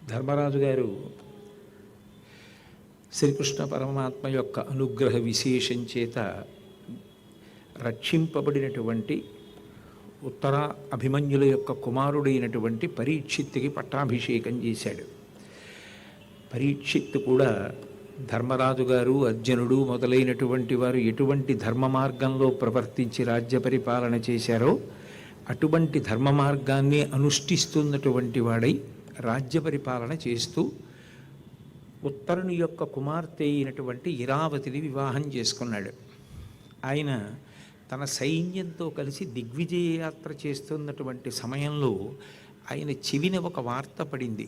ధర్మరాజు గారు శ్రీకృష్ణ పరమాత్మ యొక్క అనుగ్రహ విశేషం చేత రక్షింపబడినటువంటి ఉత్తర అభిమన్యుల యొక్క కుమారుడైనటువంటి పరీక్షిత్తుకి పట్టాభిషేకం చేశాడు. పరీక్షిత్తు కూడా ధర్మరాజు గారు, అర్జునుడు మొదలైనటువంటి వారు ఎటువంటి ధర్మ మార్గంలో ప్రవర్తించి రాజ్య పరిపాలన చేశారో అటువంటి ధర్మ మార్గాన్ని అనుష్ఠిస్తున్నటువంటి వాడై రాజ్య పరిపాలన చేస్తూ ఉత్తరుని యొక్క కుమార్తె అయినటువంటి ఇరావతిని వివాహం చేసుకున్నాడు. ఆయన తన సైన్యంతో కలిసి దిగ్విజయ యాత్ర చేస్తున్నటువంటి సమయంలో ఆయన చెవిన ఒక వార్త పడింది.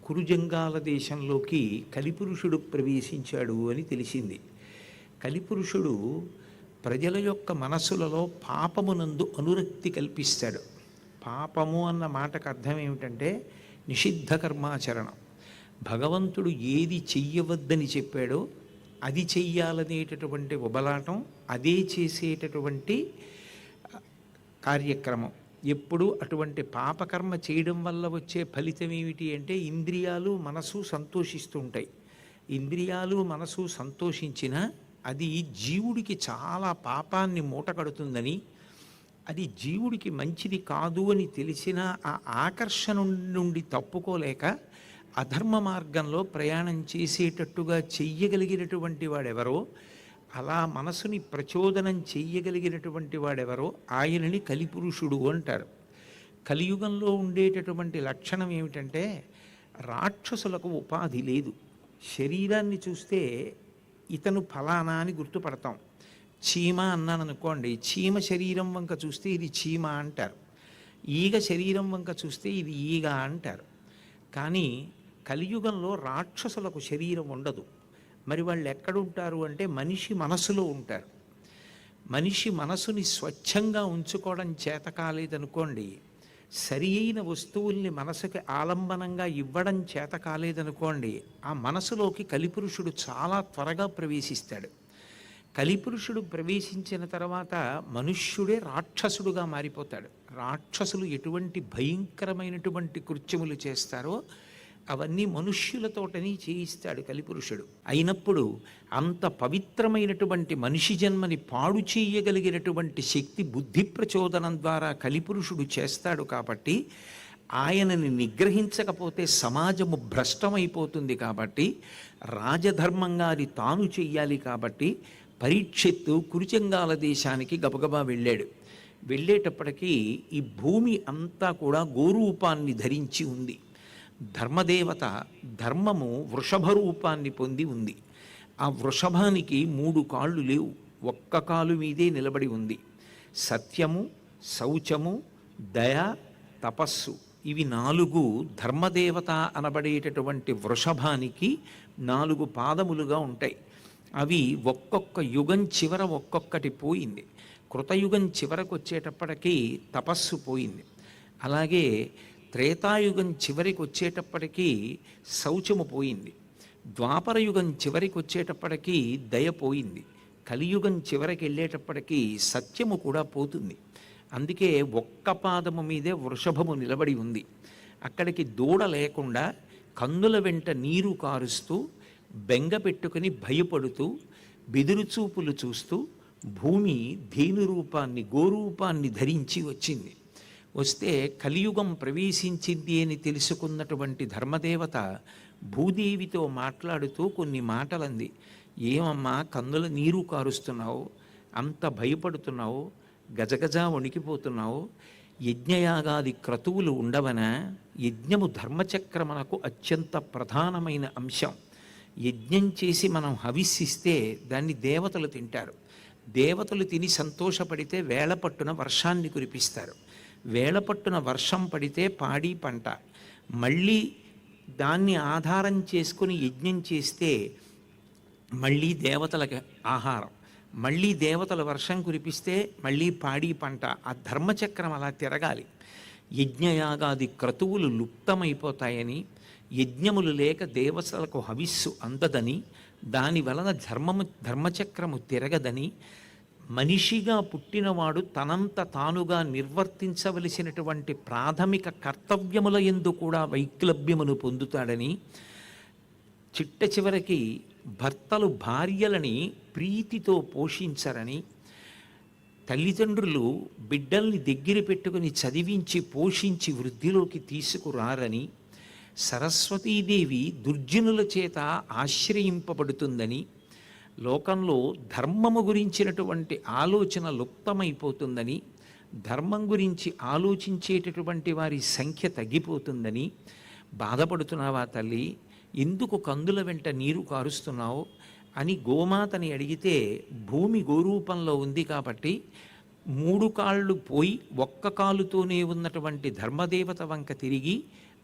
కురుజంగాల దేశంలోకి కలిపురుషుడు ప్రవేశించాడు అని తెలిసింది. కలిపురుషుడు ప్రజల యొక్క మనస్సులలో పాపమునందు అనురక్తి కల్పిస్తాడు. పాపము అన్న మాటకు అర్థం ఏమిటంటే నిషిద్ధ కర్మాచరణం. భగవంతుడు ఏది చెయ్యవద్దని చెప్పాడో అది చెయ్యాలనేటటువంటి ఉబలాటం, అదే చేసేటటువంటి కార్యక్రమం. ఎప్పుడు అటువంటి పాపకర్మ చేయడం వల్ల వచ్చే ఫలితం ఏమిటి అంటే ఇంద్రియాలు మనసు సంతోషిస్తూ ఉంటాయి. ఇంద్రియాలు మనసు సంతోషించినా అది జీవుడికి చాలా పాపాన్ని మూటకడుతుందని, అది జీవుడికి మంచిది కాదు అని తెలిసిన ఆ ఆకర్షణ నుండి తప్పుకోలేక అధర్మ మార్గంలో ప్రయాణం చేసేటట్టుగా చెయ్యగలిగినటువంటి వాడెవరో, అలా మనసుని ప్రచోదనం చెయ్యగలిగినటువంటి వాడెవరో ఆయనని కలిపురుషుడు అంటారు. కలియుగంలో ఉండేటటువంటి లక్షణం ఏమిటంటే రాక్షసులకు ఉపాధి లేదు. శరీరాన్ని చూస్తే ఇతను ఫలానా అని గుర్తుపడతాం. చీమ అన్నాను అనుకోండి, చీమ శరీరం వంక చూస్తే ఇది చీమ అంటారు. ఈగ శరీరం వంక చూస్తే ఇది ఈగ అంటారు. కానీ కలియుగంలో రాక్షసులకు శరీరం ఉండదు. మరి వాళ్ళు ఎక్కడుంటారు అంటే మనిషి మనసులో ఉంటారు. మనిషి మనసుని స్వచ్ఛంగా ఉంచుకోవడం చేత కాలేదనుకోండి, సరి అయిన వస్తువుల్ని మనసుకి ఆలంబనంగా ఇవ్వడం చేత కాలేదనుకోండి, ఆ మనసులోకి కలిపురుషుడు చాలా త్వరగా ప్రవేశిస్తాడు. కలిపురుషుడు ప్రవేశించిన తర్వాత మనుష్యుడే రాక్షసుడుగా మారిపోతాడు. రాక్షసులు ఎటువంటి భయంకరమైనటువంటి కృత్యములు చేస్తారో అవన్నీ మనుష్యులతోటని చేయిస్తాడు కలిపురుషుడు. అయినప్పుడు అంత పవిత్రమైనటువంటి మనిషి జన్మని పాడు చేయగలిగినటువంటి శక్తి బుద్ధి ప్రచోదనం ద్వారా కలిపురుషుడు చేస్తాడు. కాబట్టి ఆయనని నిగ్రహించకపోతే సమాజము భ్రష్టమైపోతుంది. కాబట్టి రాజధర్మంగా అది తాను చెయ్యాలి. కాబట్టి పరీక్షిత్తు కురుచంగాల దేశానికి గబగబా వెళ్ళాడు. వెళ్ళేటప్పటికీ ఈ భూమి అంతా కూడా గోరూపాన్ని ధరించి ఉంది. ధర్మదేవత ధర్మము వృషభ రూపాన్ని పొంది ఉంది. ఆ వృషభానికి 3 కాళ్ళు లేవు, ఒక్క కాలు మీదే నిలబడి ఉంది. సత్యము, శౌచము, దయ, తపస్సు, ఇవి 4 ధర్మదేవత అనబడేటటువంటి వృషభానికి 4 పాదములుగా ఉంటాయి. అవి ఒక్కొక్క యుగం చివర ఒక్కొక్కటి పోయింది. కృతయుగం చివరకు వచ్చేటప్పటికీ తపస్సు పోయింది. అలాగే త్రేతాయుగం చివరికి వచ్చేటప్పటికీ శౌచము పోయింది. ద్వాపరయుగం చివరికి వచ్చేటప్పటికీ దయ పోయింది. కలియుగం చివరికి వెళ్ళేటప్పటికీ సత్యము కూడా పోతుంది. అందుకే ఒక్క పాదము మీదే వృషభము నిలబడి ఉంది. అక్కడికి దూడ లేకుండా కన్నుల వెంట నీరు కారుస్తూ, బెంగ పెట్టుకుని భయపడుతూ, బెదురుచూపులు చూస్తూ భూమి ధేను రూపాన్ని, గోరూపాన్ని ధరించి వచ్చింది. వస్తే కలియుగం ప్రవేశించింది అని తెలుసుకున్నటువంటి ధర్మదేవత భూదేవితో మాట్లాడుతూ కొన్ని మాటలంది. ఏమమ్మా కన్నుల నీరు కారుస్తున్నావు, అంత భయపడుతున్నావు, గజగజ వణికిపోతున్నావు, యజ్ఞయాగాది క్రతువులు ఉండవనా? యజ్ఞము ధర్మచక్రమునకు అత్యంత ప్రధానమైన అంశం. యజ్ఞం చేసి మనం హవిస్సిస్తే దాన్ని దేవతలు తింటారు. దేవతలు తిని సంతోషపడితే వేళపట్టున వర్షాన్ని కురిపిస్తారు. వేళపట్టున వర్షం పడితే పాడి పంట. మళ్ళీ దాన్ని ఆధారం చేసుకుని యజ్ఞం చేస్తే మళ్ళీ దేవతలకు ఆహారం. మళ్ళీ దేవతల వర్షం కురిపిస్తే మళ్ళీ పాడి పంట. ఆ ధర్మచక్రం అలా తిరగాలి. యజ్ఞయాగాది క్రతువులు లుప్తమైపోతాయని, యజ్ఞములు లేక దేవతలకు హవిస్సు అందదని, దాని వలన ధర్మచక్రము తిరగదని, మనిషిగా పుట్టినవాడు తనంత తానుగా నిర్వర్తించవలసినటువంటి ప్రాథమిక కర్తవ్యముల యందు కూడా వైక్లభ్యమును పొందుతాడని, చిట్ట చివరికి భర్తలు భార్యలని ప్రీతితో పోషించరని, తల్లిదండ్రులు బిడ్డల్ని దగ్గర పెట్టుకుని చదివించి పోషించి వృద్ధిలోకి తీసుకురారని, సరస్వతీదేవి దుర్జనుల చేత ఆశ్రయింపబడుతుందని, లోకంలో ధర్మము గురించినటువంటి ఆలోచన లుప్తమైపోతుందని, ధర్మం గురించి ఆలోచించేటటువంటి వారి సంఖ్య తగ్గిపోతుందని బాధపడుతున్నావా తల్లి? ఎందుకు కందుల వెంట నీరు కారుస్తున్నావు అని గోమాతని అడిగితే, భూమి గోరూపంలో ఉంది కాబట్టి 3 కాళ్ళు పోయి ఒక్క కాలుతోనే ఉన్నటువంటి ధర్మదేవత వంక తిరిగి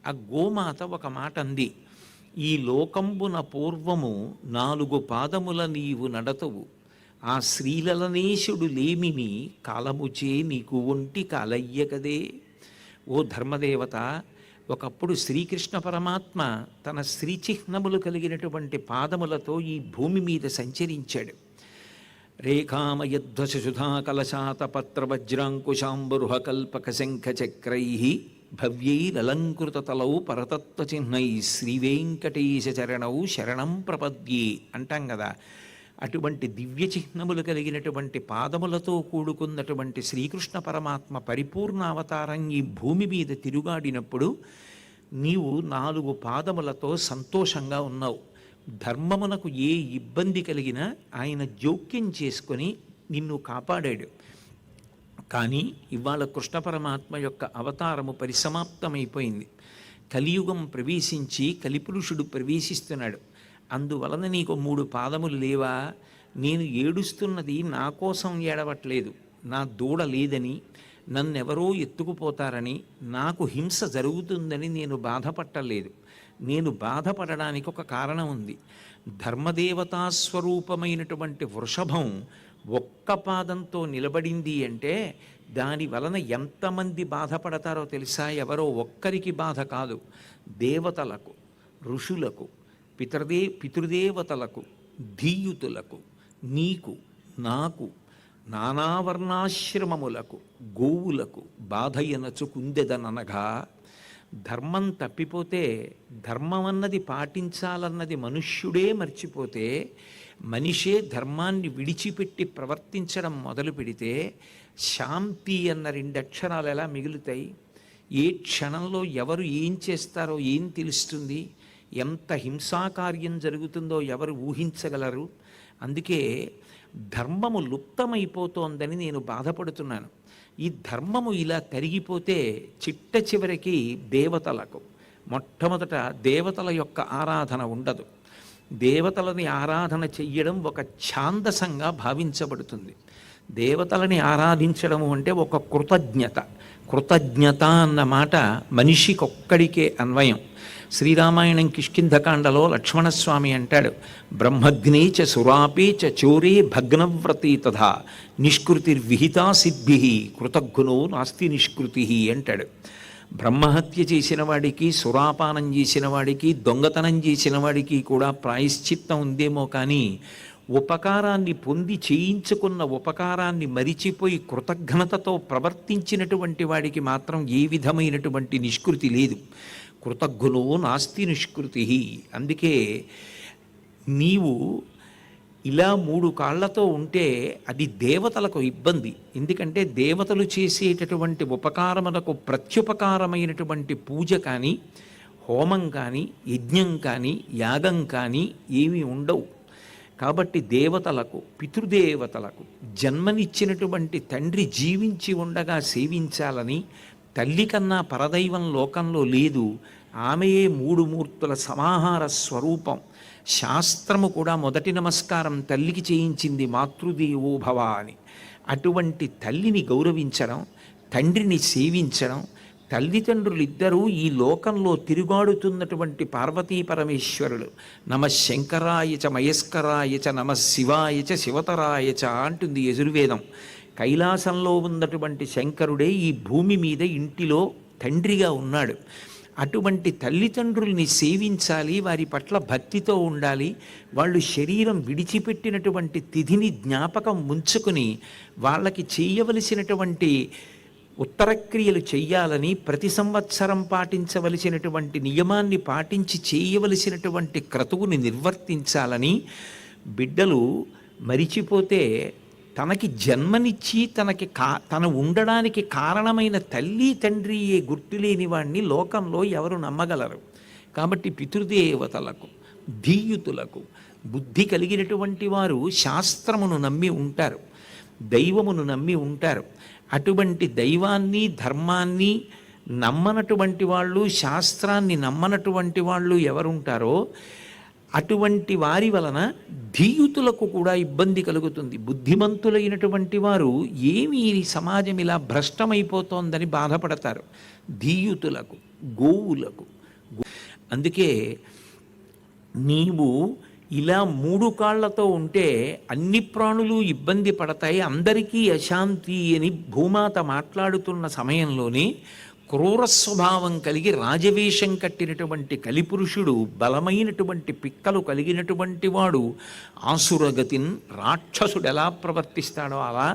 ఆ గోమాత ఒక మాట అంది, ఈ లోకంబున పూర్వము 4 పాదముల నీవు నడతవు, ఆ శ్రీలలనేశుడు లేమిని కాలముచే నీకు ఒంటి కాలయ్య కదే. ఓ ధర్మదేవత, ఒకప్పుడు శ్రీకృష్ణ పరమాత్మ తన శ్రీచిహ్నములు కలిగినటువంటి పాదములతో ఈ భూమి మీద సంచరించాడు. రేఖామయధ్వజసుధా కలశాతపత్ర వజ్రాంకుశాంబరుహ కల్పక శంఖ చక్రై భవ్యైరలంకృతతలౌ పరతత్వచిహ్నై శ్రీవేంకటేశ చరణౌ శరణం ప్రపద్యే అంటాం కదా. అటువంటి దివ్య చిహ్నములు కలిగినటువంటి పాదములతో కూడుకున్నటువంటి శ్రీకృష్ణ పరమాత్మ పరిపూర్ణ అవతారం ఈ భూమి మీద తిరుగాడినప్పుడు నీవు 4 పాదములతో సంతోషంగా ఉన్నావు. ధర్మమునకు ఏ ఇబ్బంది కలిగినా ఆయన జోక్యం చేసుకొని నిన్ను కాపాడాడు. కానీ ఇవాళ కృష్ణ పరమాత్మ యొక్క అవతారము పరిసమాప్తమైపోయింది. కలియుగం ప్రవేశించి కలిపురుషుడు ప్రవేశిస్తున్నాడు. అందువలన నీకు 3 పాదములు లేవా? నేను ఏడుస్తున్నది నా కోసం ఏడవట్లేదు, నా దూడ లేదని, నన్నెవరో ఎత్తుకుపోతారని, నాకు హింస జరుగుతుందని నేను బాధపట్టలేదు. నేను బాధపడడానికి ఒక కారణం ఉంది. ధర్మదేవతా స్వరూపమైనటువంటి వృషభం ఒక్క పాదంతో నిలబడింది అంటే దాని వలన ఎంతమంది బాధపడతారో తెలుసా? ఎవరో ఒక్కరికి బాధ కాదు, దేవతలకు, ఋషులకు, పితృదేవతలకు, ధీయుతులకు, నీకు, నాకు, నానావర్ణాశ్రమములకు, గోవులకు బాధయనచు కుందెదననగా, ధర్మం తప్పిపోతే, ధర్మం అన్నది పాటించాలన్నది మనుష్యుడే మర్చిపోతే, మనిషే ధర్మాన్ని విడిచిపెట్టి ప్రవర్తించడం మొదలు పెడితే శాంతి అన్న 2 అక్షరాలు ఎలా మిగులుతాయి? ఏ క్షణంలో ఎవరు ఏం చేస్తారో ఏం తెలుస్తుంది? ఎంత హింసాకార్యం జరుగుతుందో ఎవరు ఊహించగలరు? అందుకే ధర్మము లుప్తమైపోతోందని నేను బాధపడుతున్నాను. ఈ ధర్మము ఇలా తరిగిపోతే చిట్ట చివరికి దేవతలకు, మొట్టమొదట దేవతల యొక్క ఆరాధన ఉండదు. దేవతలని ఆరాధన చెయ్యడం ఒక ఛాందసంగా భావించబడుతుంది. దేవతలని ఆరాధించడము అంటే ఒక కృతజ్ఞత. కృతజ్ఞత అన్న మాట మనిషికొక్కడికే అన్వయం. శ్రీరామాయణం కిష్కింధకాండలో లక్ష్మణస్వామి అంటాడు, బ్రహ్మగ్నే చ సురాపే చ చోరే భగ్నవ్రతే తథా నిష్కృతిర్విహితా సిద్భి కృతజ్ఞో నాస్తి నిష్కృతి అంటాడు. బ్రహ్మహత్య చేసిన వాడికి, సురాపానం చేసిన వాడికి, దొంగతనం చేసిన వాడికి కూడా ప్రాయశ్చిత్తం ఉందేమో కానీ ఉపకారాన్ని పొంది చేయించుకున్న ఉపకారాన్ని మరిచిపోయి కృతజ్ఞతతో ప్రవర్తించినటువంటి వాడికి మాత్రం ఏ విధమైనటువంటి నిష్కృతి లేదు. కృతజ్ఞో నాస్తి నిష్కృతి. అందుకే నీవు ఇలా 3 కాళ్లతో ఉంటే అది దేవతలకు ఇబ్బంది. ఎందుకంటే దేవతలు చేసేటటువంటి ఉపకారములకు ప్రత్యుపకారమైనటువంటి పూజ కానీ, హోమం కానీ, యజ్ఞం కానీ, యాగం కానీ ఏమీ ఉండవు. కాబట్టి దేవతలకు, పితృదేవతలకు, జన్మనిచ్చినటువంటి తండ్రి జీవించి ఉండగా సేవించాలని, తల్లి కన్నా పరదైవం లోకంలో లేదు, ఆమెయే 3 మూర్తుల సమాహార స్వరూపం. శాస్త్రము కూడా మొదటి నమస్కారం తల్లికి చేయించింది, మాతృదేవో భవ అని. అటువంటి తల్లిని గౌరవించడం, తండ్రిని సేవించడం, తల్లిదండ్రులిద్దరూ ఈ లోకంలో తిరుగాడుతున్నటువంటి పార్వతీ పరమేశ్వరులు. నమ శంకరాయ చ మయస్కరాయ చ నమ శివాయ చ శివతరాయ చ అంటుంది యజుర్వేదం. కైలాసంలో ఉన్నటువంటి శంకరుడే ఈ భూమి మీద ఇంటిలో తండ్రిగా ఉన్నాడు. అటువంటి తల్లిదండ్రుల్ని సేవించాలి, వారి పట్ల భక్తితో ఉండాలి. వాళ్ళు శరీరం విడిచిపెట్టినటువంటి తిథిని జ్ఞాపకం ఉంచుకుని వాళ్ళకి చేయవలసినటువంటి ఉత్తరక్రియలు చెయ్యాలని, ప్రతి సంవత్సరం పాటించవలసినటువంటి నియమాన్ని పాటించి చేయవలసినటువంటి క్రతువుని నిర్వర్తించాలని. బిడ్డలు మరిచిపోతే తనకి జన్మనిచ్చి తన ఉండడానికి కారణమైన తల్లి తండ్రియే గుర్తులేని వాణ్ణి లోకంలో ఎవరు నమ్మగలరు? కాబట్టి పితృదేవతలకు, ధీయుతులకు బుద్ధి కలిగినటువంటి వారు శాస్త్రమును నమ్మి ఉంటారు, దైవమును నమ్మి ఉంటారు. అటువంటి దైవాన్ని, ధర్మాన్ని నమ్మనటువంటి వాళ్ళు, శాస్త్రాన్ని నమ్మనటువంటి వాళ్ళు ఎవరుంటారో అటువంటి వారి వలన ధీయుతులకు కూడా ఇబ్బంది కలుగుతుంది. బుద్ధిమంతులైనటువంటి వారు ఏమి ఈ సమాజం ఇలా భ్రష్టమైపోతోందని బాధపడతారు. ధీయుతులకు, గోవులకు. అందుకే నీవు ఇలా 3 కాళ్లతో ఉంటే అన్ని ప్రాణులు ఇబ్బంది పడతాయి, అందరికీ అశాంతి అని భూమాత మాట్లాడుతున్న సమయంలోనే క్రూర స్వభావం కలిగి రాజవేషం కట్టినటువంటి కలిపురుషుడు, బలమైనటువంటి పిక్కలు కలిగినటువంటి వాడు ఆసురగతిన్, రాక్షసుడు ఎలా ప్రవర్తిస్తాడో అలా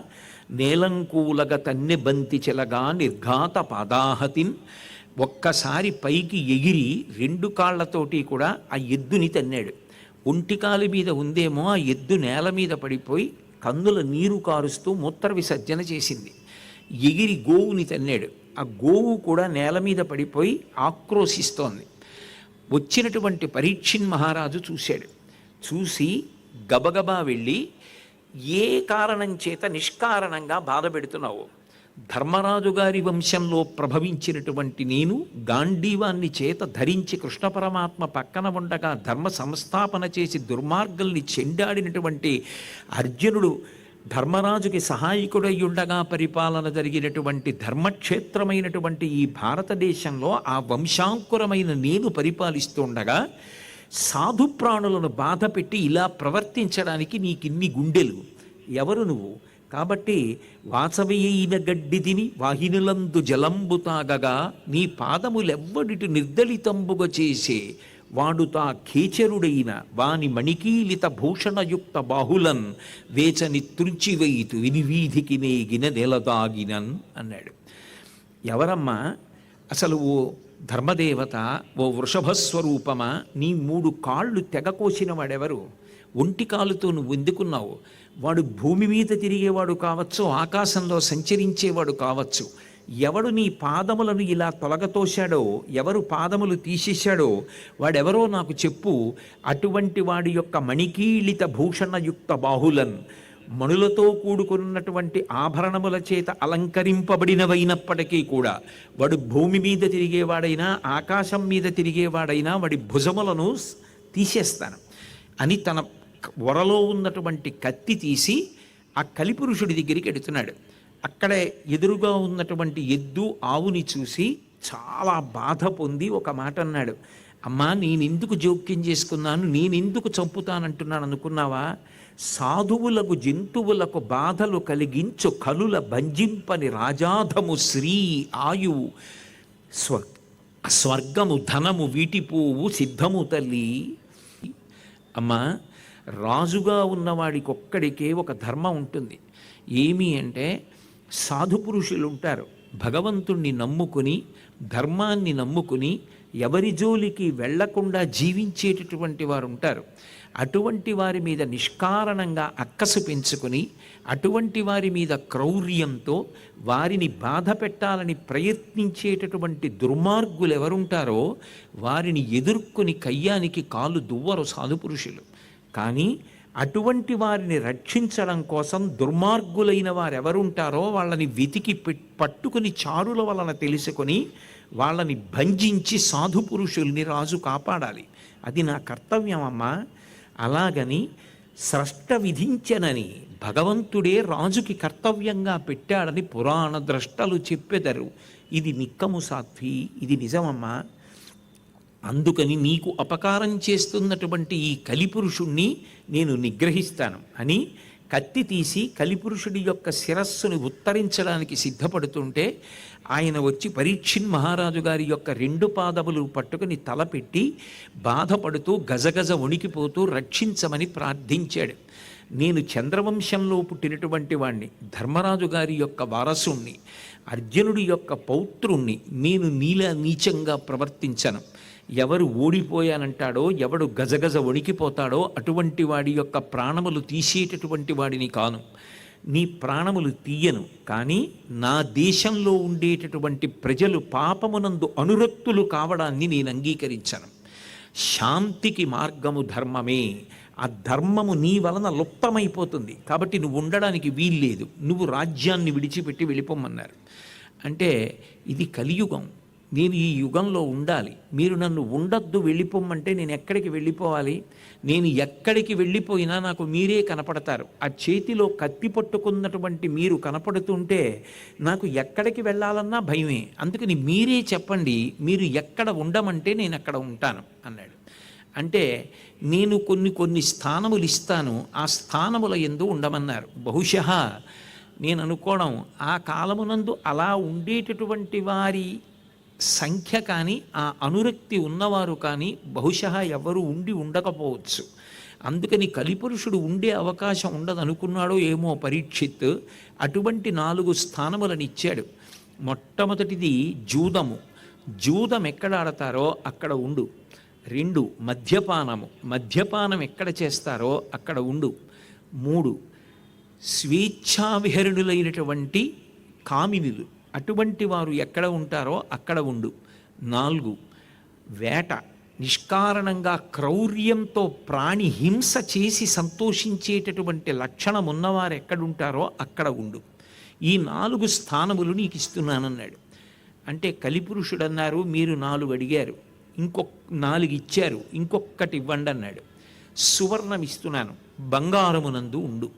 నేలంకూలగ తన్నె బంతి చెలగా నిర్ఘాత పాదాహతిన్, ఒక్కసారి పైకి ఎగిరి 2 కాళ్లతోటి కూడా ఆ ఎద్దుని తన్నాడు. ఒంటికాలు మీద ఉందేమో ఆ ఎద్దు నేల మీద పడిపోయి కన్నుల నీరు కారుస్తూ మూత్ర విసర్జన చేసింది. ఎగిరి గోవుని తన్నాడు. ఆ గోవు కూడా నేల మీద పడిపోయి ఆక్రోశిస్తోంది. వచ్చినటువంటి పరీక్షిన్ మహారాజు చూశాడు. చూసి గబగబా వెళ్ళి, ఏ కారణం చేత నిష్కారణంగా బాధ పెడుతున్నావు? ధర్మరాజు గారి వంశంలో ప్రభవించినటువంటి నేను గాంధీవాన్ని చేత ధరించి కృష్ణ పరమాత్మ పక్కన ఉండగా ధర్మ సంస్థాపన చేసి దుర్మార్గుల్ని చెండాడినటువంటి అర్జునుడు ధర్మరాజుకి సహాయకుడై ఉండగా పరిపాలన జరిగినటువంటి ధర్మక్షేత్రమైనటువంటి ఈ భారతదేశంలో ఆ వంశాంకురమైన నేను పరిపాలిస్తూ ఉండగా సాధు ప్రాణులను బాధ పెట్టి ఇలా ప్రవర్తించడానికి నీకిన్ని గుండెలు? ఎవరు నువ్వు? కాబట్టి వాసవయైన గడ్డి తిని వాహినులందు జలంబు తాగగా నీ పాదములెవ్వడిటి నిర్దలితంబుగా చేసే వాడుతా ఖేచరుడైన వాని మణికీలిత భూషణయుక్త బాహులన్ వేచని త్రుంచివైతు వినివీధికి నేగిన నెలదాగినన్ అన్నాడు. ఎవరమ్మా అసలు? ఓ ధర్మదేవత, ఓ వృషభస్వరూపమా, నీ 3 కాళ్ళు తెగకోసిన వాడెవరు? ఒంటి కాలుతో నువ్వు ఎందుకున్నావు? వాడు భూమి మీద తిరిగేవాడు కావచ్చు, ఆకాశంలో సంచరించేవాడు కావచ్చు. ఎవడు నీ పాదములను ఇలా తొలగతోశాడో, ఎవరు పాదములు తీసేశాడో వాడెవరో నాకు చెప్పు. అటువంటి వాడి యొక్క మణికీళిత భూషణయుక్త బాహులన్, మణులతో కూడుకున్నటువంటి ఆభరణముల చేత అలంకరింపబడినవైనప్పటికీ కూడా వాడు భూమి మీద తిరిగేవాడైనా ఆకాశం మీద తిరిగేవాడైనా వాడి భుజములను తీసేస్తాను అని తన వరలో ఉన్నటువంటి కత్తి తీసి ఆ కలిపురుషుడి దగ్గరికి ఎడుతున్నాడు. అక్కడే ఎదురుగా ఉన్నటువంటి ఎద్దు ఆవుని చూసి చాలా బాధ పొంది ఒక మాట అన్నాడు. అమ్మా, నేనెందుకు జోక్యం చేసుకున్నాను, నేనెందుకు చంపుతానంటున్నాను అనుకున్నావా? సాధువులకు జంతువులకు బాధలు కలిగించు కలుల భంజింపని రాజాధము శ్రీ ఆయువు స్వర్గము ధనము వీటిపోవు సిద్ధము తల్లి. అమ్మా, రాజుగా ఉన్నవాడికి ఒక్కడికే ఒక ధర్మం ఉంటుంది. ఏమి అంటే, సాధుపురుషులు ఉంటారు, భగవంతుణ్ణి నమ్ముకుని ధర్మాన్ని నమ్ముకుని ఎవరి జోలికి వెళ్లకుండా జీవించేటటువంటి వారు ఉంటారు. అటువంటి వారి మీద నిష్కారణంగా అక్కసు పెంచుకొని అటువంటి వారి మీద క్రౌర్యంతో వారిని బాధ పెట్టాలని ప్రయత్నించేటటువంటి దుర్మార్గులు ఎవరుంటారో వారిని ఎదుర్కొని కయ్యానికి కాలు దువ్వరు సాధుపురుషులు. కానీ అటువంటి వారిని రక్షించడం కోసం దుర్మార్గులైన వారు ఎవరుంటారో వాళ్ళని వెతికి పట్టుకుని చారుల వలన తెలుసుకొని వాళ్ళని భంజించి సాధుపురుషుల్ని రాజు కాపాడాలి. అది నా కర్తవ్యం అమ్మా. అలాగని స్రష్ట విధించనని భగవంతుడే రాజుకి కర్తవ్యంగా పెట్టాడని పురాణ ద్రష్టలు చెప్పెదరు. ఇది నిక్కము సాధ్వి, ఇది నిజమమ్మా. అందుకని నీకు అపకారం చేస్తున్నటువంటి ఈ కలిపురుషుణ్ణి నేను నిగ్రహిస్తాను అని కత్తి తీసి కలిపురుషుడి యొక్క శిరస్సుని ఉత్తరించడానికి సిద్ధపడుతుంటే ఆయన వచ్చి పరీక్షిన్ మహారాజు గారి యొక్క రెండు పాదములు పట్టుకుని తలపెట్టి బాధపడుతూ గజగజ వణికిపోతూ రక్షించమని ప్రార్థించాడు. నేను చంద్రవంశంలో పుట్టినటువంటి వాణ్ణి, ధర్మరాజు గారి యొక్క వారసుణ్ణి, అర్జునుడి యొక్క పౌత్రుణ్ణి. నేను నీలా నీచంగా ప్రవర్తించను. ఎవరు ఓడిపోయానంటాడో, ఎవడు గజగజ వణికిపోతాడో అటువంటి వాడి యొక్క ప్రాణములు తీసేటటువంటి వాడిని కాను. నీ ప్రాణములు తీయను, కానీ నా దేశంలో ఉండేటటువంటి ప్రజలు పాపమునందు అనురక్తులు కావడాన్ని నేను అంగీకరించను. శాంతికి మార్గము ధర్మమే. ఆ ధర్మము నీ వలన లుప్తమైపోతుంది, కాబట్టి నువ్వు ఉండడానికి వీల్లేదు, నువ్వు రాజ్యాన్ని విడిచిపెట్టి వెళ్ళిపోమన్నారు. అంటే ఇది కలియుగం, నేను ఈ యుగంలో ఉండాలి, మీరు నన్ను ఉండొద్దు వెళ్ళిపోమంటే నేను ఎక్కడికి వెళ్ళిపోవాలి? నేను ఎక్కడికి వెళ్ళిపోయినా నాకు మీరే కనపడతారు. ఆ చేతిలో కత్తి పట్టుకున్నటువంటి మీరు కనపడుతుంటే నాకు ఎక్కడికి వెళ్ళాలన్నా భయమే. అందుకని మీరే చెప్పండి, మీరు ఎక్కడ ఉండమంటే నేను అక్కడ ఉంటాను అన్నాడు. అంటే నేను కొన్ని స్థానములు ఇస్తాను, ఆ స్థానముల యందు ఉండమన్నారు. బహుశः నేను అనుకోవడం, ఆ కాలమునందు అలా ఉండేటటువంటి వారి సంఖ్య కానీ, ఆ అనురక్తి ఉన్నవారు కానీ బహుశः ఎవరు ఉండకపోవచ్చు. అందుకని కలిపురుషుడు ఉండే అవకాశం ఉండదనుకున్నాడో ఏమో పరీక్షిత్. అటువంటి 4 స్థానములను ఇచ్చాడు. మొట్టమొదటిది జూదము. జూదం ఎక్కడ ఆడతారో అక్కడ ఉండు. 2 మద్యపానము. మద్యపానం ఎక్కడ చేస్తారో అక్కడ ఉండు. 3 స్వేచ్ఛావిహరణులైనటువంటి కామినులు, అటువంటి వారు ఎక్కడ ఉంటారో అక్కడ ఉండు. 4 వేట. నిష్కారణంగా క్రౌర్యంతో ప్రాణి హింస చేసి సంతోషించేటటువంటి లక్షణం ఉన్నవారు ఎక్కడుంటారో అక్కడ ఉండు. ఈ 4 స్థానములు నీకు ఇస్తున్నానన్నాడు. అంటే కలిపురుషుడు అన్నారు, మీరు 4 అడిగారు, ఇంకొక 4 ఇచ్చారు, ఇంకొకటి ఇవ్వండి అన్నాడు. సువర్ణం ఇస్తున్నాను, బంగారమునందు ఉండు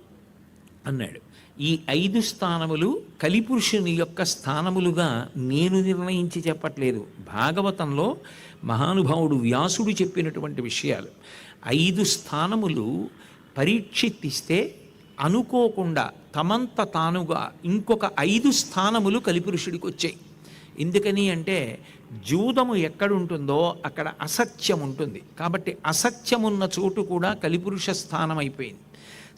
అన్నాడు. ఈ 5 స్థానములు కలిపురుషుని యొక్క స్థానములుగా నేను నిర్ణయించి చెప్పట్లేదు. భాగవతంలో మహానుభావుడు వ్యాసుడు చెప్పినటువంటి విషయాలు. 5 స్థానములు పరీక్షిత్తిస్తే అనుకోకుండా తమంత తానుగా ఇంకొక 5 స్థానములు కలిపురుషుడికి వచ్చాయి. ఎందుకని అంటే జూదము ఎక్కడుంటుందో అక్కడ అసత్యం ఉంటుంది. కాబట్టి అసత్యమున్న చోటు కూడా కలిపురుష స్థానం అయిపోయింది.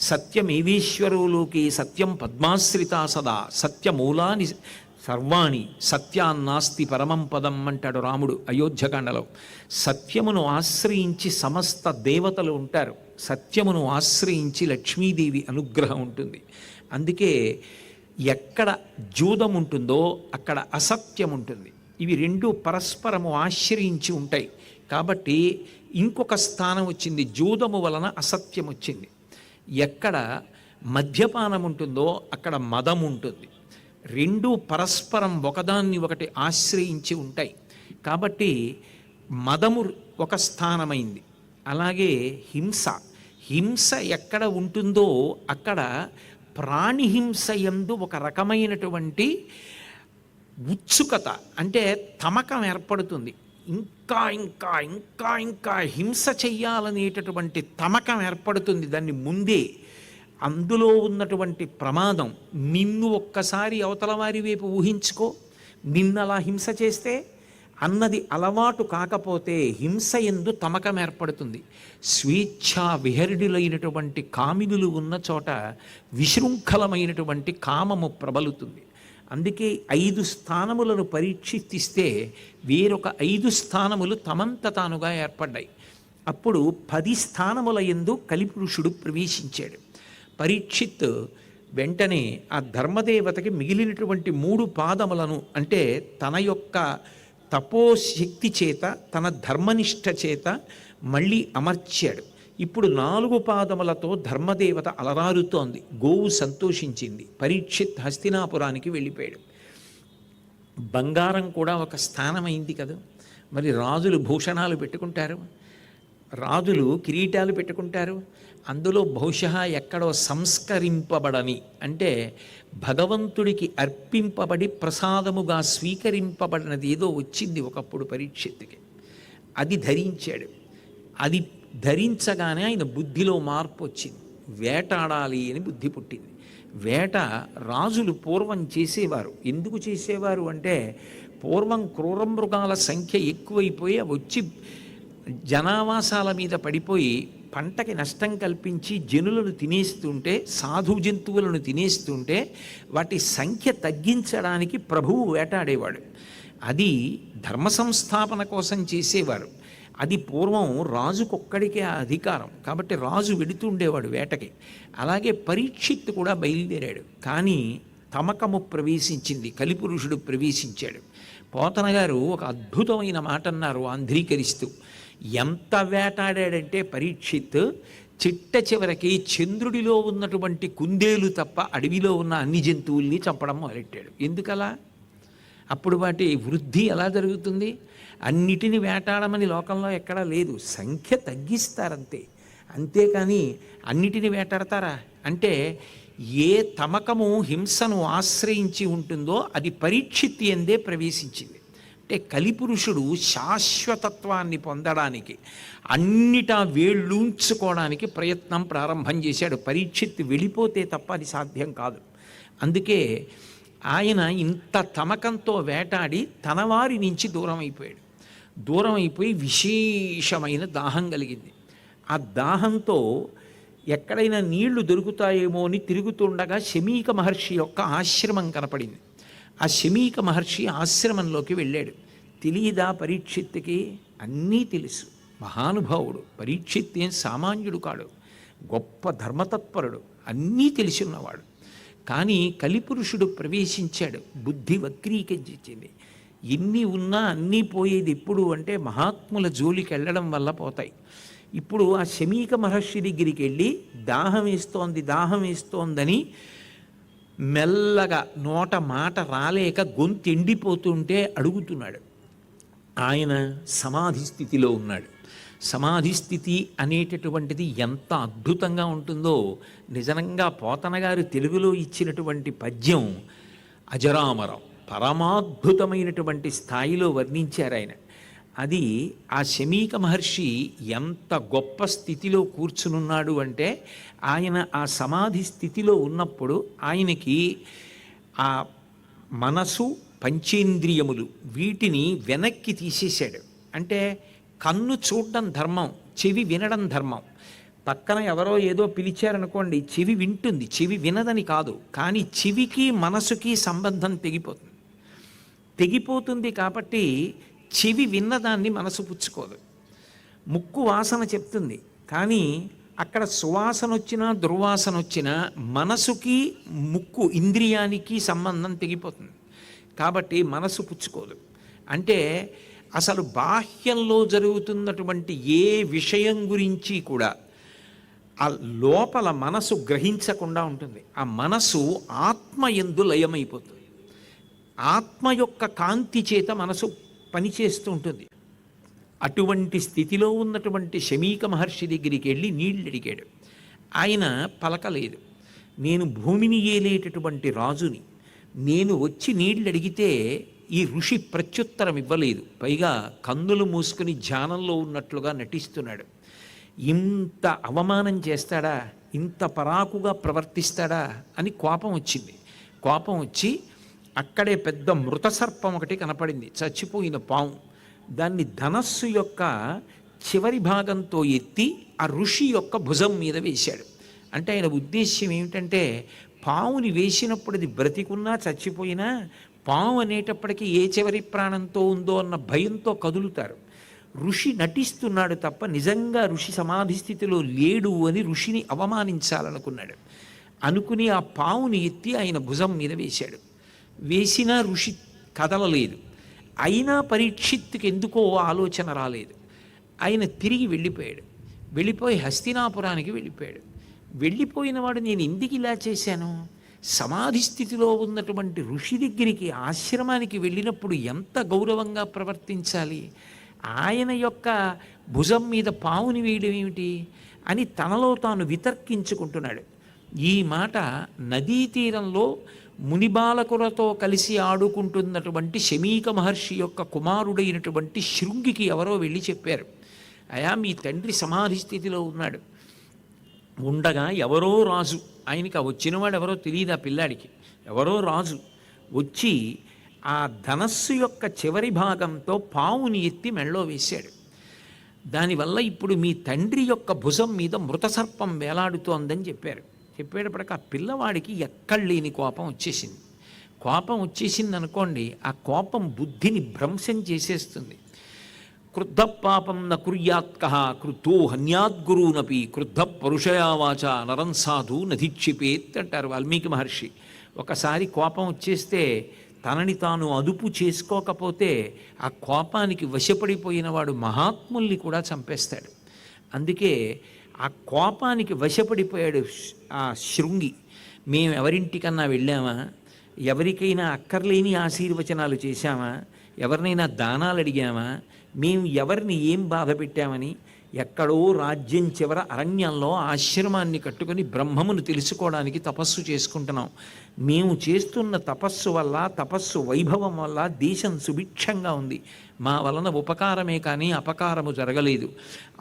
సత్యమేవేశ్వరోలోకి సత్యం పద్మాశ్రితా సదా సత్యమూలాని సర్వాణి సత్యాన్నాస్తి పరమం పదం అంటాడు రాముడు అయోధ్యకాండలో. సత్యమును ఆశ్రయించి సమస్త దేవతలు ఉంటారు, సత్యమును ఆశ్రయించి లక్ష్మీదేవి అనుగ్రహం ఉంటుంది. అందుకే ఎక్కడ జూదం ఉంటుందో అక్కడ అసత్యం ఉంటుంది. ఇవి 2 పరస్పరము ఆశ్రయించి ఉంటాయి. కాబట్టి ఇంకొక స్థానం వచ్చింది, జూదము వలన అసత్యం వచ్చింది. ఎక్కడ మద్యపానం ఉంటుందో అక్కడ మదం ఉంటుంది. 2 పరస్పరం ఒకదాన్ని ఒకటి ఆశ్రయించి ఉంటాయి. కాబట్టి మదము ఒక స్థానమైంది. అలాగే హింస. హింస ఎక్కడ ఉంటుందో అక్కడ ప్రాణిహింస యందు ఒక రకమైనటువంటి ఉత్సుకత, అంటే తమకం ఏర్పడుతుంది. ఇంకా ఇంకా ఇంకా ఇంకా హింస చెయ్యాలనేటటువంటి తమకం ఏర్పడుతుంది దాన్ని ముందే. అందులో ఉన్నటువంటి ప్రమాదం, నిన్ను ఒక్కసారి అవతల వారి వైపు ఊహించుకో, నిన్నలా హింస చేస్తే అన్నది అలవాటు కాకపోతే హింస యందు తమకం ఏర్పడుతుంది. స్వేచ్ఛా విహరుడులైనటువంటి కామినులు ఉన్న చోట విశృంఖలమైనటువంటి కామము ప్రబలుతుంది. అందుకే 5 స్థానములను పరీక్షిస్తే వేరొక 5 స్థానములు తమంత తానుగా ఏర్పడ్డాయి. అప్పుడు 10 స్థానముల యందు కలిపురుషుడు ప్రవేశించాడు. పరీక్షిత్ వెంటనే ఆ ధర్మదేవతకి మిగిలినటువంటి 3 పాదములను, అంటే తన యొక్క తపోశక్తి చేత, తన ధర్మనిష్ట చేత మళ్ళీ అమర్చాడు. ఇప్పుడు 4 పాదములతో ధర్మదేవత అలరారుతోంది. గోవు సంతోషించింది. పరీక్షిత్ హస్తినాపురానికి వెళ్ళిపోయాడు. బంగారం కూడా ఒక స్థానమైంది కదా. మరి రాజులు భూషణాలు పెట్టుకుంటారు, రాజులు కిరీటాలు పెట్టుకుంటారు. అందులో బహుశः ఎక్కడో సంస్కరింపబడని, అంటే భగవంతుడికి అర్పింపబడి ప్రసాదముగా స్వీకరింపబడినది ఏదో వచ్చింది ఒకప్పుడు పరీక్షిత్తుకి. అది ధరించాడు. అది ధరించగానే ఆయన బుద్ధిలో మార్పు వచ్చింది. వేటాడాలి అని బుద్ధి పుట్టింది. వేట రాజులు పూర్వం చేసేవారు. ఎందుకు చేసేవారు అంటే, పూర్వం క్రూర మృగాల సంఖ్య ఎక్కువైపోయి అవి వచ్చి జనావాసాల మీద పడిపోయి పంటకి నష్టం కల్పించి జనులను తినేస్తుంటే, సాధు జంతువులను తినేస్తుంటే వాటి సంఖ్య తగ్గించడానికి ప్రభువు వేటాడేవాడు. అది ధర్మ సంస్థాపన కోసం చేసేవారు. అది పూర్వం రాజుకొక్కడికే ఆ అధికారం. కాబట్టి రాజు వెడుతుండేవాడు వేటకి. అలాగే పరీక్షిత్తు కూడా బయలుదేరాడు. కానీ తమకము ప్రవేశించింది, కలిపురుషుడు ప్రవేశించాడు. పోతన గారు ఒక అద్భుతమైన మాట అన్నారు ఆంధ్రీకరిస్తూ. ఎంత వేటాడాడంటే పరీక్షిత్ చిట్ట చివరికి చంద్రుడిలో ఉన్నటువంటి కుందేలు తప్ప అడవిలో ఉన్న అన్ని జంతువుల్ని చంపడం మొదలెట్టాడు. ఎందుకలా? అప్పుడు వాటి వృద్ధి ఎలా జరుగుతుంది? అన్నిటిని వేటాడమని లోకంలో ఎక్కడా లేదు. సంఖ్య తగ్గిస్తారంతే. అంతేకాని అన్నిటిని వేటాడతారా అంటే, ఏ తమకము హింసను ఆశ్రయించి ఉంటుందో అది పరీక్షిత్ ఎందే ప్రవేశించింది. అంటే కలిపురుషుడు శాశ్వతత్వాన్ని పొందడానికి, అన్నిటా వేళ్ళూంచుకోవడానికి ప్రయత్నం ప్రారంభం చేశాడు. పరీక్షిత్ వెళ్ళిపోతే తప్ప అది సాధ్యం కాదు. అందుకే ఆయన ఇంత తమకంతో వేటాడి తన వారి నుంచి దూరం అయిపోయాడు. దూరం అయిపోయి విశేషమైన దాహం కలిగింది. ఆ దాహంతో ఎక్కడైనా నీళ్లు దొరుకుతాయేమో అని తిరుగుతుండగా శమీక మహర్షి యొక్క ఆశ్రమం కనపడింది. ఆ శమీక మహర్షి ఆశ్రమంలోకి వెళ్ళాడు. తెలియదా పరీక్షిత్తుకి? అన్నీ తెలుసు. మహానుభావుడు పరీక్షిత్ ఏం సామాన్యుడు కాడు, గొప్ప ధర్మతత్పరుడు, అన్నీ తెలిసి ఉన్నవాడు. కానీ కలిపురుషుడు ప్రవేశించాడు. బుద్ధి వక్రీకరించింది. ఎన్ని ఉన్నా అన్నీ పోయేది ఎప్పుడు అంటే, మహాత్ముల జోలికి వెళ్ళడం వల్ల పోతాయి. ఇప్పుడు ఆ శమీక మహర్షి దగ్గరికి వెళ్ళి దాహం వేస్తోందని మెల్లగా నోట మాట రాలేక గొంతు ఎండిపోతుంటే అడుగుతున్నాడు. ఆయన సమాధి స్థితిలో ఉన్నాడు. సమాధి స్థితి అనేటటువంటిది ఎంత అద్భుతంగా ఉంటుందో నిజంగా పోతన గారు తెలుగులో ఇచ్చినటువంటి పద్యం అజరామరం, పరమాద్భుతమైనటువంటి స్థాయిలో వర్ణించారు ఆయన. అది ఆ శమీక మహర్షి ఎంత గొప్ప స్థితిలో కూర్చునున్నాడు అంటే, ఆయన ఆ సమాధి స్థితిలో ఉన్నప్పుడు ఆయనకి ఆ మనసు, పంచేంద్రియములు వీటిని వెనక్కి తీసేశాడు. అంటే కన్ను చూడడం ధర్మం, చెవి వినడం ధర్మం. పక్కన ఎవరో ఏదో పిలిచారనుకోండి, చెవి వింటుంది, చెవి వినదని కాదు. కానీ చెవికి మనసుకి సంబంధం తెగిపోతుంది కాబట్టి చెవి విన్నదాన్ని మనసు పుచ్చుకోదు. ముక్కు వాసన చెప్తుంది, కానీ అక్కడ సువాసన వచ్చినా దుర్వాసన వచ్చినా మనసుకి ముక్కు ఇంద్రియానికి సంబంధం తెగిపోతుంది. కాబట్టి మనసు పుచ్చుకోదు. అంటే అసలు బాహ్యంలో జరుగుతున్నటువంటి ఏ విషయం గురించి కూడా ఆ లోపల మనసు గ్రహించకుండా ఉంటుంది. ఆ మనసు ఆత్మయందు లయమైపోతుంది. ఆత్మ యొక్క కాంతి చేత మనసు పనిచేస్తూ ఉంటుంది. అటువంటి స్థితిలో ఉన్నటువంటి శమీక మహర్షి దగ్గరికి వెళ్ళి నీళ్ళు అడిగాడు. ఆయన పలకలేదు. నేను భూమిని ఏలేటటువంటి రాజుని, నేను వచ్చి నీళ్ళు అడిగితే ఈ ఋషి ప్రత్యుత్తరం ఇవ్వలేదు. పైగా కన్నులు మూసుకుని ధ్యానంలో ఉన్నట్లుగా నటిస్తున్నాడు. ఇంత అవమానం చేస్తాడా, ఇంత పరాకుగా ప్రవర్తిస్తాడా అని కోపం వచ్చింది. కోపం వచ్చి అక్కడే పెద్ద మృత సర్పం ఒకటి కనపడింది, చచ్చిపోయిన పాము. దాన్ని ధనస్సు యొక్క చివరి భాగంతో ఎత్తి ఆ ఋషి యొక్క భుజం మీద వేశాడు. అంటే ఆయన ఉద్దేశ్యం ఏమిటంటే, పావుని వేసినప్పుడు అది బ్రతికున్నా చచ్చిపోయినా పాము అనేటప్పటికీ ఏ చివరి ప్రాణంతో ఉందో అన్న భయంతో కదులుతారు. ఋషి నటిస్తున్నాడు తప్ప నిజంగా ఋషి సమాధి స్థితిలో లేడు అని ఋషిని అవమానించాలనుకున్నాడు. అనుకుని ఆ పావుని ఎత్తి ఆయన భుజం మీద వేశాడు. వేసినా ఋషి కదలలేదు. అయినా పరీక్షిత్తుకి ఎందుకో ఆలోచన రాలేదు. ఆయన తిరిగి వెళ్ళిపోయాడు. వెళ్ళిపోయి హస్తినాపురానికి వెళ్ళిపోయాడు. వెళ్ళిపోయిన వాడు, నేను ఎందుకు ఇలా చేశాను? సమాధి స్థితిలో ఉన్నటువంటి ఋషి దగ్గరికి, ఆశ్రమానికి వెళ్ళినప్పుడు ఎంత గౌరవంగా ప్రవర్తించాలి, ఆయన యొక్క భుజం మీద పావుని వేయడం ఏమిటి అని తనలో తాను వితర్కించుకుంటున్నాడు. ఈ మాట నదీ తీరంలో మునిబాలకులతో కలిసి ఆడుకుంటున్నటువంటి శమీక మహర్షి యొక్క కుమారుడైనటువంటి శృంగికి ఎవరో వెళ్ళి చెప్పారు, అయా మీ తండ్రి సమాధి స్థితిలో ఉన్నాడు, ఉండగా ఎవరో రాజు, ఆయనకి ఆ వచ్చినవాడు ఎవరో తెలియదు ఆ పిల్లాడికి, ఎవరో రాజు వచ్చి ఆ ధనస్సు యొక్క చివరి భాగంతో పావుని ఎత్తి మెళ్ళో వేశాడు. దానివల్ల ఇప్పుడు మీ తండ్రి యొక్క భుజం మీద మృతసర్పం వేలాడుతోందని చెప్పారు. చెప్పేటప్పటికి ఆ పిల్లవాడికి ఎక్కడలేని కోపం వచ్చేసింది. కోపం వచ్చేసింది అనుకోండి, ఆ కోపం బుద్ధిని భ్రంశం చేసేస్తుంది. క్రుద్ధ పాపం న కుర్యాత్కః క్రుద్ధో హన్యాద్గురూనపి క్రుద్ధ పరుషయావాచ నరం సాధు నధిక్షిపేత్ అంటారు వాల్మీకి మహర్షి. ఒకసారి కోపం వచ్చేస్తే తనని తాను అదుపు చేసుకోకపోతే ఆ కోపానికి వశపడిపోయిన వాడు మహాత్ముల్ని కూడా చంపేస్తాడు. అందుకే ఆ కోపానికి వశపడిపోయాడు ఆ శృంగి. మేము ఎవరింటికన్నా వెళ్ళామా, ఎవరికైనా అక్కర్లేని ఆశీర్వచనాలు చేశామా, ఎవరినైనా దానాలు అడిగామా, మేము ఎవరిని ఏం బాధ పెట్టామని ఎక్కడో రాజ్యం చివర అరణ్యంలో ఆశ్రమాన్ని కట్టుకొని బ్రహ్మమును తెలుసుకోవడానికి తపస్సు చేసుకుంటున్నాం. మేము చేస్తున్న తపస్సు వల్ల, తపస్సు వైభవం వల్ల దేశం సుభిక్షంగా ఉంది. మా వలన ఉపకారమే కానీ అపకారము జరగలేదు.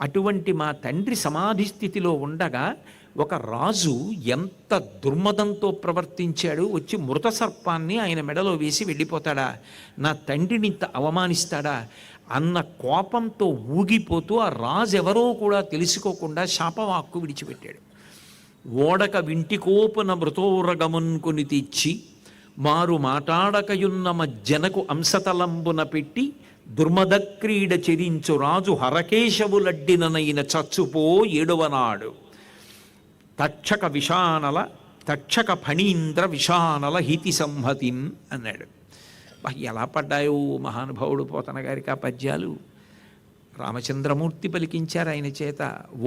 అటువంటి మా తండ్రి సమాధి స్థితిలో ఉండగా ఒక రాజు ఎంత దుర్మదంతో ప్రవర్తించాడు, వచ్చి మృత సర్పాన్ని ఆయన మెడలో వేసి వెళ్ళిపోతాడా, నా తండ్రిని ఇంత అవమానిస్తాడా అన్న కోపంతో ఊగిపోతూ ఆ రాజు ఎవరో కూడా తెలుసుకోకుండా శాపవాక్కు విడిచిపెట్టాడు. ఓడక వింటికోపున మృతోరగమున్కొని తెచ్చి మారు మాటాడకయున్న మజ్జనకు అంశతలంబున పెట్టి దుర్మదక్రీడ చెరించు రాజు హరకేశవులడ్డిననైన చచ్చుపో ఏడవనాడు తక్షక ఫణీంద్ర విషానల హితి సంహతిన్ అన్నాడు. ఎలా పడ్డాయో మహానుభావుడు పోతన గారికి ఆ పద్యాలు. రామచంద్రమూర్తి పలికించారు ఆయన చేత.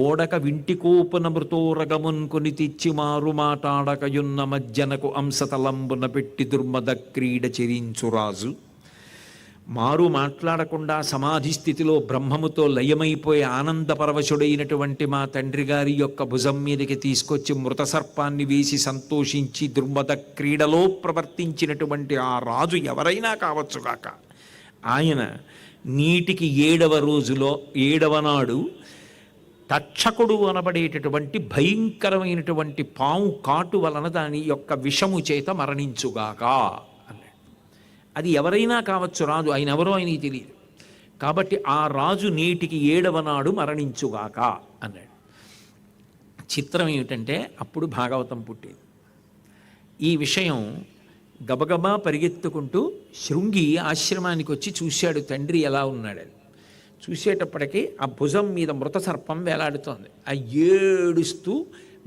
ఓడక వింటికోపున మృతోరగమున్ కొని తెచ్చి మారు మాటాడకయున్న మజ్జనకు అంశతలంబున పెట్టి దుర్మద క్రీడ చెరించు రాజు. మారు మాట్లాడకుండా సమాధి స్థితిలో బ్రహ్మముతో లయమైపోయి ఆనందపరవశుడైనటువంటి మా తండ్రి గారి యొక్క భుజం మీదకి తీసుకొచ్చి మృత సర్పాన్ని వేసి సంతోషించి దుర్మద క్రీడలో ప్రవర్తించినటువంటి ఆ రాజు ఎవరైనా కావచ్చుగాక, ఆయన నీటికి 7వ రోజులో 7వ నాడు తక్షకుడు అనబడేటటువంటి భయంకరమైనటువంటి పాము కాటు వలన దాని యొక్క విషము చేత మరణించుగాక అన్నాడు. అది ఎవరైనా కావచ్చు రాజు, ఆయన ఎవరో ఆయనకి తెలియదు. కాబట్టి ఆ రాజు నీటికి 7వ నాడు మరణించుగాక అన్నాడు. చిత్రం ఏమిటంటే అప్పుడు భాగవతం పుట్టేది. ఈ విషయం గబగబా పరిగెత్తుకుంటూ శృంగి ఆశ్రమానికి వచ్చి చూశాడు తండ్రి ఎలా ఉన్నాడని. చూసేటప్పటికీ ఆ భుజం మీద మృత సర్పం వేలాడుతోంది. ఆ ఏడుస్తూ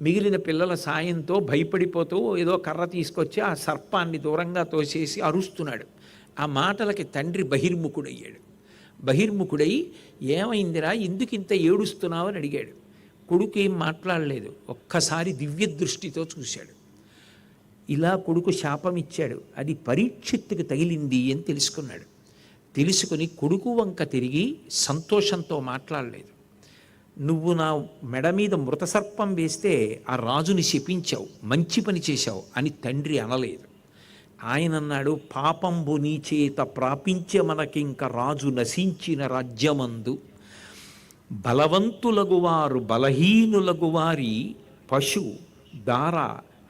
మిగిలిన పిల్లల సాయంతో భయపడిపోతూ ఏదో కర్ర తీసుకొచ్చి ఆ సర్పాన్ని దూరంగా తోసేసి అరుస్తున్నాడు. ఆ మాటలకి తండ్రి బహిర్ముఖుడయ్యాడు. బహిర్ముఖుడై ఏమైందిరా, ఎందుకు ఇంత ఏడుస్తున్నావు అని అడిగాడు. కొడుకు ఏం మాట్లాడలేదు, ఒక్కసారి దివ్య దృష్టితో చూశాడు. ఇలా కొడుకు శాపం ఇచ్చాడు, అది పరీక్షిత్తుకు తగిలింది అని తెలుసుకున్నాడు. తెలుసుకుని కొడుకు వంక తిరిగి సంతోషంతో మాట్లాడలేదు. నువ్వు నా మెడ మీద మృత సర్పం వేస్తే ఆ రాజుని శపించావు, మంచి పని చేశావు అని తండ్రి అనలేదు. ఆయన అన్నాడు, పాపంబు నీ చేత ప్రాపించే మనకింక రాజు నశించిన రాజ్యమందు బలవంతులగువారు బలహీనులగువారి పశు దార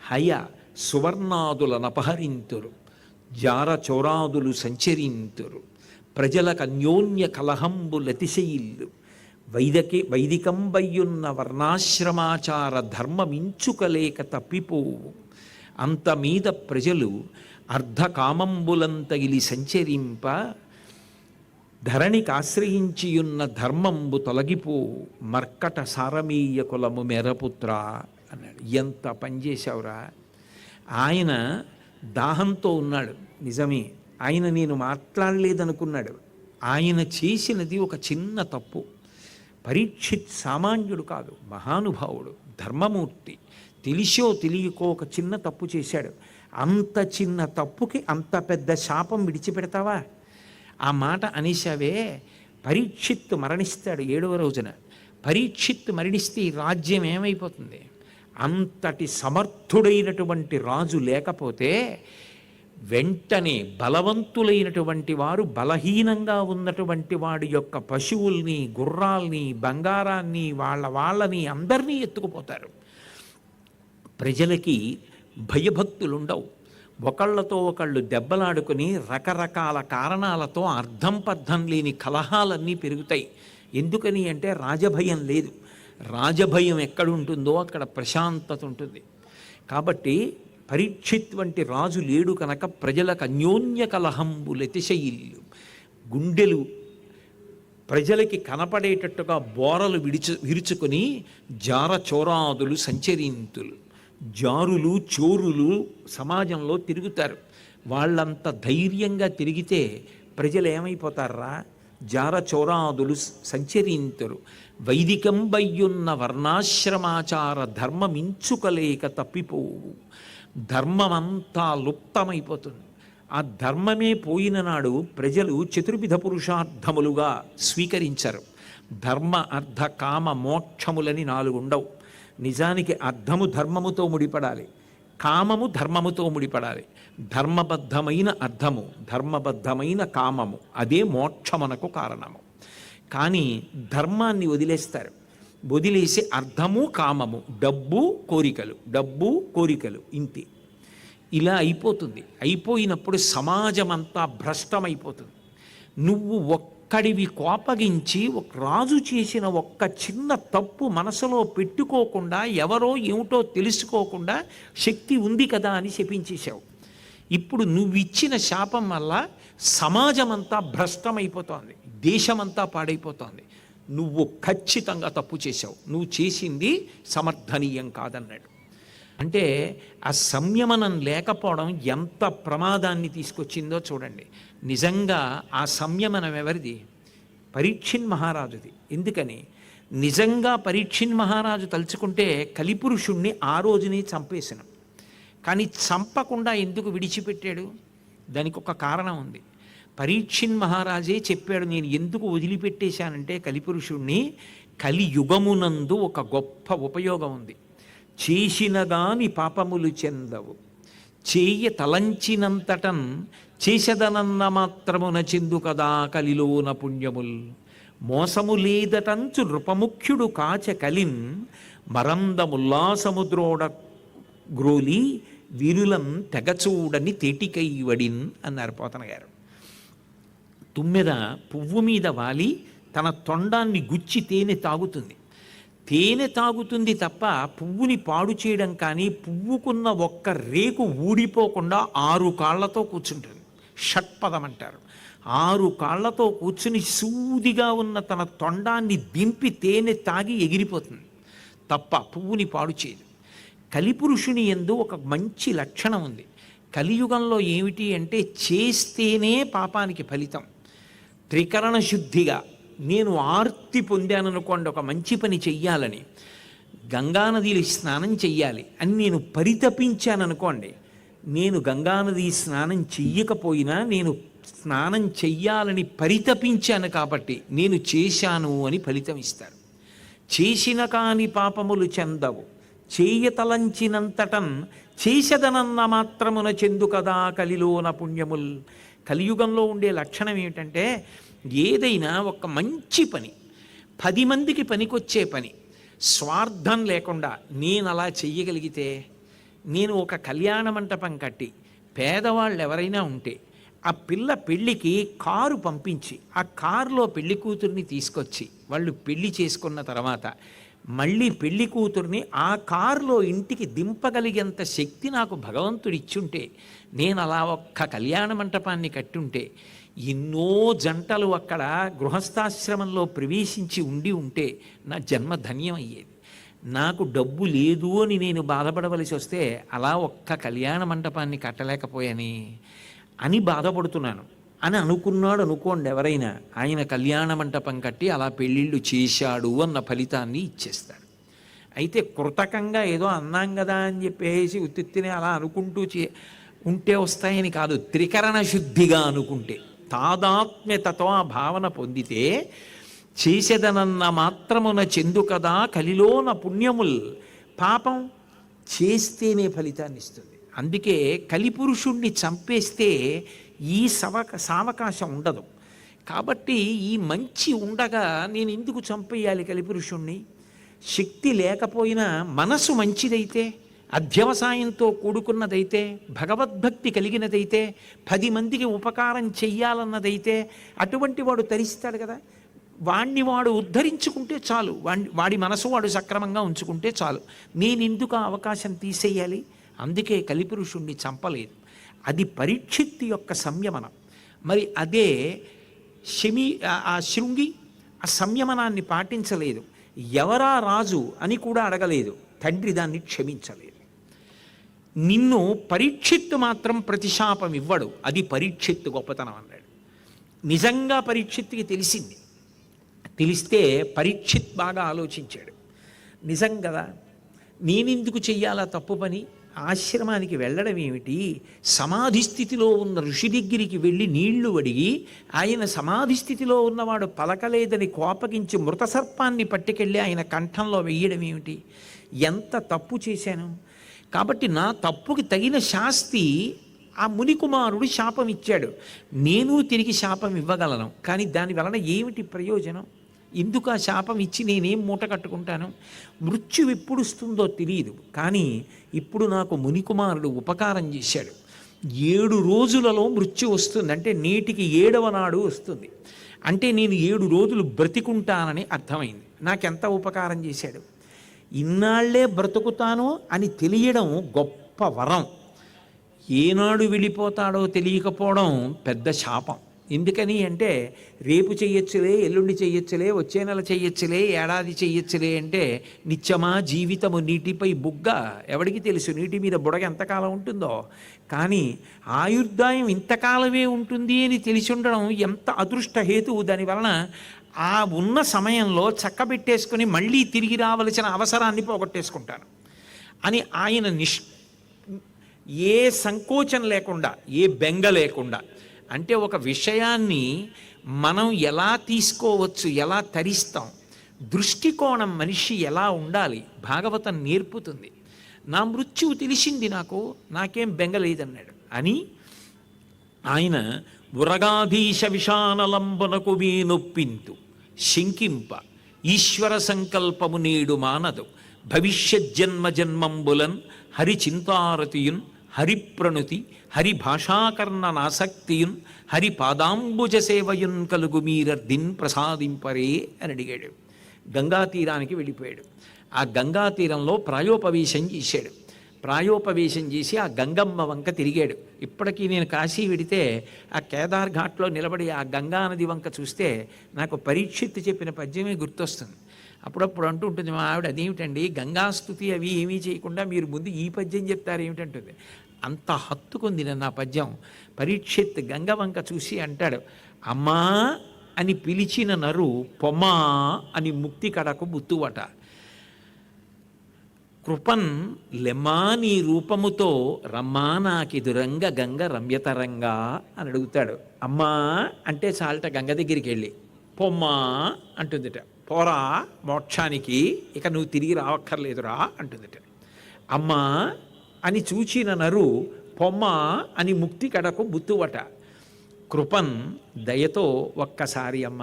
హయ సువర్ణాదులనపహరింతురు జార చౌరాదులు సంచరింతురు ప్రజలకు అన్యోన్య కలహంబులతిశయిల్లు వైదికంబయ్యున్న వర్ణాశ్రమాచార ధర్మమించుకలేక తప్పిపోవు అంత మీద ప్రజలు అర్ధకామంబులంతగిలి సంచరింప ధరణికి ఆశ్రయించియున్న ధర్మంబు తొలగిపోవు మర్కట సారమీయ కులము మెరపుత్ర అన్నాడు. ఎంత పనిచేశావురా. ఆయన దాహంతో ఉన్నాడు నిజమే, ఆయన నేను మాట్లాడలేదనుకున్నాడు. ఆయన చేసినది ఒక చిన్న తప్పు. పరీక్షిత్ సామాన్యుడు కాదు, మహానుభావుడు, ధర్మమూర్తి. తెలిసో తెలియకో ఒక చిన్న తప్పు చేశాడు. అంత చిన్న తప్పుకి అంత పెద్ద శాపం విడిచిపెడతావా? ఆ మాట అనేశావే. పరీక్షిత్తు మరణిస్తాడు 7వ రోజున. పరీక్షిత్తు మరణిస్తే ఈ రాజ్యం ఏమైపోతుంది? అంతటి సమర్థుడైనటువంటి రాజు లేకపోతే వెంటనే బలవంతులైనటువంటి వారు బలహీనంగా ఉన్నటువంటి వాడి యొక్క పశువుల్ని, గుర్రాల్ని, బంగారాన్ని, వాళ్ళని అందరినీ ఎత్తుకుపోతారు. ప్రజలకి భయభక్తులుండవు. ఒకళ్ళతో ఒకళ్ళు దెబ్బలాడుకుని రకరకాల కారణాలతో అర్థం పర్థం లేని కలహాలన్నీ పెరుగుతాయి. ఎందుకని అంటే రాజభయం లేదు. రాజభయం ఎక్కడుంటుందో అక్కడ ప్రశాంతత ఉంటుంది. కాబట్టి పరీక్షిత్ వంటి రాజు లేడు కనుక ప్రజలకు అన్యోన్య కలహంబులతిశయిల్లు, గుండెలు ప్రజలకి కనపడేటట్టుగా బోరలు విరుచుకొని జార చోరాదులు సంచరింతులు, జారులు చోరులు సమాజంలో తిరుగుతారు. వాళ్ళంత ధైర్యంగా తిరిగితే ప్రజలు ఏమైపోతారా? జార చోరాదులు సంచరింతురు, వైదికం బయ్యున్న వర్ణాశ్రమాచార ధర్మమించుకలేక తప్పిపోవు. ధర్మమంతా లుప్తమైపోతుంది. ఆ ధర్మమే పోయిన నాడు ప్రజలు చతుర్విధ పురుషార్థములుగా స్వీకరించరు. ధర్మ అర్థ కామ మోక్షములని 4 ఉండవు. నిజానికి అర్థము ధర్మముతో ముడిపడాలి, కామము ధర్మముతో ముడిపడాలి. ధర్మబద్ధమైన అర్థము, ధర్మబద్ధమైన కామము, అదే మోక్షమునకు కారణము. కానీ ధర్మాన్ని వదిలేస్తారు. వదిలేసి అర్థము కామము, డబ్బు కోరికలు, డబ్బు కోరికలు, ఇంతే. ఇలా అయిపోతుంది. అయిపోయినప్పుడు సమాజం అంతా భ్రష్టమైపోతుంది. నువ్వు ఒక్కడివి కోపగించి ఒక రాజు చేసిన ఒక్క చిన్న తప్పు మనసులో పెట్టుకోకుండా, ఎవరో ఏమిటో తెలుసుకోకుండా శక్తి ఉంది కదా అని శపించేశావు. ఇప్పుడు నువ్విచ్చిన శాపం వల్ల సమాజం అంతా భ్రష్టమైపోతోంది, దేశమంతా పాడైపోతోంది. నువ్వు ఖచ్చితంగా తప్పు చేశావు, నువ్వు చేసింది సమర్థనీయం కాదన్నాడు. అంటే ఆ సంయమనం లేకపోవడం ఎంత ప్రమాదాన్ని తీసుకొచ్చిందో చూడండి. నిజంగా ఆ సంయమనం ఎవరిది? పరీక్షిన్ మహారాజుది. ఎందుకని? నిజంగా పరీక్షిన్ మహారాజు తలుచుకుంటే కలిపురుషుణ్ణి ఆ రోజునే చంపేసిన. కానీ చంపకుండా ఎందుకు విడిచిపెట్టాడు? దానికి ఒక కారణం ఉంది. పరీక్షిన్ మహారాజే చెప్పాడు, నేను ఎందుకు వదిలిపెట్టేశానంటే కలిపురుషుణ్ణి, కలియుగమునందు ఒక గొప్ప ఉపయోగం ఉంది. చేసిన గాని పాపములు చెందవు, చేయ తలంచినంతటన్ చేసదనన్న మాత్రమున చెందు కదా కలిలోన పుణ్యముల్. మోసము లేదటంచు నృపముఖ్యుడు కాచ కలిన్ మరందముల్లాసముద్రోడ గ్రోలి వీరులం తెగచూడని తేటికైవడిన్ అన్నారు పోతన గారు. తుమ్మెద పువ్వు మీద వాలి తన తొండాన్ని గుచ్చి తేనె తాగుతుంది. తేనె తాగుతుంది తప్ప పువ్వుని పాడు చేయడం కానీ, పువ్వుకున్న ఒక్క రేకు ఊడిపోకుండా 6 కాళ్లతో కూర్చుంటుంది. షట్పదం అంటారు. 6 కాళ్లతో కూర్చుని సూదిగా ఉన్న తన తొండాన్ని దింపి తేనె తాగి ఎగిరిపోతుంది తప్ప పువ్వుని పాడు చేయదు. కలిపురుషుని యందు ఒక మంచి లక్షణం ఉంది. కలియుగంలో ఏమిటి అంటే చేస్తేనే పాపానికి ఫలితం. త్రికరణ శుద్ధిగా నేను ఆర్తి పొందాననుకోండి, ఒక మంచి పని చెయ్యాలని, గంగానదిలో స్నానం చెయ్యాలి అని నేను పరితపించాననుకోండి, నేను గంగానది స్నానం చెయ్యకపోయినా నేను స్నానం చెయ్యాలని పరితపించాను కాబట్టి నేను చేశాను అని ఫలితం ఇస్తారు. చేసిన కాని పాపములు చెందవు, చేయతలంచినంతటన్ చేసదనన్న మాత్రమున చెందు కదా కలిలోన పుణ్యముల్. కలియుగంలో ఉండే లక్షణం ఏమిటంటే ఏదైనా ఒక మంచి పని, 10 మందికి పనికొచ్చే పని, స్వార్థం లేకుండా నేను అలా చెయ్యగలిగితే, నేను ఒక కళ్యాణ మంటపం కట్టి పేదవాళ్ళు ఎవరైనా ఉంటే ఆ పిల్ల పెళ్ళికి కారు పంపించి ఆ కారులో పెళ్లి కూతుర్ని తీసుకొచ్చి వాళ్ళు పెళ్లి చేసుకున్న తర్వాత మళ్ళీ పెళ్లి కూతుర్ని ఆ కారులో ఇంటికి దింపగలిగేంత శక్తి నాకు భగవంతుడు ఇచ్చుంటే, నేను అలా ఒక్క కళ్యాణ మంటపాన్ని కట్టుంటే ఎన్నో జంటలు అక్కడ గృహస్థాశ్రమంలో ప్రవేశించి ఉంటే నా జన్మ ధన్యం అయ్యేది. నాకు డబ్బు లేదు అని నేను బాధపడవలసి వస్తే అలా ఒక్క కళ్యాణ మంటపాన్ని కట్టలేకపోయాని అని బాధపడుతున్నాను అని అనుకున్నాడు అనుకోండి ఎవరైనా, ఆయన కళ్యాణ మంటపం కట్టి అలా పెళ్ళిళ్ళు చేశాడు అన్న ఫలితాన్ని ఇచ్చేస్తాడు. అయితే కృతకంగా ఏదో అన్నాం కదా అని చెప్పేసి ఉత్తినే అలా అనుకుంటూ ఉంటే వస్తాయని కాదు. త్రికరణ శుద్ధిగా అనుకుంటే, తాదాత్మ్యతతో ఆ భావన పొందితే, చేసేదనన్న మాత్రమున చెందు కదా కలిలోన పుణ్యముల్. పాపం చేస్తేనే ఫలితాన్ని ఇస్తుంది. అందుకే కలిపురుషుణ్ణి చంపేస్తే ఈ సావకాశం ఉండదు. కాబట్టి ఈ మంచి ఉండగా నేను ఎందుకు చంపేయాలి కలిపురుషుణ్ణి? శక్తి లేకపోయినా మనసు మంచిదైతే అధ్యవసాయంతో కూడుకున్నదైతే, భగవద్భక్తి కలిగినదైతే, 10 మందికి ఉపకారం చెయ్యాలన్నదైతే అటువంటి వాడు తరిస్తాడు కదా. వాణ్ణి వాడు ఉద్ధరించుకుంటే చాలు, వాడి మనసు వాడు సక్రమంగా ఉంచుకుంటే చాలు. నేనెందుకు ఆ అవకాశం తీసేయాలి? అందుకే కలిపురుషుణ్ణి చంపలేదు. అది పరీక్షిత్తు యొక్క సంయమనం. మరి అదే ఆ శృంగి ఆ సంయమనాన్ని పాటించలేదు. ఎవరా రాజు అని కూడా అడగలేదు. తండ్రి దాన్ని క్షమించలేదు. నిన్ను పరీక్షిత్తు మాత్రం ప్రతిశాపం ఇవ్వడు. అది పరీక్షిత్తు గొప్పతనం అన్నాడు. నిజంగా పరీక్షిత్తుకి తెలిసింది. తెలిస్తే పరీక్షిత్ బాగా ఆలోచించాడు. నిజం కదా, నేనెందుకు చెయ్యాలా తప్పు పని? ఆశ్రమానికి వెళ్ళడం ఏమిటి? సమాధి స్థితిలో ఉన్న ఋషి దగ్గరికి వెళ్ళి నీళ్లు అడిగి ఆయన సమాధి స్థితిలో ఉన్నవాడు పలకలేదని కోపగించి మృత సర్పాన్ని పట్టుకెళ్ళి ఆయన కంఠంలో వెయ్యడం ఏమిటి? ఎంత తప్పు చేశాను? కాబట్టి నా తప్పుకి తగిన శాస్తి ఆ మునికుమారుడు శాపం ఇచ్చాడు. నేను తిరిగి శాపం ఇవ్వగలను, కానీ దాని వలన ఏమిటి ప్రయోజనం? ఎందుకు ఆ శాపం ఇచ్చి నేనేం మూట కట్టుకుంటాను? మృత్యు ఎప్పుడు వస్తుందో తెలియదు, కానీ ఇప్పుడు నాకు మునికుమారుడు ఉపకారం చేశాడు. 7 రోజులలో మృత్యు వస్తుంది, అంటే నేటికి 7వ నాడు వస్తుంది. అంటే నేను 7 రోజులు బ్రతికుంటానని అర్థమైంది. నాకెంత ఉపకారం చేశాడు. ఇన్నాళ్లే బ్రతుకుతాను అని తెలియడం గొప్ప వరం. ఏనాడు వెళ్ళిపోతాడో తెలియకపోవడం పెద్ద శాపం. ఎందుకని అంటే రేపు చెయ్యొచ్చులే, ఎల్లుండి చెయ్యొచ్చులే, వచ్చే నెల చెయ్యొచ్చులే, ఏడాది చెయ్యొచ్చులే అంటే నిత్యమా జీవితము నీటిపై బుగ్గ. ఎవడికి తెలుసు నీటి మీద బుడగ ఎంతకాలం ఉంటుందో? కానీ ఆయుర్దాయం ఇంతకాలమే ఉంటుంది అని తెలిసి ఉండడం ఎంత అదృష్ట హేతువు. దానివలన ఆ ఉన్న సమయంలో చక్కబెట్టేసుకుని మళ్ళీ తిరిగి రావలసిన అవసరాన్ని పోగొట్టేసుకుంటాను అని ఆయన ఏ సంకోచం లేకుండా, ఏ బెంగ లేకుండా, అంటే ఒక విషయాన్ని మనం ఎలా తీసుకోవచ్చు, ఎలా తరిస్తాం, దృష్టికోణం మనిషి ఎలా ఉండాలి భాగవతం నేర్పుతుంది. నా మృత్యువు తెలిసింది, నాకేం బెంగ లేదన్నాడు అని ఆయన ఉరగాధీశ విషానలంబనకు వీనొప్పింతు శంకింప ఈశ్వర సంకల్పము నేడు మానదు భవిష్యజ్జన్మ జన్మంబులన్ హరి చింతారతియున్ హరిప్రణుతి హరి భాషాకర్ణనాసక్తియున్ హరి పాదాంబుజ సేవయున్ కలుగు మీరర్దిన్ ప్రసాదింపరే అని అడిగాడు. గంగా తీరానికి వెళ్ళిపోయాడు. ఆ గంగా తీరంలో ప్రాయోపవేశం చేశాడు. ప్రాయోపవేశం చేసి ఆ గంగమ్మ వంక తిరిగాడు. ఇప్పటికీ నేను కాశీ వెడితే ఆ కేదార్ ఘాట్లో నిలబడి ఆ గంగా నది వంక చూస్తే నాకు పరీక్షిత్తు చెప్పిన పద్యమే గుర్తొస్తుంది. అప్పుడప్పుడు అంటూ ఉంటుంది మా ఆవిడ, అదేమిటండి గంగాస్తుతి అవి ఏమీ చేయకుండా మీరు ముందు ఈ పద్యం చెప్తారు ఏమిటంటుంది. అంత హత్తుకుంది నన్ను ఆ పద్యం. పరీక్షిత్ గంగ వంక చూసి అంటాడు, అమ్మా అని పిలిచిన నరు పొమ్మా అని ముక్తి కడకు బుత్తువట. కృపన్ లెమ్మా నీ రూపముతో రమ్మా నాకిదురంగ గంగ రమ్యతరంగా అని అడుగుతాడు. అమ్మా అంటే చాలట గంగ దగ్గరికి వెళ్ళి, పొమ్మా అంటుందిట. పోరా మోక్షానికి, ఇక నువ్వు తిరిగి రావక్కర్లేదురా అంటుందిట. అమ్మా అని చూచిన నరు పొమ్మ అని ముక్తి కడకు బుత్తువట. కృపన్ దయతో ఒక్కసారి అమ్మ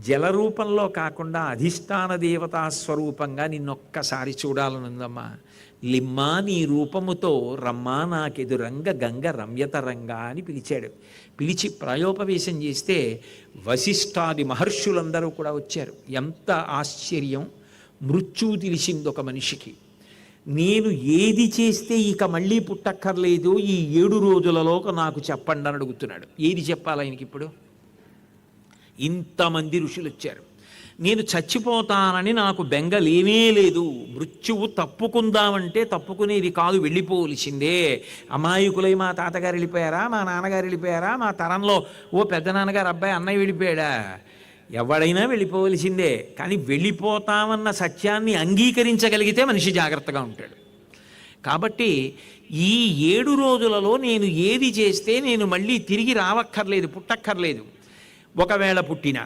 జల రూపంలో కాకుండా అధిష్టాన దేవతా స్వరూపంగా నిన్నొక్కసారి చూడాలనుందమ్మా. లిమ్మా నీ రూపముతో రమ్మా నాకెదురంగ గంగ రమ్యతరంగా అని పిలిచాడు. పిలిచి ప్రాయోపవేశం చేస్తే వశిష్ఠాది మహర్షులందరూ కూడా వచ్చారు. ఎంత ఆశ్చర్యం! మృత్యువు తెలిసింది ఒక మనిషికి. నేను ఏది చేస్తే ఇక మళ్ళీ పుట్టక్కర్లేదు ఈ 7 రోజులలో నాకు చెప్పండి అని అడుగుతున్నాడు. ఏది చెప్పాలి ఆయనకి ఇప్పుడు? ఇంతమంది ఋషులు వచ్చారు. నేను చచ్చిపోతానని నాకు బెంగలేమీ లేదు. మృత్యువు తప్పుకుందామంటే తప్పుకునేది కాదు, వెళ్ళిపోవలసిందే. అమాయకులై మా తాతగారు వెళ్ళిపోయారా, మా నాన్నగారు వెళ్ళిపోయారా, మా తరంలో ఓ పెద్ద నాన్నగారు అబ్బాయి అన్నయ్య వెళ్ళిపోయాడా, ఎవడైనా వెళ్ళిపోవలసిందే. కానీ వెళ్ళిపోతామన్న సత్యాన్ని అంగీకరించగలిగితే మనిషి జాగ్రత్తగా ఉంటాడు. కాబట్టి ఈ 7 రోజులలో నేను ఏది చేస్తే నేను మళ్ళీ తిరిగి రావక్కర్లేదు, పుట్టక్కర్లేదు. ఒకవేళ పుట్టినా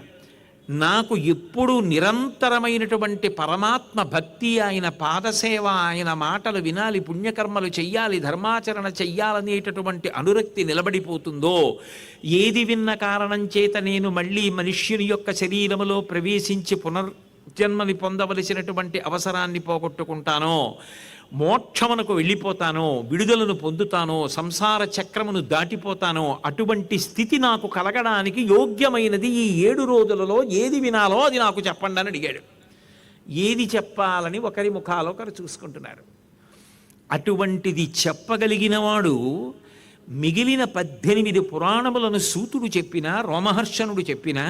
నాకు ఎప్పుడూ నిరంతరమైనటువంటి పరమాత్మ భక్తి, ఆయన పాదసేవ, ఆయన మాటలు వినాలి, పుణ్యకర్మలు చెయ్యాలి, ధర్మాచరణ చెయ్యాలనేటటువంటి అనురక్తి నిలబడిపోతుందో, ఏది విన్న కారణం చేత నేను మళ్ళీ మనుష్యుని యొక్క శరీరములో ప్రవేశించి పునర్జన్మని పొందవలసినటువంటి అవసరాన్ని పోగొట్టుకుంటానో, మోక్షమునకు వెళ్ళిపోతానో, విడుదలను పొందుతానో, సంసార చక్రమును దాటిపోతానో, అటువంటి స్థితి నాకు కలగడానికి యోగ్యమైనది ఈ 7 రోజులలో ఏది వినాలో అది నాకు చెప్పండి అని అడిగాడు. ఏది చెప్పాలని ఒకరి ముఖాలు ఒకరు చూసుకుంటున్నారు. అటువంటిది చెప్పగలిగినవాడు మిగిలిన 18 పురాణములను సూతుడు చెప్పినా, రోమహర్షణుడు చెప్పినా,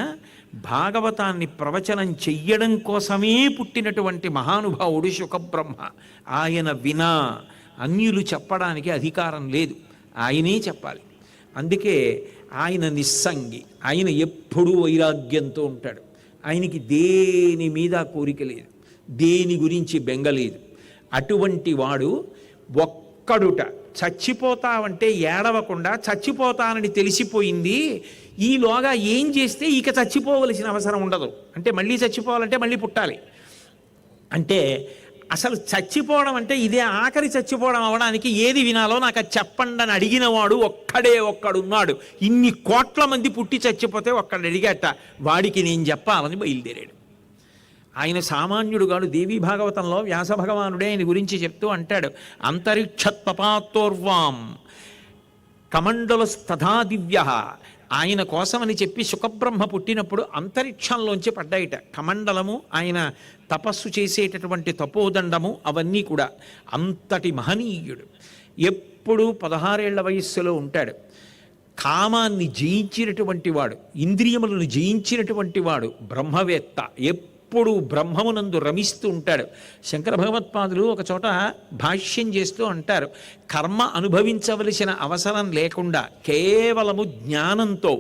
భాగవతాన్ని ప్రవచనం చెయ్యడం కోసమే పుట్టినటువంటి మహానుభావుడు శుకబ్రహ్మ. ఆయన వినా అన్యులు చెప్పడానికి అధికారం లేదు, ఆయనే చెప్పాలి. అందుకే ఆయన నిస్సంగి, ఆయన ఎప్పుడూ వైరాగ్యంతో ఉంటాడు. ఆయనకి దేని మీద కోరిక లేదు, దేని గురించి బెంగలేదు. అటువంటి వాడు ఒక్కడుట చచ్చిపోతావంటే ఏడవకుండా, చచ్చిపోతానని తెలిసిపోయింది, ఈలోగా ఏం చేస్తే ఇక చచ్చిపోవలసిన అవసరం ఉండదు. అంటే మళ్ళీ చచ్చిపోవాలంటే మళ్ళీ పుట్టాలి. అంటే అసలు చచ్చిపోవడం అంటే ఇదే ఆఖరి చచ్చిపోవడం అవడానికి ఏది వినాలో నాకు అది చెప్పండి అని అడిగినవాడు ఒక్కడున్నాడు. ఇన్ని కోట్ల మంది పుట్టి చచ్చిపోతే ఒక్కడు అడిగాట, వాడికి నేను చెప్పాలని బయలుదేరాడు. ఆయన సామాన్యుడు కాడు. దేవీ భాగవతంలో వ్యాస భగవానుడే ఆయన గురించి చెప్తూ అంటాడు, అంతరిక్షత్పపాతోర్వాం కమండలస్తథా దివ్య. ఆయన కోసమని చెప్పి శుకబ్రహ్మ పుట్టినప్పుడు అంతరిక్షంలోంచి పడ్డాయిట కమండలము, ఆయన తపస్సు చేసేటటువంటి తపోదండము, అవన్నీ కూడా. అంతటి మహనీయుడు. ఎప్పుడు 16 ఏళ్ల వయస్సులో ఉంటాడు. కామాన్ని జయించినటువంటి వాడు, ఇంద్రియములను జయించినటువంటి వాడు, బ్రహ్మవేత్త. ఎప్పుడు బ్రహ్మమునందు రమిస్తూ ఉంటాడు. శంకర భగవత్పాదులు ఒక చోట భాష్యం చేస్తూ అంటారు, కర్మ అనుభవించవలసిన అవసరం లేకుండా కేవలము జ్ఞానంతో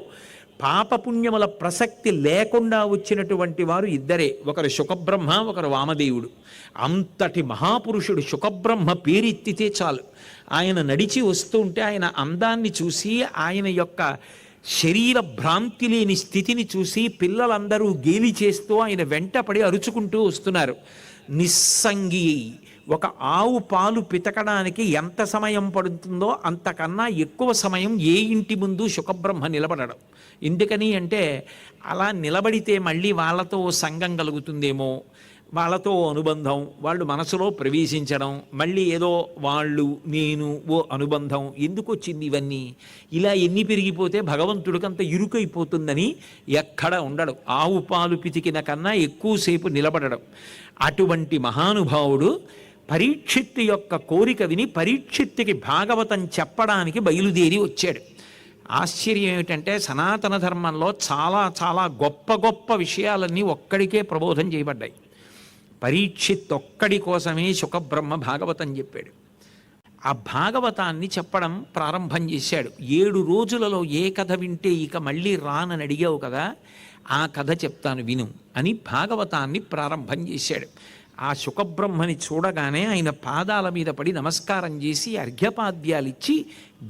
పాపపుణ్యముల ప్రసక్తి లేకుండా వచ్చినటువంటి వారు ఇద్దరే, ఒకరు శుకబ్రహ్మ, ఒకరు వామదేవుడు. అంతటి మహాపురుషుడు శుకబ్రహ్మ పేరెత్తితే చాలు. ఆయన నడిచి వస్తూ ఉంటే ఆయన అందాన్ని చూసి, ఆయన యొక్క శరీర భ్రాంతి లేని స్థితిని చూసి పిల్లలందరూ గేలి చేస్తూ ఆయన వెంటపడి అరుచుకుంటూ వస్తున్నారు. నిస్సంగి. ఒక ఆవు పాలు పితకడానికి ఎంత సమయం పడుతుందో అంతకన్నా ఎక్కువ సమయం ఏ ఇంటి ముందు శుకబ్రహ్మ నిలబడడం. ఎందుకని అంటే అలా నిలబడితే మళ్ళీ వాళ్ళతో సంఘం కలుగుతుందేమో, వాళ్ళతో అనుబంధం, వాళ్ళు మనసులో ప్రవేశించడం, మళ్ళీ ఏదో వాళ్ళు నేను ఓ అనుబంధం, ఎందుకు వచ్చింది ఇవన్నీ? ఇలా ఎన్ని పెరిగిపోతే భగవంతుడికంత ఇరుకైపోతుందని ఎక్కడ ఉండడు. ఆవు పాలు పితికిన కన్నా ఎక్కువసేపు నిలబడడం. అటువంటి మహానుభావుడు పరీక్షిత్తు యొక్క కోరిక విని పరీక్షిత్తుకి భాగవతం చెప్పడానికి బయలుదేరి వచ్చాడు. ఆశ్చర్యం ఏమిటంటే సనాతన ధర్మంలో చాలా చాలా గొప్ప గొప్ప విషయాలన్నీ ఒక్కడికే ప్రబోధం చేయబడ్డాయి. పరీక్షిత్ ఒక్కడి కోసమే శుకబ్రహ్మ భాగవతం చెప్పాడు. ఆ భాగవతాన్ని చెప్పడం ప్రారంభం చేశాడు. 7 రోజులలో ఏ కథ వింటే ఇక మళ్ళీ రానని అడిగావు కదా, ఆ కథ చెప్తాను విను అని భాగవతాన్ని ప్రారంభం చేశాడు. ఆ శుకబ్రహ్మని చూడగానే ఆయన పాదాల మీద పడి నమస్కారం చేసి అర్ఘ్యపాద్యాలిచ్చి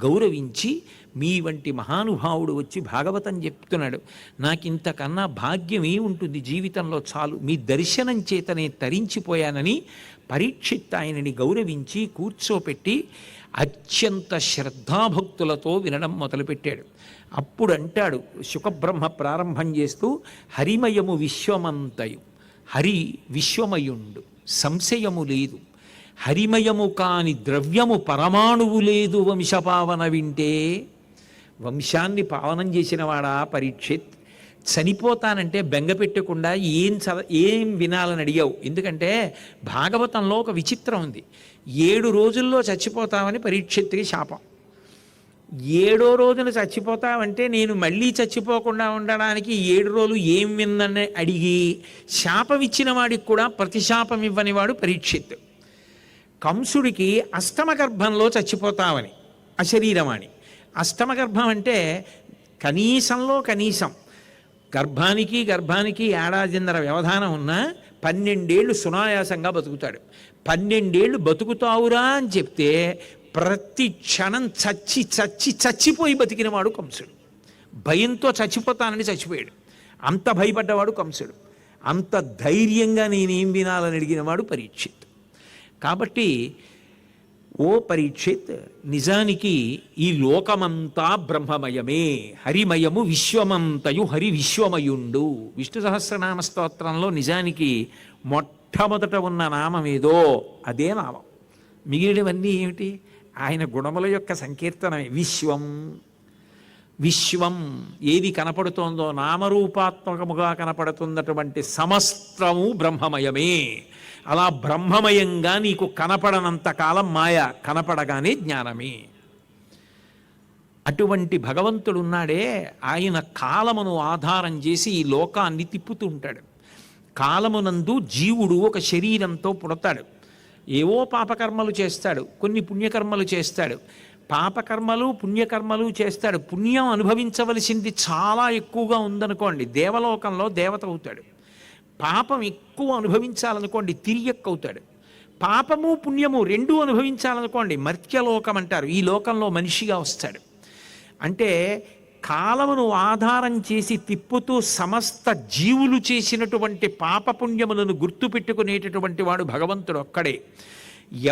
గౌరవించి, మీ వంటి మహానుభావుడు వచ్చి భాగవతం చెప్తున్నాడు, నాకింతకన్నా భాగ్యం ఏముంటుంది జీవితంలో, చాలు మీ దర్శనం చేతనే తరించిపోయానని పరీక్షిత్ ఆయనని గౌరవించి కూర్చోపెట్టి అత్యంత శ్రద్ధాభక్తులతో వినడం మొదలుపెట్టాడు. అప్పుడు అంటాడు శుకబ్రహ్మ ప్రారంభం చేస్తూ, హరిమయము విశ్వమంతయు, హరి విశ్వమయుండు సంశయము లేదు, హరిమయము కాని ద్రవ్యము పరమాణువు లేదు వంశపావన వింటే. వంశాన్ని పావనం చేసినవాడా పరీక్షిత్, చనిపోతానంటే బెంగ పెట్టకుండా ఏం వినాలని అడిగావు? ఎందుకంటే భాగవతంలో ఒక విచిత్రం ఉంది. 7 రోజుల్లో చచ్చిపోతామని పరీక్షిత్తుకి శాపం. 7వ రోజున చచ్చిపోతావంటే నేను మళ్ళీ చచ్చిపోకుండా ఉండడానికి 7 రోజులు ఏం విందని అడిగి శాపం ఇచ్చిన వాడికి కూడా ప్రతిశాపం ఇవ్వని వాడు పరీక్షిత్. కంసుడికి అష్టమ గర్భంలో చచ్చిపోతావని అశరీరవాణి. అష్టమ గర్భం అంటే కనీసంలో కనీసం గర్భానికి ఏడాదిన్నర వ్యవధానం ఉన్నా 12 ఏళ్ళు సునాయాసంగా బతుకుతాడు. 12 ఏళ్ళు బతుకుతావురా అని చెప్తే ప్రతి క్షణం చచ్చిపోయి బతికినవాడు కంసుడు. భయంతో చచ్చిపోతానని చచ్చిపోయాడు. అంత భయపడ్డవాడు కంసుడు. అంత ధైర్యంగా నేనేం వినాలని అడిగినవాడు పరీక్షిత్. కాబట్టి ఓ పరీక్షిత్, నిజానికి ఈ లోకమంతా బ్రహ్మమయమే, హరిమయము విశ్వమంతయు హరి విశ్వమయుండు. విష్ణు సహస్రనామ స్తోత్రంలో నిజానికి మొట్టమొదట ఉన్న నామం ఏదో అదే నామం. మిగిలినవన్నీ ఏమిటి? ఆయన గుణముల యొక్క సంకీర్తనమే. విశ్వం, విశ్వం ఏది కనపడుతోందో నామరూపాత్మకముగా కనపడుతున్నటువంటి సమస్తము బ్రహ్మమయమే. అలా బ్రహ్మమయంగా నీకు కనపడనంత కాలం మాయ, కనపడగానే జ్ఞానమే. అటువంటి భగవంతుడున్నాడే, ఆయన కాలమును ఆధారం చేసి ఈ లోకాన్ని తిప్పుతూ ఉంటాడు. కాలమునందు జీవుడు ఒక శరీరంతో పుడతాడు, ఏవో పాపకర్మలు చేస్తాడు, కొన్ని పుణ్యకర్మలు చేస్తాడు. పాపకర్మలు పుణ్యకర్మలు చేస్తాడు. పుణ్యం అనుభవించవలసింది చాలా ఎక్కువగా ఉందనుకోండి, దేవలోకంలో దేవత అవుతాడు. పాపం ఎక్కువ అనుభవించాలనుకోండి, తిరియక్ అవుతాడు. పాపము పుణ్యము రెండూ అనుభవించాలనుకోండి, మర్త్యలోకం అంటారు, ఈ లోకంలో మనిషిగా వస్తాడు. అంటే కాలమును ఆధారం చేసి తిప్పుతూ సమస్త జీవులు చేసినటువంటి పాపపుణ్యములను గుర్తుపెట్టుకునేటటువంటి వాడు భగవంతుడు ఒక్కడే.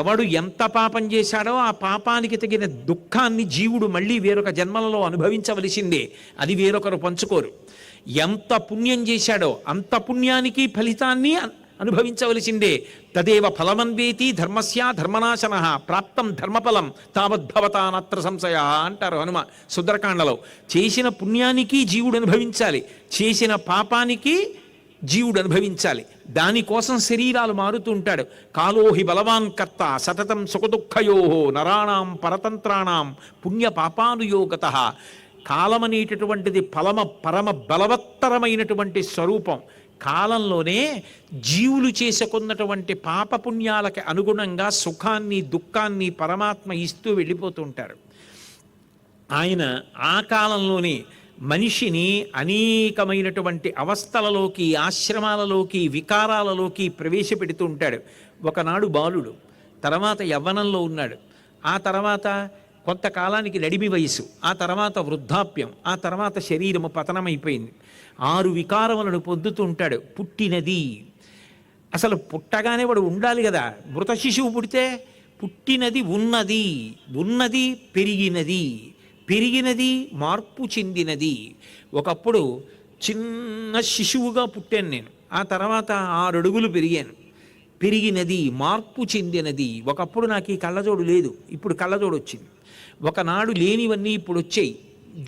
ఎవడు ఎంత పాపం చేశాడో ఆ పాపానికి తగిన దుఃఖాన్ని జీవుడు మళ్ళీ వేరొక జన్మలలో అనుభవించవలసిందే, అది వేరొకరు పంచుకోరు. ఎంత పుణ్యం చేశాడో అంత పుణ్యానికి ఫలితాన్ని అనుభవించవలసిందే. తదేవ ఫలమన్వేతి ధర్మస్య ధర్మనాశన ప్రాప్తం ధర్మఫలం తావద్భవతానత్ర సంశయ అంటారు హనుమ సుందరకాండలో. చేసిన పుణ్యానికి జీవుడు అనుభవించాలి, చేసిన పాపానికి జీవుడు అనుభవించాలి. దానికోసం శరీరాలు మారుతూ ఉంటాడు. కాలోహి బలవాన్ కర్త సతతం సుఖదుఃఖయో నరాణం పరతంత్రాణం పుణ్య పాపానుయోగత. కాలమనేటటువంటిది పరమ బలవత్తరమైనటువంటి స్వరూపం. కాలంలోనే జీవులు చేసుకున్నటువంటి పాపపుణ్యాలకి అనుగుణంగా సుఖాన్ని దుఃఖాన్ని పరమాత్మ ఇస్తూ వెళ్ళిపోతూ ఉంటారు. ఆయన ఆ కాలంలోనే మనిషిని అనేకమైనటువంటి అవస్థలలోకి, ఆశ్రమాలలోకి, వికారాలలోకి ప్రవేశపెడుతూ ఉంటాడు. ఒకనాడు బాలుడు, తర్వాత యవ్వనంలో ఉన్నాడు, ఆ తర్వాత కొంతకాలానికి నడిమి వయసు, ఆ తర్వాత వృద్ధాప్యం, ఆ తర్వాత శరీరము పతనమైపోయింది. 6 వికారములను పొందుతూ ఉంటాడు. పుట్టినది, అసలు పుట్టగానే వాడు ఉండాలి కదా. మృత శిశువు పుడితే పుట్టినది, ఉన్నది, ఉన్నది పెరిగినది, పెరిగినది మార్పు చెందినది. ఒకప్పుడు చిన్న శిశువుగా పుట్టాను నేను, ఆ తర్వాత 6 అడుగులు పెరిగాను. పెరిగినది, మార్పు చెందినది. ఒకప్పుడు నాకు ఈ కళ్ళజోడు లేదు, ఇప్పుడు కళ్ళజోడు వచ్చింది. ఒకనాడు లేనివన్నీ ఇప్పుడు వచ్చాయి.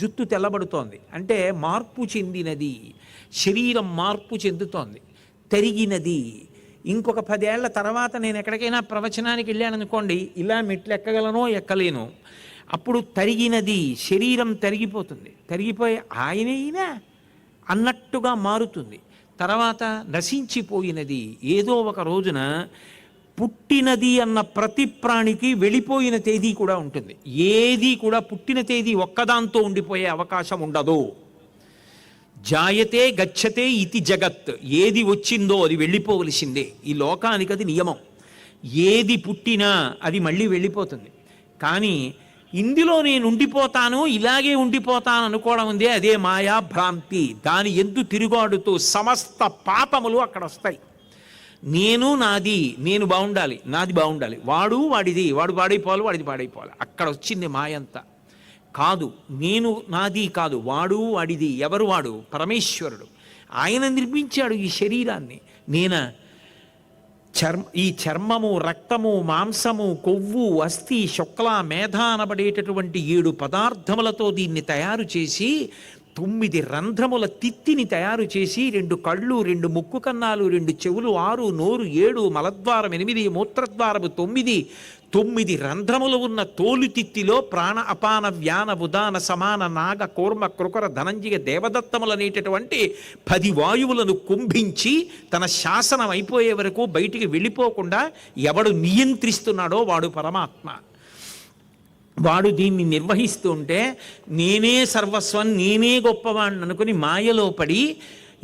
జుట్టు తెల్లబడుతోంది, అంటే మార్పు చెందినది. శరీరం మార్పు చెందుతోంది. తరిగినది, ఇంకొక 10 ఏళ్ల తర్వాత నేను ఎక్కడికైనా ప్రవచనానికి వెళ్ళాను అనుకోండి, ఇలా మెట్లు ఎక్కగలనో ఎక్కలేను. అప్పుడు తరిగినది, శరీరం తరిగిపోతుంది. తరిగిపోయి ఆయనైనా అన్నట్టుగా మారుతుంది. తర్వాత నశించిపోయినది. ఏదో ఒక రోజున పుట్టినది అన్న ప్రతి ప్రాణికి వెళ్ళిపోయిన తేదీ కూడా ఉంటుంది. ఏది కూడా పుట్టిన తేదీ ఒక్కదాంతో ఉండిపోయే అవకాశం ఉండదు. జాయతే గచ్చతే ఇతి జగత్. ఏది వచ్చిందో అది వెళ్ళిపోవలసిందే. ఈ లోకానికి అది నియమం. ఏది పుట్టినా అది మళ్ళీ వెళ్ళిపోతుంది. కానీ ఇందులో నేను ఉండిపోతాను, ఇలాగే ఉండిపోతాను అనుకోవడం ఉందే, అదే మాయా భ్రాంతి. దాని ఎందు తిరుగాడుతూ సమస్త పాపములు అక్కడ వస్తాయి. నేను నాది, నేను బాగుండాలి, నాది బాగుండాలి, వాడు వాడిది, వాడు పాడైపోవాలి, వాడిది పాడైపోవాలి. అక్కడ వచ్చింది మాయంతా. కాదు, నేను నాది కాదు, వాడు వాడిది. ఎవరు వాడు? పరమేశ్వరుడు. ఆయన నిర్మించాడు ఈ శరీరాన్ని. ఈ చర్మము, రక్తము, మాంసము, కొవ్వు, అస్థి, శుక్ల, మేధ అనబడేటటువంటి 7 పదార్థములతో దీన్ని తయారు చేసి 9 రంధ్రముల తిత్తిని తయారు చేసి 2 కళ్ళు, 2 ముక్కు కన్నాలు, 2 చెవులు, 6 నోరు, 7 మలద్వారం, 8 మూత్రద్వారము, 9 రంధ్రములు ఉన్న తోలు తిత్తిలో ప్రాణ, అపాన, వ్యాన, ఉదాన, సమాన, నాగ, కూర్మ, కృకర, ధనంజయ, దేవదత్తములు అనేటటువంటి 10 వాయువులను కుంభించి తన శాసనం అయిపోయే వరకు బయటికి వెళ్ళిపోకుండా ఎవడు నియంత్రిస్తున్నాడో వాడు పరమాత్మ. వాడు దీన్ని నిర్వహిస్తూ ఉంటే నేనే సర్వస్వం, నేనే గొప్పవాణ్ణి అనుకుని మాయలో పడి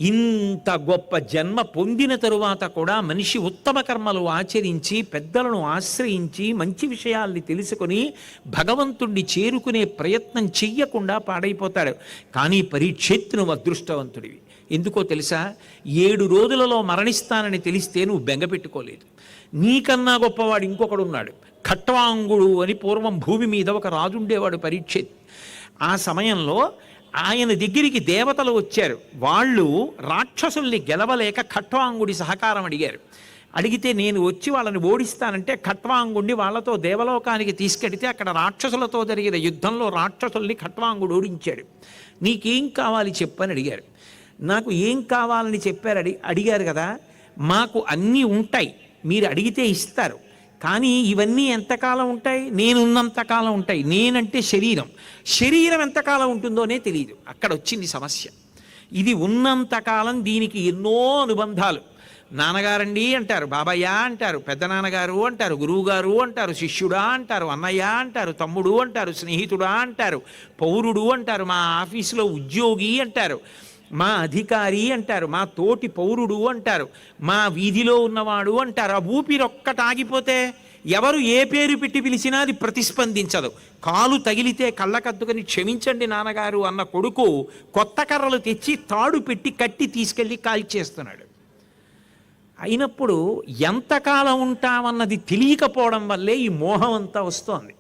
ఇంత గొప్ప జన్మ పొందిన తరువాత కూడా మనిషి ఉత్తమ కర్మలు ఆచరించి, పెద్దలను ఆశ్రయించి, మంచి విషయాల్ని తెలుసుకొని భగవంతుణ్ణి చేరుకునే ప్రయత్నం చెయ్యకుండా పాడైపోతాడు. కానీ పరీక్షిత్తు నువ్వు అదృష్టవంతుడివి. ఎందుకో తెలుసా? 7 రోజులలో మరణిస్తానని తెలిస్తే నువ్వు బెంగపెట్టుకోలేదు. నీకన్నా గొప్పవాడు ఇంకొకడు ఉన్నాడు. ఖట్వాంగుడు అని పూర్వం భూమి మీద ఒక రాజు ఉండేవాడు, పరీక్షిత్. ఆ సమయంలో ఆయన దగ్గరికి దేవతలు వచ్చారు. వాళ్ళు రాక్షసుల్ని గెలవలేక ఖట్వాంగుడి సహకారం అడిగారు. అడిగితే నేను వచ్చి వాళ్ళని ఓడిస్తానంటే ఖట్వాంగుడిని వాళ్ళతో దేవలోకానికి తీసుకెడితే అక్కడ రాక్షసులతో జరిగిన యుద్ధంలో రాక్షసుల్ని ఖట్వాంగుడు ఓడించాడు. నీకేం కావాలి చెప్పని అడిగారు. నాకు ఏం కావాలని చెప్పారు అడిగారు కదా, మాకు అన్నీ ఉంటాయి, మీరు అడిగితే ఇస్తారు, కానీ ఇవన్నీ ఎంతకాలం ఉంటాయి? నేనున్నంతకాలం ఉంటాయి. నేనంటే శరీరం, శరీరం ఎంతకాలం ఉంటుందోనే తెలియదు. అక్కడ వచ్చింది సమస్య. ఇది ఉన్నంతకాలం దీనికి ఎన్నో అనుబంధాలు. నాన్నగారండి అంటారు, బాబయ్య అంటారు, పెద్ద నాన్నగారు అంటారు, గురువుగారు అంటారు, శిష్యుడా అంటారు, అన్నయ్య అంటారు, తమ్ముడు అంటారు, స్నేహితుడా అంటారు, పౌరుడు అంటారు, మా ఆఫీసులో ఉద్యోగి అంటారు, మా అధికారి అంటారు, మా తోటి పౌరుడు అంటారు, మా వీధిలో ఉన్నవాడు అంటారు. ఆ ఊపిరొక్కటి ఆగిపోతే ఎవరు ఏ పేరు పెట్టి పిలిచినా అది ప్రతిస్పందించదు. కాలు తగిలితే కళ్ళకద్దుకొని క్షమించండి నాన్నగారు అన్న కొడుకు కొత్త కర్రలు తెచ్చి తాడు పెట్టి కట్టి తీసుకెళ్ళి కాల్చేస్తున్నాడు. అయినప్పుడు ఎంతకాలం ఉంటామన్నది తెలియకపోవడం వల్లే ఈ మోహం అంతా వస్తోంది.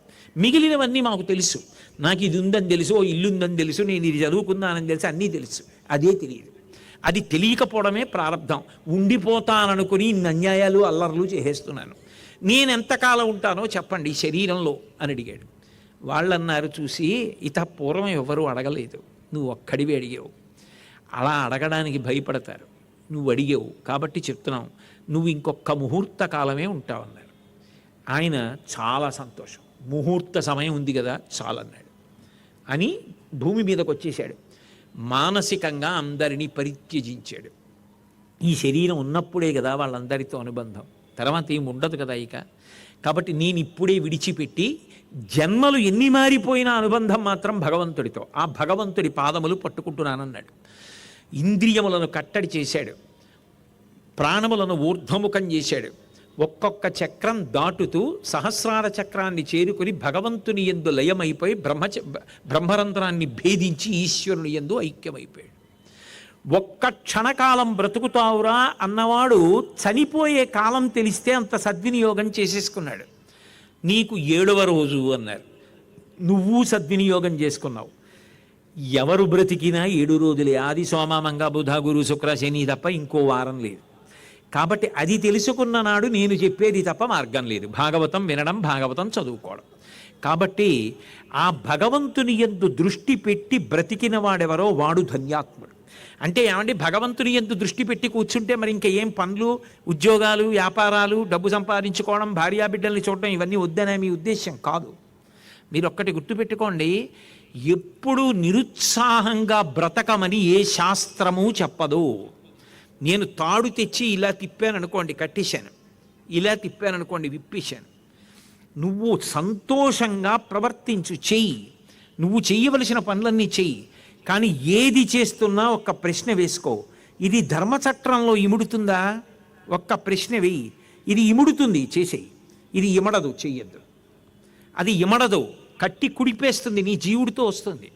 మిగిలినవన్నీ మాకు తెలుసు, నాకు ఇది ఉందని తెలుసు, ఓ ఇల్లు ఉందని తెలుసు, నేను ఇది చదువుకున్నానని తెలుసు, అన్నీ తెలుసు. అదే తెలియదు. అది తెలియకపోవడమే ప్రారంధం. ఉండిపోతాననుకుని ఇన్ని అన్యాయాలు అల్లర్లు చేసేస్తున్నాను. నేను ఎంతకాలం ఉంటానో చెప్పండి ఈ శరీరంలో అని అడిగాడు. వాళ్ళన్నారు చూసి, ఇత పూర్వం ఎవరు అడగలేదు, నువ్వు ఒక్కడివి అడిగావు. అలా అడగడానికి భయపడతారు, నువ్వు అడిగావు కాబట్టి చెప్తున్నావు, నువ్వు ఇంకొక ముహూర్త కాలమే ఉంటావన్నారు. ఆయన చాలా సంతోషం, ముహూర్త సమయం ఉంది కదా చాలన్నాడు అని భూమి మీదకి వచ్చేసాడు. మానసికంగా అందరినీ పరిత్యజించాడు. ఈ శరీరం ఉన్నప్పుడే కదా వాళ్ళందరితో అనుబంధం, తర్వాత ఏం ఉండదు కదా ఇక. కాబట్టి నేను ఇప్పుడే విడిచిపెట్టి జన్మలు ఎన్ని మారిపోయినా అనుబంధం మాత్రం భగవంతుడితో, ఆ భగవంతుడి పాదములు పట్టుకుంటున్నానన్నాడు. ఇంద్రియములను కట్టడి చేశాడు, ప్రాణములను ఊర్ధ్వముఖం చేశాడు. ఒక్కొక్క చక్రం దాటుతూ సహస్రార చక్రాన్ని చేరుకుని భగవంతుని యందు లయమైపోయి బ్రహ్మరంధ్రాన్ని భేదించి ఈశ్వరుని యందు ఐక్యమైపోయాడు. ఒక్క క్షణకాలం బ్రతుకుతావురా అన్నవాడు చనిపోయే కాలం తెలిస్తే అంత సద్వినియోగం చేసేసుకున్నాడు. నీకు 7వ రోజు అన్నారు, నువ్వు సద్వినియోగం చేసుకున్నావు. ఎవరు బ్రతికినా 7 రోజులే, ఆది సోమ మంగ బుధ గురు శుక్ర శని తప్ప ఇంకో వారం లేదు. కాబట్టి అది తెలుసుకున్న నాడు నేను చెప్పేది తప్ప మార్గం లేదు. భాగవతం వినడం, భాగవతం చదువుకోవడం. కాబట్టి ఆ భగవంతుని యందు దృష్టి పెట్టి బ్రతికిన వాడెవరో వాడు ధన్యాత్ముడు. అంటే ఏమండి, భగవంతుని యందు దృష్టి పెట్టి కూర్చుంటే మరి ఇంకా ఏం పనులు, ఉద్యోగాలు, వ్యాపారాలు, డబ్బు సంపాదించుకోవడం, భార్యాబిడ్డల్ని చూడడం ఇవన్నీ వద్దనే మీ ఉద్దేశం కాదు. మీరు ఒక్కటి గుర్తుపెట్టుకోండి, ఎప్పుడు నిరుత్సాహంగా బ్రతకమని ఏ శాస్త్రము చెప్పదు. నేను తాడు తెచ్చి ఇలా తిప్పాను అనుకోండి కట్టేశాను, ఇలా తిప్పాను అనుకోండి విప్పేశాను. నువ్వు సంతోషంగా ప్రవర్తించు, చెయ్యి, నువ్వు చెయ్యవలసిన పనులన్నీ చెయ్యి. కానీ ఏది చేస్తున్నా ఒక్క ప్రశ్న వేసుకో, ఇది ధర్మచక్రంలో ఇముడుతుందా? ఒక్క ప్రశ్న వేయి. ఇది ఇముడుతుంది, చేసేయి. ఇది ఇమడదు, చెయ్యొద్దు. అది ఇమడదు, కట్టి కుడిపేస్తుంది, నీ జీవుడితో వస్తుంది,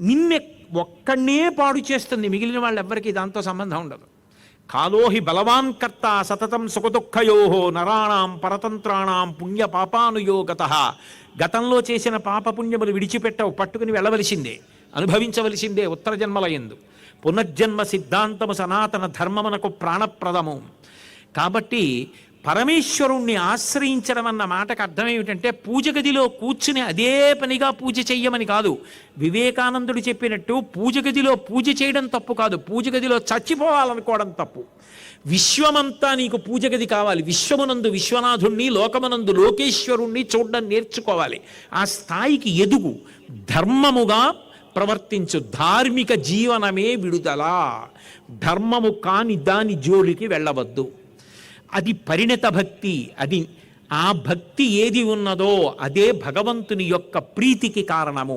నిన్నే ఒక్కడనే పాడు చేస్తుంది, మిగిలిన వాళ్ళు ఎవ్వరికీ దాంతో సంబంధం ఉండదు. కాలోహి బలవాన్ కర్త సతతం సుఖదుఃఖయోహో నరాణాం పరతంత్రాణం పుణ్య పాపానుయోగత. గతంలో చేసిన పాపపుణ్యములు విడిచిపెట్టవు, పట్టుకుని వెళ్ళవలసిందే, అనుభవించవలసిందే ఉత్తర జన్మల యందు. పునర్జన్మ సిద్ధాంతము సనాతన ధర్మమునకు ప్రాణప్రదము. కాబట్టి పరమేశ్వరుణ్ణి ఆశ్రయించడం అన్న మాటకు అర్థం ఏమిటంటే పూజ గదిలో కూర్చుని అదే పనిగా పూజ చెయ్యమని కాదు. వివేకానందుడు చెప్పినట్టు పూజ గదిలో పూజ చేయడం తప్పు కాదు, పూజ గదిలో చచ్చిపోవాలనుకోవడం తప్పు. విశ్వమంతా నీకు పూజ గది కావాలి. విశ్వమునందు విశ్వనాథుణ్ణి, లోకమునందు లోకేశ్వరుణ్ణి చూడడం నేర్చుకోవాలి. ఆ స్థాయికి ఎదుగు, ధర్మముగా ప్రవర్తించు. ధార్మిక జీవనమే విడుదల, ధర్మము కాని దాని జోలికి వెళ్ళవద్దు. అది పరిణత భక్తి. అది ఆ భక్తి ఏది ఉన్నదో అదే భగవంతుని యొక్క ప్రీతికి కారణము.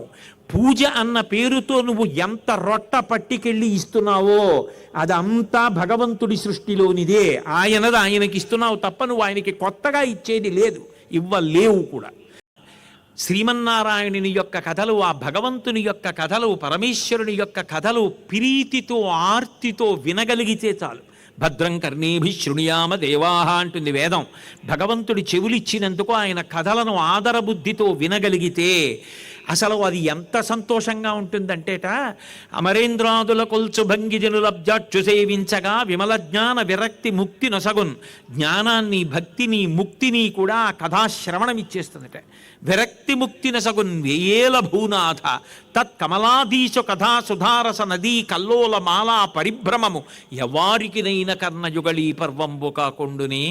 పూజ అన్న పేరుతో నువ్వు ఎంత రొట్ట పట్టికెళ్ళి ఇస్తున్నావో అదంతా భగవంతుడి సృష్టిలోనిదే. ఆయనది ఆయనకి ఇస్తున్నావు తప్ప నువ్వు ఆయనకి కొత్తగా ఇచ్చేది లేదు, ఇవ్వలేవు కూడా. శ్రీమన్నారాయణుని యొక్క కథలు, ఆ భగవంతుని యొక్క కథలు, పరమేశ్వరుని యొక్క కథలు ప్రీతితో ఆర్తితో వినగలిగితే చాలు. భద్రం కర్ణేభి శృణుయామ దేవాహ అంటుంది వేదం. భగవంతుడి చెవులిచ్చినందుకు ఆయన కథలను ఆదరబుద్ధితో వినగలిగితే అసలు అది ఎంత సంతోషంగా ఉంటుందంటేట, అమరేంద్రాదుల కొల్చు భంగిజను లబ్జాక్షు సేవించగా విమల జ్ఞాన విరక్తి ముక్తి నొసగున్. జ్ఞానాన్ని, భక్తిని, ముక్తిని కూడా ఆ కథాశ్రవణం ఇచ్చేస్తుందట. విరక్తి ముక్తి నసగున్ వేయేల భూనాథ తత్ కమలాధీశ కథా సుధారస నదీ కల్లోల మాలా పరిభ్రమము ఎవారికినైన కర్ణయుగళీ పర్వంబు కాకుండునే.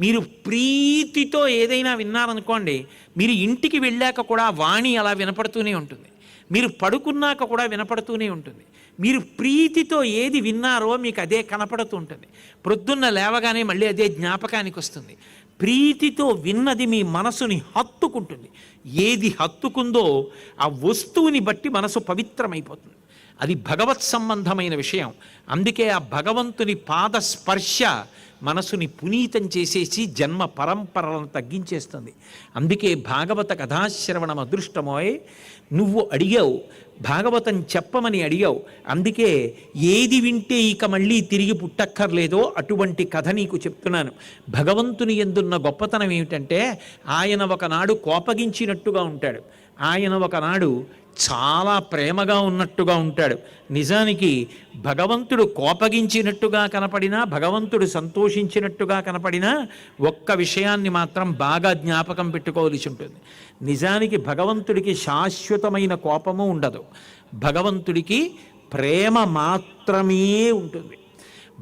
మీరు ప్రీతితో ఏదైనా విన్నారనుకోండి, మీరు ఇంటికి వెళ్ళాక కూడా వాణి అలా వినపడుతూనే ఉంటుంది, మీరు పడుకున్నాక కూడా వినపడుతూనే ఉంటుంది. మీరు ప్రీతితో ఏది విన్నారో మీకు అదే కనపడుతూ ఉంటుంది. ప్రొద్దున్న లేవగానే మళ్ళీ అదే జ్ఞాపకానికి వస్తుంది. ప్రీతితో విన్నది మీ మనసుని హత్తుకుంటుంది. ఏది హత్తుకుందో ఆ వస్తువుని బట్టి మనసు పవిత్రమైపోతుంది. అది భగవత్ సంబంధమైన విషయం. అందుకే ఆ భగవంతుని పాద స్పర్శ మనసుని పునీతం చేసేసి జన్మ పరంపరలను తగ్గించేస్తుంది. అందుకే భాగవత కథాశ్రవణం అదృష్టమోయ్. నువ్వు అడిగావు, భాగవతం చెప్పమని అడిగావు. అందుకే ఏది వింటే ఇక మళ్ళీ తిరిగి పుట్టక్కర్లేదో అటువంటి కథ నీకు చెప్తున్నాను. భగవంతుని యందున్న గొప్పతనం ఏమిటంటే, ఆయన ఒకనాడు కోపగించినట్టుగా ఉంటాడు, ఆయన ఒకనాడు చాలా ప్రేమగా ఉన్నట్టుగా ఉంటాడు. నిజానికి భగవంతుడు కోపగించినట్టుగా కనపడినా, భగవంతుడు సంతోషించినట్టుగా కనపడినా ఒక్క విషయాన్ని మాత్రం బాగా జ్ఞాపకం పెట్టుకోవలసి ఉంటుంది. నిజానికి భగవంతుడికి శాశ్వతమైన కోపము ఉండదు, భగవంతుడికి ప్రేమ మాత్రమే ఉంటుంది.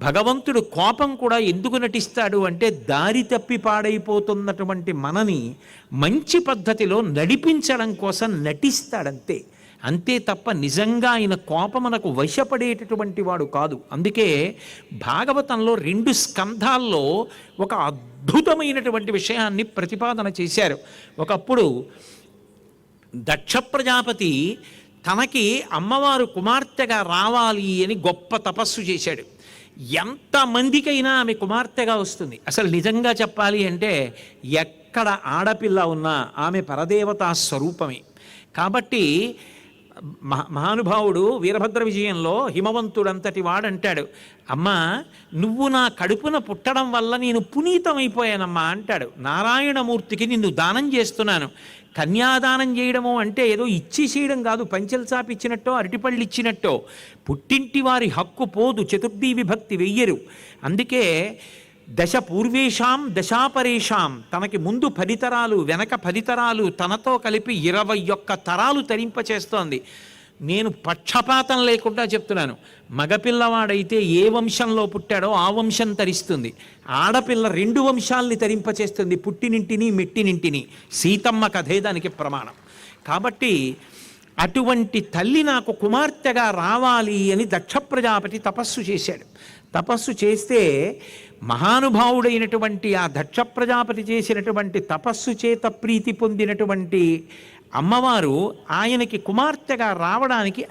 భగవంతుడు కోపం కూడా ఎందుకు నటిస్తాడు అంటే, దారి తప్పి పాడైపోతున్నటువంటి మనని మంచి పద్ధతిలో నడిపించడం కోసం నటిస్తాడంతే. అంతే తప్ప నిజంగా ఆయన కోపమునకు వశపడేటటువంటి వాడు కాదు. అందుకే భాగవతంలో 2 స్కంధాల్లో ఒక అద్భుతమైనటువంటి విషయాన్ని ప్రతిపాదన చేశారు. ఒకప్పుడు దక్ష ప్రజాపతి తనకి అమ్మవారు కుమార్తెగా రావాలి అని గొప్ప తపస్సు చేశాడు. ఎంతమందికైనా ఆమె కుమార్తెగా వస్తుంది. అసలు నిజంగా చెప్పాలి అంటే ఎక్కడ ఆడపిల్ల ఉన్నా ఆమె పరదేవతా స్వరూపమే. కాబట్టి మహానుభావుడు వీరభద్ర విజయంలో హిమవంతుడంతటి వాడంటాడు, అమ్మా నువ్వు నా కడుపున పుట్టడం వల్ల నేను పునీతమైపోయానమ్మా అంటాడు. నారాయణమూర్తికి నిన్ను దానం చేస్తున్నాను. కన్యాదానం చేయడము అంటే ఏదో ఇచ్చేసేయడం కాదు, పంచెలు చాపిచ్చినట్టో అరటిపళ్ళు ఇచ్చినట్టో. పుట్టింటి వారి హక్కు పోదు, చతుర్థీ విభక్తి వెయ్యరు. అందుకే దశ పూర్వేషాం దశాపరేషాం, తనకి ముందు 10 తరాలు వెనక 10 తరాలు తనతో కలిపి 21 తరాలు తరింపచేస్తోంది. నేను పక్షపాతం లేకుండా చెప్తున్నాను, మగపిల్లవాడైతే ఏ వంశంలో పుట్టాడో ఆ వంశం తరిస్తుంది, ఆడపిల్ల 2 వంశాల్ని తరింపచేస్తుంది, పుట్టినింటిని మెట్టినింటిని. సీతమ్మ కథే దానికి ప్రమాణం. కాబట్టి అటువంటి తల్లి నాకు కుమార్తెగా రావాలి అని దక్ష ప్రజాపతి తపస్సు చేశాడు. తపస్సు చేస్తే మహానుభావుడైనటువంటి ఆ దక్ష ప్రజాపతి చేసినటువంటి తపస్సు చేత ప్రీతి పొందినటువంటి అమ్మవారు ఆయనకి కుమార్తెగా రావడానికి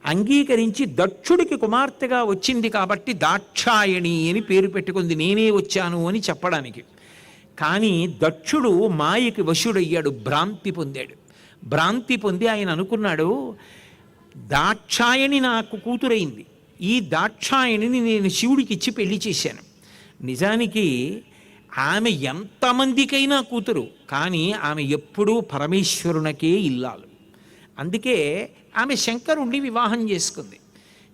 అంగీకరించి దక్షుడికి కుమార్తెగా వచ్చింది కాబట్టి దాక్షాయణి అని పేరు పెట్టుకుంది, నేనే వచ్చాను అని చెప్పడానికి. కానీ దక్షుడు మాయకి వశుడయ్యాడు, భ్రాంతి పొంది ఆయన అనుకున్నాడు, దాక్షాయణి నాకు కూతురైంది, ఈ దాక్షాయణిని నేను శివుడికి ఇచ్చి పెళ్లి చేశాను. నిజానికి ఆమె ఎంతమందికైనా కూతురు, కానీ ఆమె ఎప్పుడూ పరమేశ్వరునికే ఇల్లాలు. అందుకే ఆమె శంకరుణ్ణి వివాహం చేసుకుంది.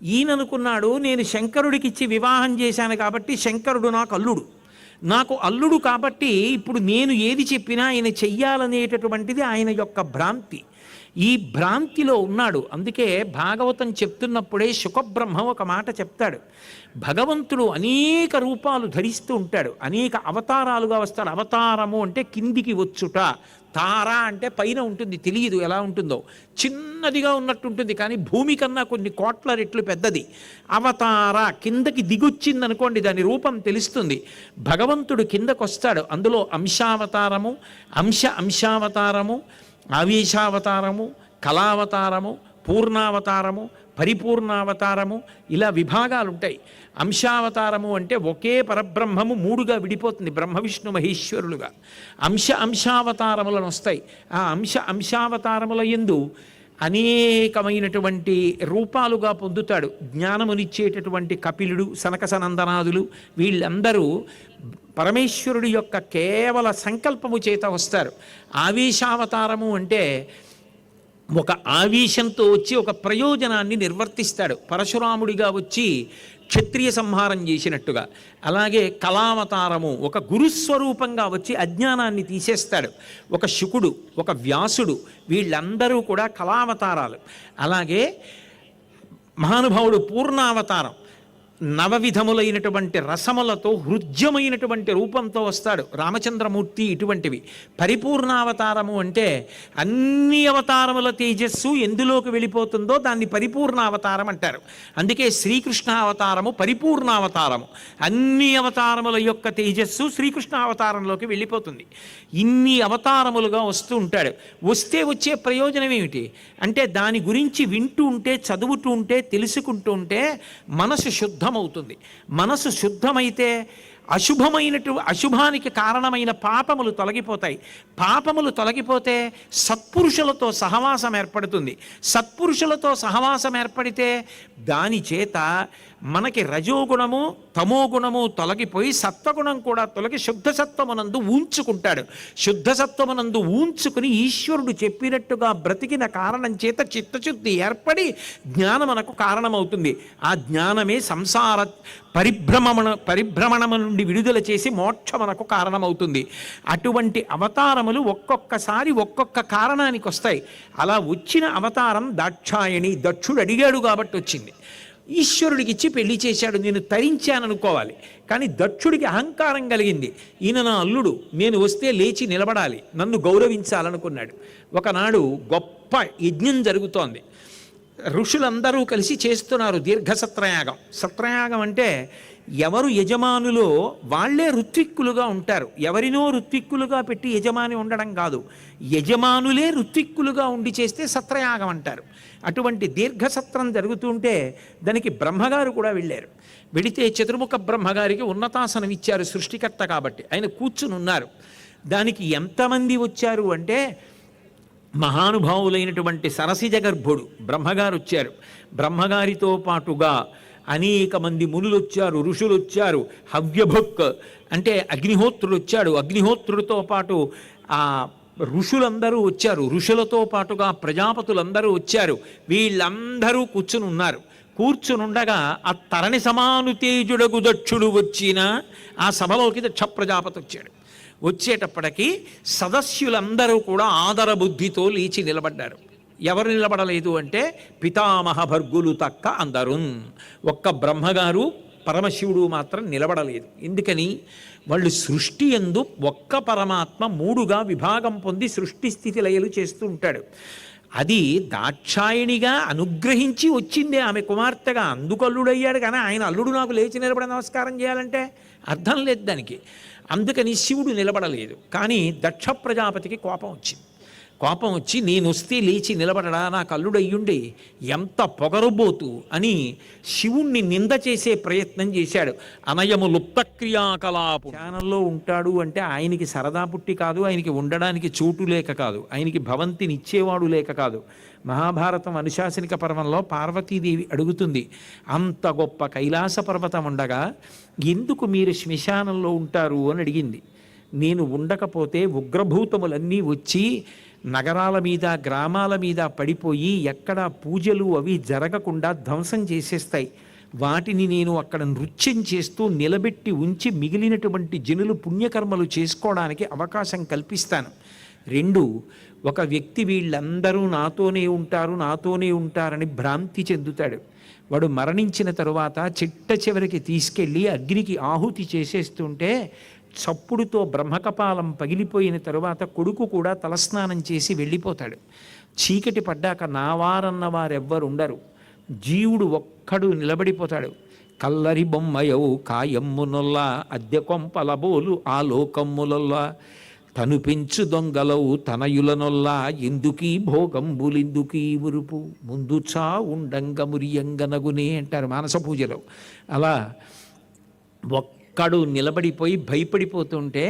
ఈయన అనుకున్నాడు, నేను శంకరుడికి ఇచ్చి వివాహం చేశాను కాబట్టి శంకరుడు నాకు అల్లుడు కాబట్టి ఇప్పుడు నేను ఏది చెప్పినా ఆయన చెయ్యాలనేటటువంటిది ఆయన యొక్క భ్రాంతి. ఈ భ్రాంతిలో ఉన్నాడు. అందుకే భాగవతం చెప్తున్నప్పుడే శుకబ్రహ్మ ఒక మాట చెప్తాడు, భగవంతుడు అనేక రూపాలు ధరిస్తూ ఉంటాడు, అనేక అవతారాలుగా వస్తాడు. అవతారము అంటే కిందికి వచ్చుట, తార అంటే పైన ఉంటుంది, తెలియదు ఎలా ఉంటుందో, చిన్నదిగా ఉన్నట్టుంటుంది కానీ భూమి కన్నా కొన్ని కోట్ల రెట్లు పెద్దది. అవతార కిందకి దిగొచ్చిందనుకోండి, దాని రూపం తెలుస్తుంది. భగవంతుడు కిందకు వస్తాడు, అందులో అంశావతారము, అంశావతారము, ఆవేశావతారము, కళావతారము, పూర్ణావతారము, పరిపూర్ణావతారము, ఇలా విభాగాలు ఉంటాయి. అంశావతారము అంటే ఒకే పరబ్రహ్మము 3గా విడిపోతుంది, బ్రహ్మ విష్ణు మహేశ్వరులుగా. అంశావతారములను వస్తాయి. ఆ అంశావతారముల యందు అనేకమైనటువంటి రూపాలుగా పొందుతాడు. జ్ఞానమునిచ్చేటటువంటి కపిలుడు, సనక సనందనాదులు వీళ్ళందరూ పరమేశ్వరుడి యొక్క కేవల సంకల్పము చేత వస్తారు. ఆవేశావతారము అంటే ఒక ఆవేశంతో వచ్చి ఒక ప్రయోజనాన్ని నిర్వర్తిస్తాడు. పరశురాముడిగా వచ్చి క్షత్రియ సంహారం చేసినట్టుగా. అలాగే కళావతారము ఒక గురుస్వరూపంగా వచ్చి అజ్ఞానాన్ని తీసేస్తాడు. ఒక శుకుడు, ఒక వ్యాసుడు వీళ్ళందరూ కూడా కళావతారాలు. అలాగే మహానుభావుడు పూర్ణావతారం, నవవిధములైనటువంటి రసములతో హృద్యమైనటువంటి రూపంతో వస్తాడు రామచంద్రమూర్తి. ఇటువంటివి పరిపూర్ణావతారము అంటే అన్ని అవతారముల తేజస్సు ఎందులోకి వెళ్ళిపోతుందో దాన్ని పరిపూర్ణావతారం అంటారు. అందుకే శ్రీకృష్ణ అవతారము పరిపూర్ణావతారము. అన్ని అవతారముల యొక్క తేజస్సు శ్రీకృష్ణ అవతారంలోకి వెళ్ళిపోతుంది. ఇన్ని అవతారములుగా వస్తూ ఉంటాడు. వస్తే వచ్చే ప్రయోజనం ఏమిటి అంటే దాని గురించి వింటూ ఉంటే, చదువుతూ ఉంటే, తెలుసుకుంటూ ఉంటే మనసు శుద్ధమవుతుంది. మనసు శుద్ధమైతే అశుభానికి కారణమైన పాపములు తొలగిపోతాయి. పాపములు తొలగిపోతే సత్పురుషులతో సహవాసం ఏర్పడుతుంది. సత్పురుషులతో సహవాసం ఏర్పడితే దాని చేత మనకి రజోగుణము తమోగుణము తొలగిపోయి సత్వగుణం కూడా తొలగి శుద్ధ సత్వమునందు ఊంచుకుంటాడు. శుద్ధ సత్వమునందు ఊంచుకుని ఈశ్వరుడు చెప్పినట్టుగా బ్రతికిన కారణం చేత చిత్తశుద్ధి ఏర్పడి జ్ఞానమునకు కారణమవుతుంది. ఆ జ్ఞానమే సంసార పరిభ్రమణము నుండి విడుదల చేసి మోక్షమునకు కారణమవుతుంది. అటువంటి అవతారములు ఒక్కొక్కసారి ఒక్కొక్క కారణానికి వస్తాయి. అలా వచ్చిన అవతారం దాక్షాయణి. దక్షుడు అడిగాడు కాబట్టి వచ్చింది. ఈశ్వరుడికి ఇచ్చి పెళ్లి చేశాడు, నేను తరించాననుకోవాలి. కానీ దక్షుడికి అహంకారం కలిగింది. ఈయన నా అల్లుడు, నేను వస్తే లేచి నిలబడాలి, నన్ను గౌరవించాలనుకున్నాడు. ఒకనాడు గొప్ప యజ్ఞం జరుగుతోంది. ఋషులందరూ కలిసి చేస్తున్నారు దీర్ఘ సత్రయాగం. సత్రయాగం అంటే ఎవరు యజమానులో వాళ్లే ఋత్విక్కులుగా ఉంటారు. ఎవరినో ఋత్విక్కులుగా పెట్టి యజమాని ఉండడం కాదు, యజమానులే ఋత్విక్కులుగా ఉండి చేస్తే సత్రయాగం అంటారు. అటువంటి దీర్ఘసత్రం జరుగుతుంటే దానికి బ్రహ్మగారు కూడా వెళ్ళారు. వెళితే చతుర్ముఖ బ్రహ్మగారికి ఉన్నతాసనం ఇచ్చారు సృష్టికర్త కాబట్టి. ఆయన కూర్చుని ఉన్నారు. దానికి ఎంతమంది వచ్చారు అంటే మహానుభావులైనటువంటి సరసిజ గర్భుడు బ్రహ్మగారు వచ్చారు. బ్రహ్మగారితో పాటుగా అనేక మంది మునులు వచ్చారు, ఋషులు వచ్చారు. హవ్యభుక్ అంటే అగ్నిహోత్రుడు వచ్చాడు. అగ్నిహోత్రుడితో పాటు ఆ ఋషులందరూ వచ్చారు. ఋషులతో పాటుగా ప్రజాపతులందరూ వచ్చారు. వీళ్ళందరూ కూర్చుని ఉన్నారు. కూర్చునుండగా ఆ తరణి సమానుతేజుడగు దక్షుడు వచ్చిన ఆ సభలోకి దక్ష ప్రజాపతి వచ్చాడు. వచ్చేటప్పటికి సదస్యులందరూ కూడా ఆదర బుద్ధితో లేచి నిలబడ్డారు. ఎవరు నిలబడలేదు అంటే పితామహ భర్గులు తక్క అందరూ. ఒక్క బ్రహ్మగారు పరమశివుడు మాత్రం నిలబడలేదు. ఎందుకని? వాళ్ళు సృష్టి యందు ఒక్క పరమాత్మ మూడుగా విభాగం పొంది సృష్టి స్థితి లయలు చేస్తూ ఉంటాడు. అది దాక్షాయణిగా అనుగ్రహించి వచ్చిందే ఆమె కుమార్తెగా. అందుకు అల్లుడయ్యాడు. కానీ ఆయన అల్లుడు నాకు లేచి నిలబడ నమస్కారం చేయాలంటే అర్థం లేదు దానికి. అందుకని శివుడు నిలబడలేదు. కానీ దక్ష ప్రజాపతికి కోపం వచ్చింది. కోపం వచ్చి నేను వస్తే లేచి నిలబడడా, నాకు అల్లుడయ్యుండి ఎంత పొగరుబోతు అని శివుణ్ణి నింద చేసే ప్రయత్నం చేశాడు. అనయము లుప్త క్రియాకలాపు ధ్యానంలో ఉంటాడు అంటే ఆయనకి సరదా పుట్టి కాదు, ఆయనకి ఉండడానికి చోటు లేక కాదు, ఆయనకి భవంతిని ఇచ్చేవాడు లేక కాదు. మహాభారతం అనుశాసనిక పర్వంలో పార్వతీదేవి అడుగుతుంది, అంత గొప్ప కైలాస పర్వతం ఉండగా ఎందుకు మీరు శ్మశానంలో ఉంటారు అని అడిగింది. నేను ఉండకపోతే ఉగ్రభూతములన్నీ వచ్చి నగరాల మీద గ్రామాల మీద పడిపోయి ఎక్కడ పూజలు అవి జరగకుండా ధ్వంసం చేసేస్తాయి. వాటిని నేను అక్కడ నృత్యం చేస్తూ నిలబెట్టి ఉంచి మిగిలినటువంటి జనులు పుణ్యకర్మలు చేసుకోవడానికి అవకాశం కల్పిస్తాను. రెండు, ఒక వ్యక్తి వీళ్ళందరూ నాతోనే ఉంటారని భ్రాంతి చెందుతాడు. వాడు మరణించిన తరువాత చిట్ట చివరికి తీసుకెళ్ళి అగ్నికి ఆహుతి చేసేస్తుంటే చప్పుడుతో బ్రహ్మకపాలం పగిలిపోయిన తరువాత కొడుకు కూడా తలస్నానం చేసి వెళ్ళిపోతాడు. చీకటి పడ్డాక నావారన్న వారెవ్వరుండరు. జీవుడు ఒక్కడు నిలబడిపోతాడు. కల్లరి బొమ్మయవు కాయమ్మునొల్లా అద్దె కొంపలబోలు ఆ లోకమ్ములొల్లా తను పెంచు దొంగలవు తనయులనొల్లా ఎందుకీ భోగంబులెందుకీ మురుపు ముందు చా ఉండంగ మురియంగనగునే అంటారు మానస పూజలో. అలా ఒక్క ఒక్కడు నిలబడిపోయి భయపడిపోతుంటే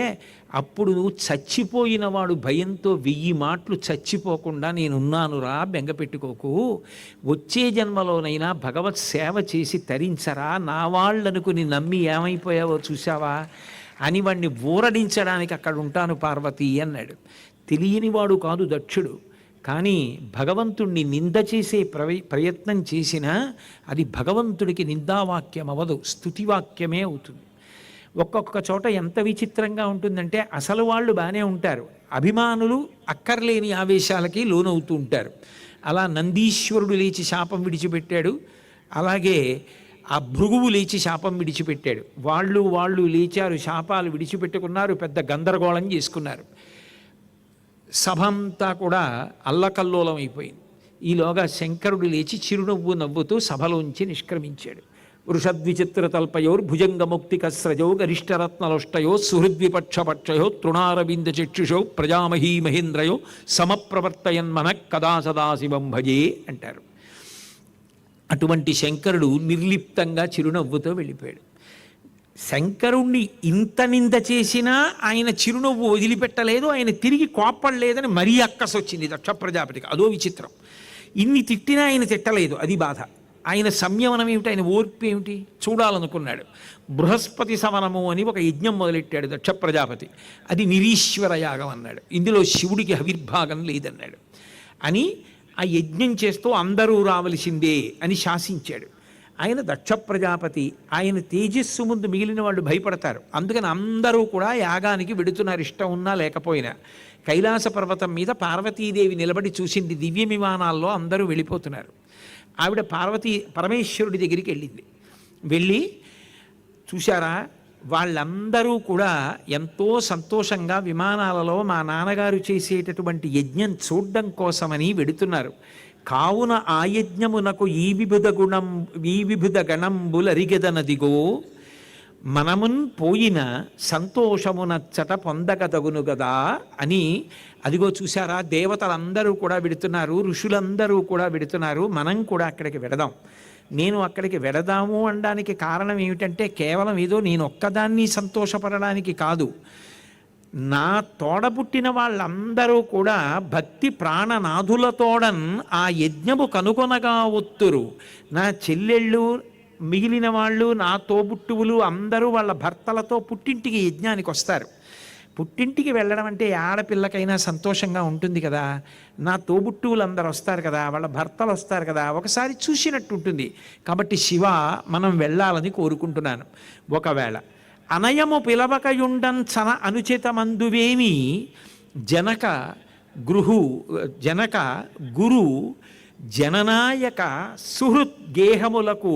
అప్పుడు చచ్చిపోయిన వాడు భయంతో 1000 మాటలు చచ్చిపోకుండా నేనున్నానురా బెంగపెట్టుకోకు, వచ్చే జన్మలోనైనా భగవత్ సేవ చేసి తరించరా, నా వాళ్ళనుకుని నమ్మి ఏమైపోయావో చూసావా అని వాణ్ణి ఊరడించడానికి అక్కడ ఉంటాను పార్వతి అన్నాడు. తెలియనివాడు కాదు దక్షుడు, కానీ భగవంతుణ్ణి నింద చేసే ప్రయత్నం చేసినా అది భగవంతుడికి నిందావాక్యం అవ్వదు, స్తుతివాక్యమే అవుతుంది. ఒక్కొక్క చోట ఎంత విచిత్రంగా ఉంటుందంటే అసలు వాళ్ళు బాగానే ఉంటారు, అభిమానులు అక్కర్లేని ఆవేశాలకి లోనవుతూ ఉంటారు. అలా నందీశ్వరుడు లేచి శాపం విడిచిపెట్టాడు, అలాగే ఆ భృగువు లేచి శాపం విడిచిపెట్టాడు. వాళ్ళు లేచారు, శాపాలు విడిచిపెట్టుకున్నారు, పెద్ద గందరగోళం చేసుకున్నారు. సభ అంతా కూడా అల్లకల్లోలం అయిపోయింది. ఈలోగా శంకరుడు లేచి చిరునవ్వు నవ్వుతూ సభలోంచి నిష్క్రమించాడు. వృషద్విచిత్రతల్పయోర్ భుజంగముక్తికస్రజో గరిష్టరత్నలోష్టయో సుహృద్విపక్షపక్షయో తృణారవింద చక్షుషో ప్రజామహీ మహేంద్రయో సమప్రవర్తయన్మన కదా సదాశివం భజే అంటారు. అటువంటి శంకరుడు నిర్లిప్తంగా చిరునవ్వుతో వెళ్ళిపోయాడు. శంకరుణ్ణి ఇంత నింద చేసినా ఆయన చిరునవ్వు వదిలిపెట్టలేదు, ఆయన తిరిగి కోప్పడలేదని మరీ అక్కసు వచ్చింది దక్ష ప్రజాపతికి. అదో విచిత్రం. ఇన్ని తిట్టినా ఆయన తిట్టలేదు, అది బాధ. ఆయన సంయమనం ఏమిటి, ఆయన ఓర్పు ఏమిటి చూడాలనుకున్నాడు. బృహస్పతి సవనము అని ఒక యజ్ఞం మొదలెట్టాడు దక్ష ప్రజాపతి. అది నిరీశ్వర యాగం అన్నాడు, ఇందులో శివుడికి హవిర్భాగం లేదన్నాడు. అని ఆ యజ్ఞం చేస్తూ అందరూ రావలసిందే అని శాసించాడు. ఆయన దక్ష ప్రజాపతి, ఆయన తేజస్సు ముందు మిగిలిన వాళ్ళు భయపడతారు. అందుకని అందరూ కూడా యాగానికి వెడుతున్నారు, ఇష్టం ఉన్నా లేకపోయినా. కైలాస పర్వతం మీద పార్వతీదేవి నిలబడి చూసింది, దివ్య విమానాల్లో అందరూ వెళ్ళిపోతున్నారు. ఆవిడ పరమేశ్వరుడి దగ్గరికి వెళ్ళింది. వెళ్ళి చూశారా, వాళ్ళందరూ కూడా ఎంతో సంతోషంగా విమానాలలో మా నాన్నగారు చేసేటటువంటి యజ్ఞం చూడ్డం కోసమని వెడుతున్నారు. కావున ఆ యజ్ఞమునకు ఈ విభుద గణంబులరిగెదనదిగో మనమున్ పోయిన సంతోషమునచ్చట పొందగదగును గదా అని. అదిగో చూసారా, దేవతలందరూ కూడా వెడుతున్నారు, ఋషులందరూ కూడా వెడుతున్నారు, మనం కూడా అక్కడికి వెడదాం. నేను అక్కడికి వెడదాము అనడానికి కారణం ఏమిటంటే కేవలం ఏదో నేను ఒక్కదాన్ని సంతోషపడడానికి కాదు, నా తోడబుట్టిన వాళ్ళందరూ కూడా భక్తి ప్రాణనాథులతోడన్ ఆ యజ్ఞము కనుగొనగా ఒత్తురు. నా చెల్లెళ్ళు, మిగిలిన వాళ్ళు, నా తోబుట్టువులు అందరూ వాళ్ళ భర్తలతో పుట్టింటికి యజ్ఞానికి వస్తారు. పుట్టింటికి వెళ్ళడం అంటే ఆడపిల్లకైనా సంతోషంగా ఉంటుంది కదా, నా తోబుట్టువులు అందరూ వస్తారు కదా, వాళ్ళ భర్తలు వస్తారు కదా, ఒకసారి చూసినట్టు ఉంటుంది. కాబట్టి శివ, మనం వెళ్ళాలని కోరుకుంటున్నాను. ఒకవేళ అనయము పిలవకయుండంచన అనుచితమందువేమి జనక గురు జననాయక సుహృత్ గేహములకు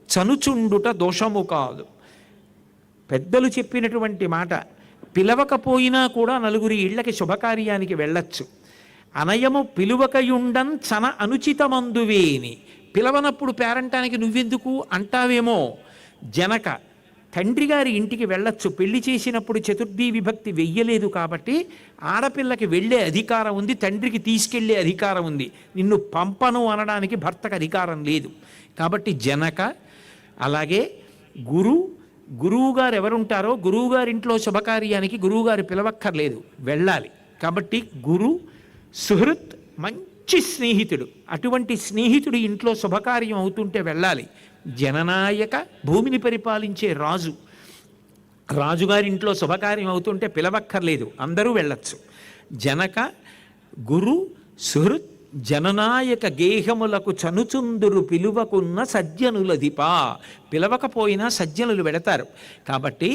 చనుచుండుట దోషము కాదు. పెద్దలు చెప్పినటువంటి మాట. పిలవకపోయినా కూడా నలుగురి ఇళ్లకి శుభకార్యానికి వెళ్ళచ్చు. అనయము పిలువకయుండంచన అనుచితమందువేని, పిలవనప్పుడు పేరంటానికి నువ్వెందుకు అంటావేమో. జనక తండ్రి గారి ఇంటికి వెళ్ళొచ్చు, పెళ్లి చేసినప్పుడు చతుర్థీ విభక్తి వెయ్యలేదు కాబట్టి ఆడపిల్లకి వెళ్ళే అధికారం ఉంది, తండ్రికి తీసుకెళ్లే అధికారం ఉంది. నిన్ను పంపను అనడానికి భర్తకు అధికారం లేదు. కాబట్టి జనక, అలాగే గురువుగారు ఎవరుంటారో గురువుగారింట్లో శుభకార్యానికి గురువుగారు పిలవక్కర్లేదు, వెళ్ళాలి. కాబట్టి గురు సుహృత్, మంచి స్నేహితుడు, అటువంటి స్నేహితుడు ఇంట్లో శుభకార్యం అవుతుంటే వెళ్ళాలి. జననాయక, భూమిని పరిపాలించే రాజు, రాజుగారింట్లో శుభకార్యం అవుతుంటే పిలవక్కర్లేదు, అందరూ వెళ్ళచ్చు. జనక గురు సుహృత్ జననాయక గేహములకు చనుచుందురు పిలువకున్న సజ్జనులధిపా, పిలవకపోయినా సజ్జనులు వెడతారు. కాబట్టి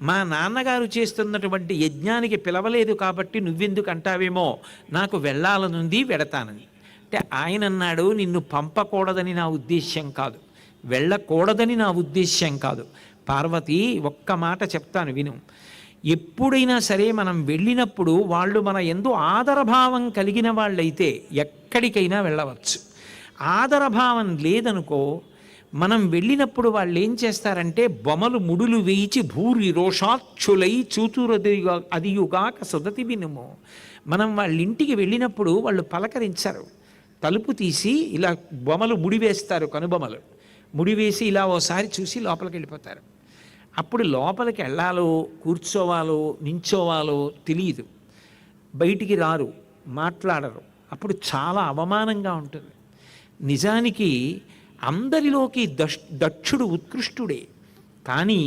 మా నాన్నగారు చేస్తున్నటువంటి యజ్ఞానికి పిలవలేదు కాబట్టి నువ్వెందుకు అంటావేమో, నాకు వెళ్ళాలనుంది, వెడతానని. అంటే ఆయన అన్నాడు, నిన్ను పంపకూడదని నా ఉద్దేశ్యం కాదు, వెళ్ళకూడదని నా ఉద్దేశ్యం కాదు. పార్వతి, ఒక్క మాట చెప్తాను విను. ఎప్పుడైనా సరే మనం వెళ్ళినప్పుడు వాళ్ళు మన యందు ఆదరభావం కలిగిన వాళ్ళైతే ఎక్కడికైనా వెళ్ళవచ్చు. ఆదరభావం లేదనుకో, మనం వెళ్ళినప్పుడు వాళ్ళు ఏం చేస్తారంటే బొమలు ముడులు వేయిచి భూరి రోషాక్షులై అదియుగాక సుదతి వినుము. మనం వాళ్ళ ఇంటికి వెళ్ళినప్పుడు వాళ్ళు పలకరించరు, తలుపు తీసి ఇలా బొమలు ముడివేస్తారు, కనుబొమలు ముడివేసి ఇలా ఓసారి చూసి లోపలికి వెళ్ళిపోతారు. అప్పుడు లోపలికి వెళ్ళాలో కూర్చోవాలో నించోవాలో తెలియదు, బయటికి రారు, మాట్లాడరు. అప్పుడు చాలా అవమానంగా ఉంటుంది. నిజానికి అందరిలోకి దక్షుడు ఉత్కృష్టుడే. కానీ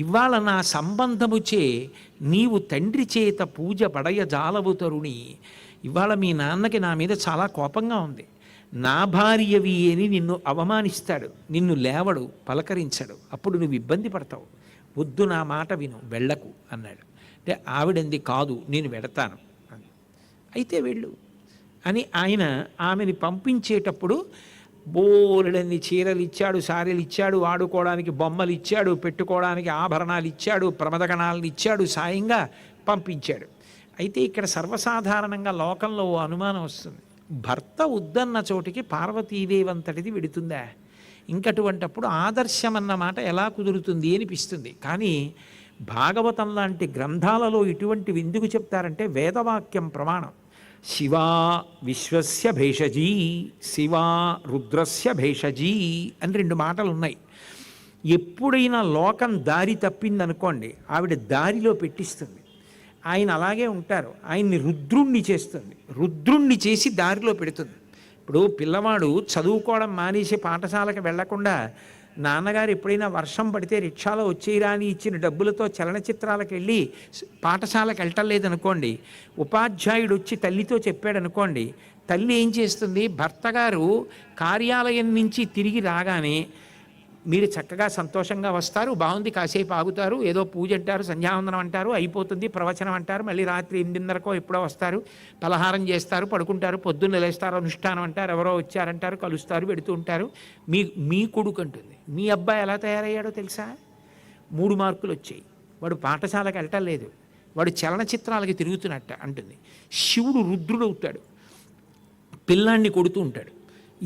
ఇవాళ నా సంబంధముచే నీవు తండ్రి చేత పూజ పడయ జాలవు తరుణి. ఇవాళ మీ నాన్నకి నా మీద చాలా కోపంగా ఉంది. నా భార్యవి అని నిన్ను అవమానిస్తాడు, నిన్ను లేవడు, పలకరించడు. అప్పుడు నువ్వు ఇబ్బంది పడతావు. వద్దు, నా మాట విను, వెళ్ళకు అన్నాడు. అంటే ఆవిడంది, కాదు నేను వెడతాను. అయితే వెళ్ళు అని ఆయన ఆమెని పంపించేటప్పుడు బోలెడన్ని చీరలు ఇచ్చాడు, సారీలు ఇచ్చాడు, ఆడుకోవడానికి బొమ్మలు ఇచ్చాడు, పెట్టుకోవడానికి ఆభరణాలు ఇచ్చాడు, ప్రమదగణాలను ఇచ్చాడు, సాయంగా పంపించాడు. అయితే ఇక్కడ సర్వసాధారణంగా లోకంలో ఓ అనుమానం వస్తుంది. భర్త వద్దన్న చోటికి పార్వతీదేవి అంతటిది వెడుతుందా? ఇంకటువంటప్పుడు ఆదర్శం అన్న మాట ఎలా కుదురుతుంది అనిపిస్తుంది. కానీ భాగవతం లాంటి గ్రంథాలలో ఇటువంటివి ఎందుకు చెప్తారంటే వేదవాక్యం ప్రమాణం. శివా విశ్వస్య భేషజీ, శివా రుద్రస్య భేషజీ అని 2 మాటలు ఉన్నాయి. ఎప్పుడైనా లోకం దారి తప్పిందనుకోండి, ఆవిడ దారిలో పెట్టిస్తుంది. ఆయన అలాగే ఉంటారు, ఆయన్ని రుద్రుణ్ణి చేస్తుంది, రుద్రుణ్ణి చేసి దారిలో పెడుతుంది. ఇప్పుడు పిల్లవాడు చదువుకోవడం మానేసి పాఠశాలకు వెళ్లకుండా నాన్నగారు ఎప్పుడైనా వర్షం పడితే రిక్షాలో వచ్చేయరా అని ఇచ్చిన డబ్బులతో చలనచిత్రాలకు వెళ్ళి పాఠశాలకు వెళ్ళటం లేదనుకోండి, ఉపాధ్యాయుడు వచ్చి తల్లితో చెప్పాడనుకోండి, తల్లి ఏం చేస్తుంది? భర్త గారు కార్యాలయం నుంచి తిరిగి రాగానే మీరు చక్కగా సంతోషంగా వస్తారు, బాగుంది, కాసేపు ఆగుతారు, ఏదో పూజ అంటారు, సంధ్యావందనం అంటారు, అయిపోతుంది, ప్రవచనం అంటారు, మళ్ళీ రాత్రి 8:30కో ఎప్పుడో వస్తారు, పలహారం చేస్తారు, పడుకుంటారు, పొద్దున్న లేస్తారు, అనుష్ఠానం అంటారు, ఎవరో వచ్చారంటారు, కలుస్తారు, పెడుతూ ఉంటారు. మీ కొడుకు అంటుంది. మీ అబ్బాయి ఎలా తయారయ్యాడో తెలుసా? 3 మార్కులు వచ్చాయి, వాడు పాఠశాలకు వెళ్ళటం లేదు, వాడు చలనచిత్రాలకి తిరుగుతున్నట్ట అంటుంది. శివుడు రుద్రుడవుతాడు, పిల్లాన్ని కొడుతూ ఉంటాడు.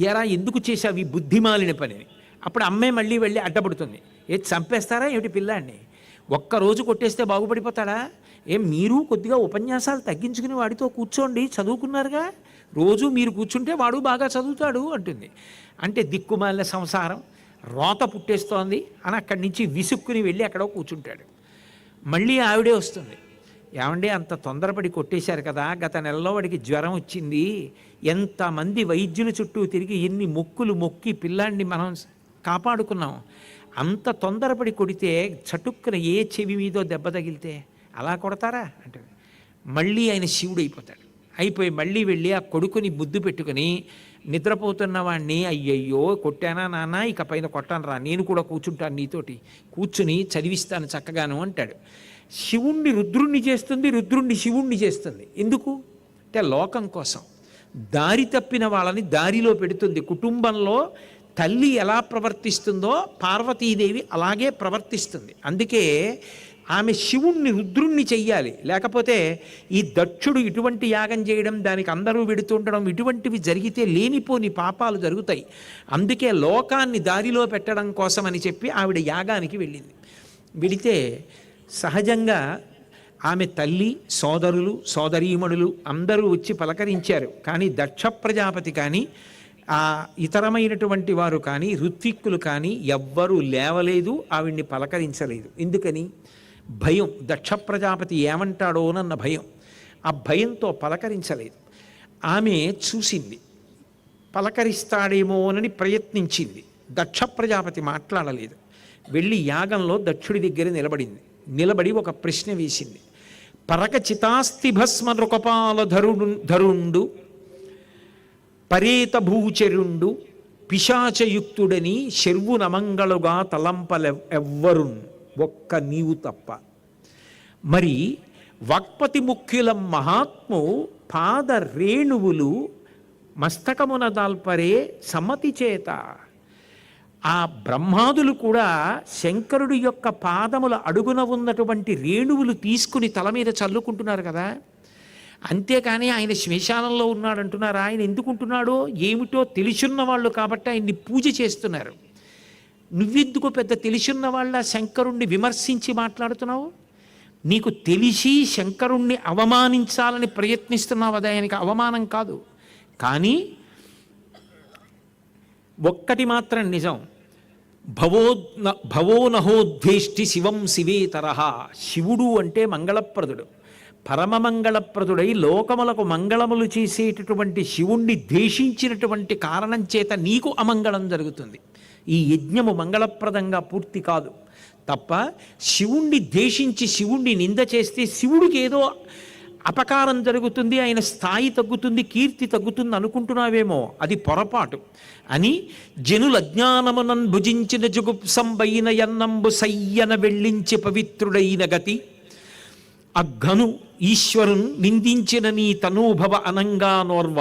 ఎరా ఎందుకు చేశావు ఈ బుద్ధిమాలిన పనిని? అప్పుడు అమ్మే మళ్ళీ వెళ్ళి అడ్డపడుతుంది. చంపేస్తారా ఏమిటి పిల్లాన్ని? ఒక్కరోజు కొట్టేస్తే బాగుపడిపోతాడా? మీరు కొద్దిగా ఉపన్యాసాలు తగ్గించుకుని వాడితో కూర్చోండి, చదువుకున్నారుగా, రోజు మీరు కూర్చుంటే వాడు బాగా చదువుతాడు అంటుంది. అంటే దిక్కుమాలిన సంసారం, రోత పుట్టేస్తోంది అని అక్కడి నుంచి విసుక్కుని వెళ్ళి ఎక్కడో కూర్చుంటాడు. మళ్ళీ ఆవిడే వస్తుంది. ఏమంటే అంత తొందరపడి కొట్టేశారు కదా, గత నెలలో వాడికి జ్వరం వచ్చింది, ఎంతమంది వైద్యుల చుట్టూ తిరిగి ఎన్ని మొక్కులు మొక్కి పిల్లాన్ని మనం కాపాడుకున్నాం, అంత తొందరపడి కొడితే చటుక్కున ఏ చెవి మీదో దెబ్బ తగిలితే అలా కొడతారా అంటే మళ్ళీ ఆయన శివుడు అయిపోతాడు. అయిపోయి మళ్ళీ వెళ్ళి ఆ కొడుకుని ముద్దు పెట్టుకుని నిద్రపోతున్న వాడిని, అయ్యయ్యో కొట్టానా నాన్న, ఇక పైన కొట్టాను రా, నేను కూడా కూర్చుంటాను నీతోటి, కూర్చుని చదివిస్తాను చక్కగాను అంటాడు. శివుణ్ణి రుద్రుణ్ణి చేస్తుంది, రుద్రుణ్ణి శివుణ్ణి చేస్తుంది. ఎందుకు అంటే లోకం కోసం. దారి తప్పిన వాళ్ళని దారిలో పెడుతుంది. కుటుంబంలో తల్లి ఎలా ప్రవర్తిస్తుందో పార్వతీదేవి అలాగే ప్రవర్తిస్తుంది. అందుకే ఆమె శివుణ్ణి రుద్రుణ్ణి చెయ్యాలి. లేకపోతే ఈ దక్షుడు ఇటువంటి యాగం చేయడం, దానికి అందరూ వెడుతుండడం, ఇటువంటివి జరిగితే లేనిపోని పాపాలు జరుగుతాయి. అందుకే లోకాన్ని దారిలో పెట్టడం కోసమని చెప్పి ఆవిడ యాగానికి వెళ్ళింది. వెడితే సహజంగా ఆమె తల్లి, సోదరులు, సోదరీమణులు అందరూ వచ్చి పలకరించారు. కానీ దక్ష ప్రజాపతి కానీ ఆ ఇతరమైనటువంటి వారు కానీ ఋత్విక్కులు కానీ ఎవ్వరూ లేవలేదు, ఆవిడ్ని పలకరించలేదు. ఎందుకని? భయం. దక్ష ప్రజాపతి ఏమంటాడోనన్న భయం. ఆ భయంతో పలకరించలేదు. ఆమె చూసింది, పలకరిస్తాడేమోనని ప్రయత్నించింది. దక్ష ప్రజాపతి మాట్లాడలేదు. వెళ్ళి యాగంలో దక్షుడి దగ్గర నిలబడి ఒక ప్రశ్న వేసింది. పరక చితాస్తి భస్మ నృకపాల ధరుండు పరేత భూచరుండు పిశాచయుక్తుడని శర్వు నమంగళుగా తలంపలెవ్వరున్ ఒక్క నీవు తప్ప. మరి వాక్పతి ముఖ్యుల మహాత్ము పాద రేణువులు మస్తకమున దాల్పరే సమ్మతి చేత. ఆ బ్రహ్మాదులు కూడా శంకరుడి యొక్క పాదముల అడుగున ఉన్నటువంటి రేణువులు తీసుకుని తల మీద చల్లుకుంటున్నారు కదా. అంతేకాని ఆయన శ్మశానంలో ఉన్నాడు అంటున్నారు. ఆయన ఎందుకుంటున్నాడో ఏమిటో తెలిసున్న వాళ్ళు కాబట్టి ఆయన్ని పూజ చేస్తున్నారు. నువ్వెందుకు పెద్ద తెలిసున్న వాళ్ళ శంకరుణ్ణి విమర్శించి మాట్లాడుతున్నావు? నీకు తెలిసి శంకరుణ్ణి అవమానించాలని ప్రయత్నిస్తున్నావు, అది ఆయనకి అవమానం కాదు. కానీ ఒక్కటి మాత్రం నిజం, భవోనహోద్వేష్టి శివం శివేతరహ. శివుడు అంటే మంగళప్రదుడు. పరమమంగళప్రదుడై లోకములకు మంగళములు చేసేటటువంటి శివుణ్ణి ద్వేషించినటువంటి కారణం చేత నీకు అమంగళం జరుగుతుంది. ఈ యజ్ఞము మంగళప్రదంగా పూర్తి కాదు తప్ప శివుణ్ణి ద్వేషించి శివుణ్ణి నింద చేస్తే శివుడికి ఏదో అపకారం జరుగుతుంది, ఆయన స్థాయి తగ్గుతుంది, కీర్తి తగ్గుతుంది అనుకుంటున్నావేమో, అది పొరపాటు అని జనుల అజ్ఞానమునన్ భుజించిన జుగుప్సంబైన యన్నంబు సయ్యన వెళ్ళించి పవిత్రుడైన గతి అఘను ఈశ్వరున్ నిందించిన నీ తనూభవ అనంగా నోర్వ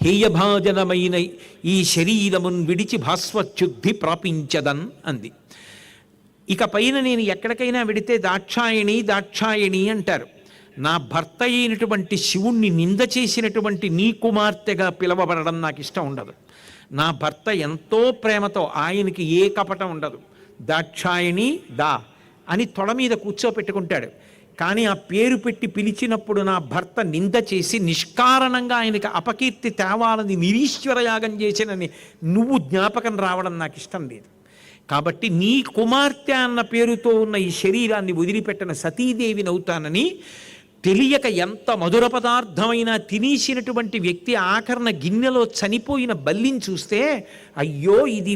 హేయభాజనమైన ఈ శరీరమున్ విడిచి భాస్వచ్యుద్ధి ప్రాపించదన్ అంది. ఇక పైన నేను ఎక్కడికైనా వెడితే దాక్షాయణి దాక్షాయణి అంటారు. నా భర్త అయినటువంటి శివుణ్ణి నింద చేసినటువంటి నీ కుమార్తెగా పిలవబడడం నాకు ఇష్టం ఉండదు. నా భర్త ఎంతో ప్రేమతో, ఆయనకి ఏ కపటం ఉండదు, దాక్షాయణి దా అని తొడ మీద కూర్చోపెట్టుకుంటాడు. కానీ ఆ పేరు పెట్టి పిలిచినప్పుడు నా భర్త నింద చేసి నిష్కారణంగా ఆయనకి అపకీర్తి తేవాలని నిరీశ్వర యాగం చేసినని నువ్వు జ్ఞాపకం రావడం నాకు ఇష్టం లేదు. కాబట్టి నీ కుమార్తె అన్న పేరుతో ఉన్న ఈ శరీరాన్ని వదిలిపెట్టిన సతీదేవిని అవుతానని తెలియక ఎంత మధుర పదార్థమైనా తినేసినటువంటి వ్యక్తి ఆఖరణ గిన్నెలో చనిపోయిన బల్లిని చూస్తే అయ్యో ఇది